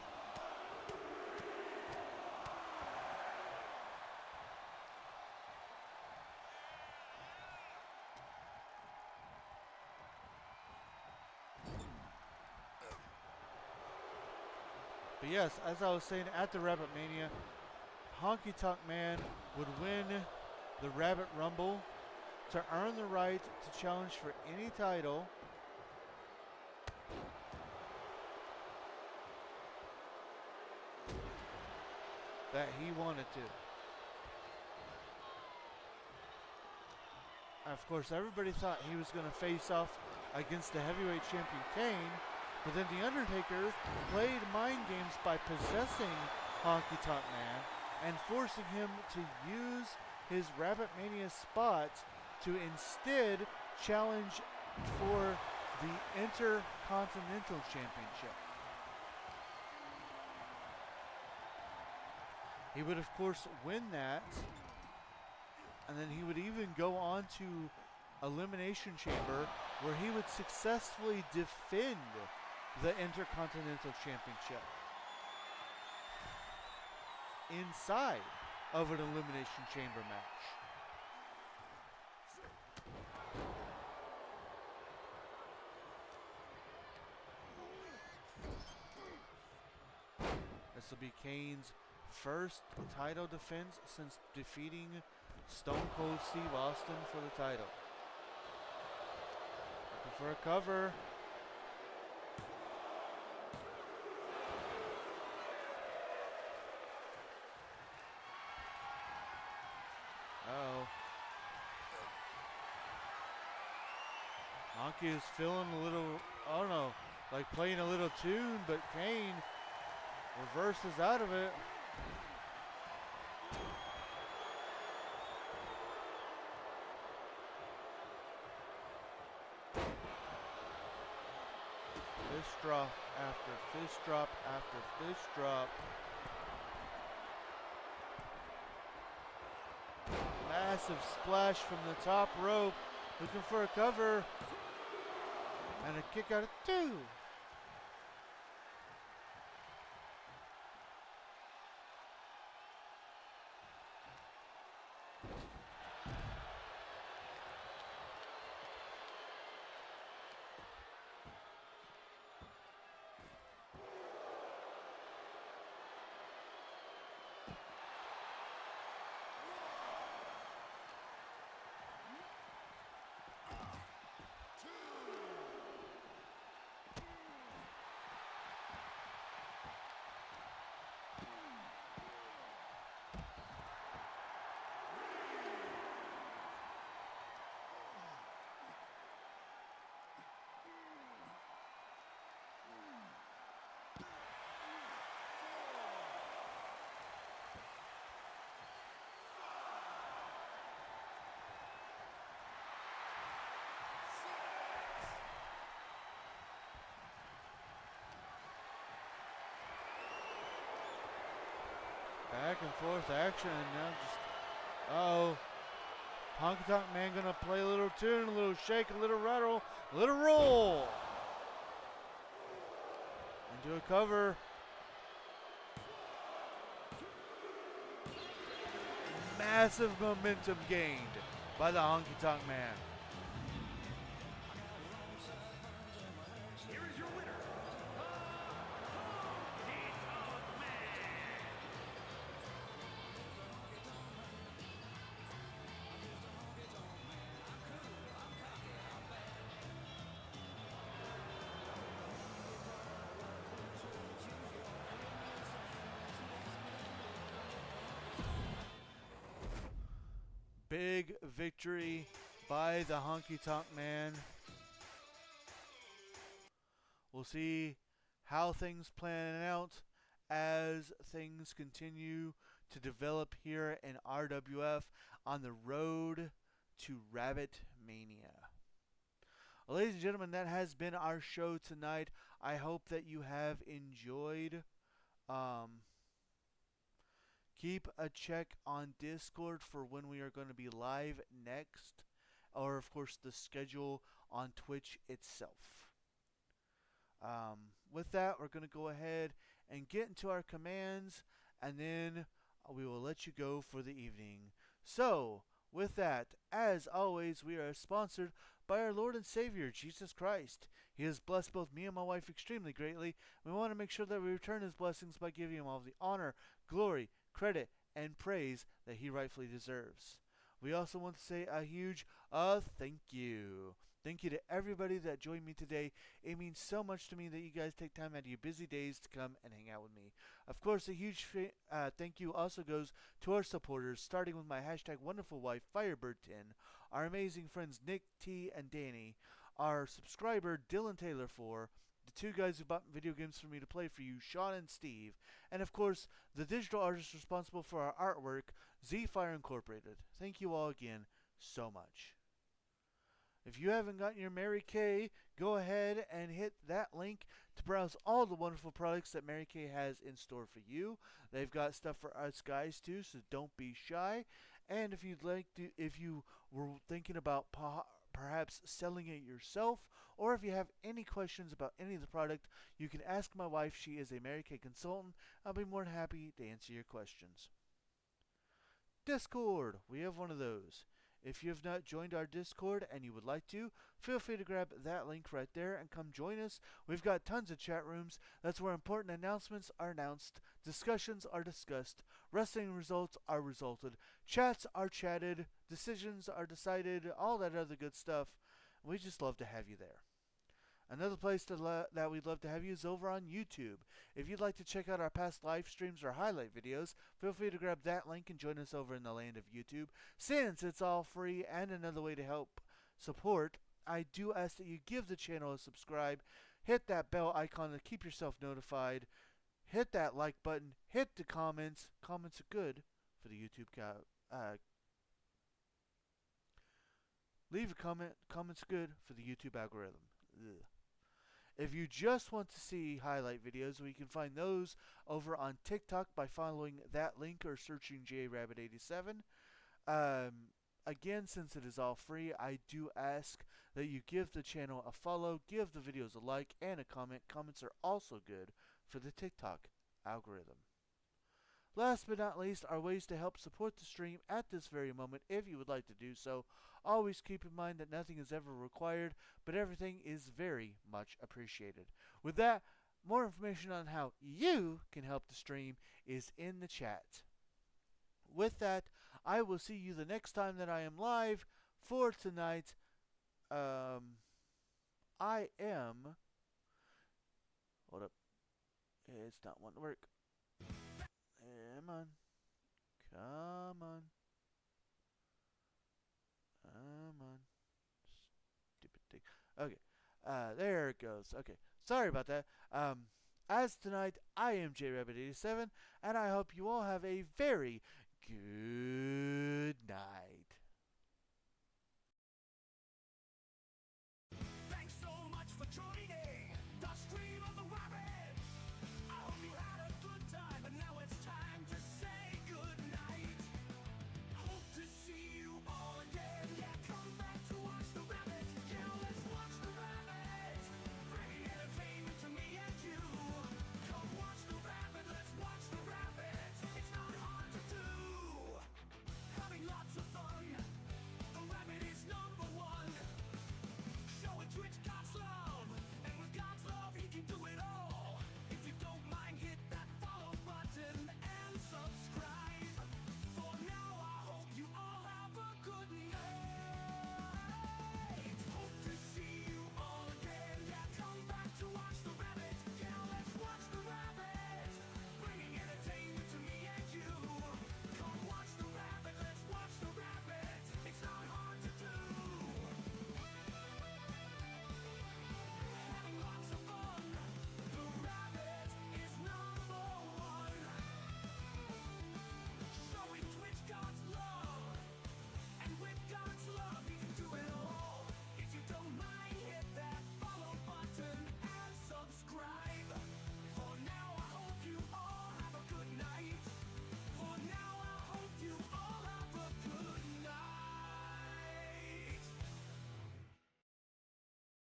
But yes, as I was saying, at the Rabbit Mania, Honky Tonk Man would win the Rabbit Rumble to earn the right to challenge for any title that he wanted to. Of course, everybody thought he was going to face off against the heavyweight champion Kane, but then The Undertaker played mind games by possessing Honky Tonk Man and forcing him to use his Rabbit Mania spot to instead challenge for the Intercontinental Championship. He would, of course, win that, and then he would even go on to Elimination Chamber, where he would successfully defend the Intercontinental Championship inside of an Elimination Chamber match. This will be Kane's first title defense since defeating Stone Cold Steve Austin for the title. Looking for a cover. Uh-oh. Honky is feeling a little, I don't know, like playing a little tune, but Kane reverses out of it. Fist drop after fist drop after fist drop. Massive splash from the top rope. Looking for a cover. And a kick out of two. Back and forth action, and now just, uh-oh. Honky Tonk Man gonna play a little tune, a little shake, a little rattle, a little roll. Into a cover. Massive momentum gained by the Honky Tonk Man. Here is your winner, Big victory by the Honky Tonk Man. We'll see how things plan out as things continue to develop here in RWF on the road to Rabit Mania. Well, ladies and gentlemen, that has been our show tonight. I hope that you have enjoyed. Keep a check on Discord for when we are going to be live next, or of course the schedule on Twitch itself. With that, we're going to go ahead and get into our commands, and then we will let you go for the evening. So, with that, as always, we are sponsored by our Lord and Savior, Jesus Christ. He has blessed both me and my wife extremely greatly. We want to make sure that we return His blessings by giving Him all the honor, glory, credit, and praise that He rightfully deserves. We also want to say a huge thank you. Thank you to everybody that joined me today. It means so much to me that you guys take time out of your busy days to come and hang out with me. Of course, a huge thank you also goes to our supporters, starting with my hashtag wonderful wife, Firebird10, our amazing friends Nick, T, and Danny, our subscriber, Dylan Taylor 4, the two guys who bought video games for me to play for you, Sean and Steve, and of course, the digital artist responsible for our artwork, Z Fire Incorporated. Thank you all again so much. If you haven't gotten your Mary Kay, go ahead and hit that link to browse all the wonderful products that Mary Kay has in store for you. They've got stuff for us guys too, so don't be shy. And if you were thinking about perhaps selling it yourself, or if you have any questions about any of the product, you can ask my wife. She is a Mary Kay consultant. I'll be more than happy to answer your questions. Discord, we have one of those. If you have not joined our Discord and you would like to, feel free to grab that link right there and come join us. We've got tons of chat rooms. That's where important announcements are announced, discussions are discussed, wrestling results are resulted, chats are chatted, decisions are decided, all that other good stuff. We just love to have you there. Another place that we'd love to have you is over on YouTube. If you'd like to check out our past live streams or highlight videos, feel free to grab that link and join us over in the land of YouTube. Since it's all free and another way to help support, I do ask that you give the channel a subscribe, hit that bell icon to keep yourself notified, hit that like button, hit the comments. Comments are good for the YouTube leave a comment. Comments are good for the YouTube algorithm. Ugh. If you just want to see highlight videos, we can find those over on TikTok by following that link or searching JRabbit87. Again, since it is all free, I do ask that you give the channel a follow, give the videos a like, and a comment. Comments are also good for the TikTok algorithm. Last but not least are ways to help support the stream at this very moment if you would like to do so. Always keep in mind that nothing is ever required, but everything is very much appreciated. With that, more information on how you can help the stream is in the chat. With that, I will see you the next time that I am live. For tonight, I am... Hold up. It's not wanting to work. Come on. Come on. Come on. Stupid thing. Okay. There it goes. Okay. Sorry about that. As tonight, I am JRabbit87, and I hope you all have a very good night.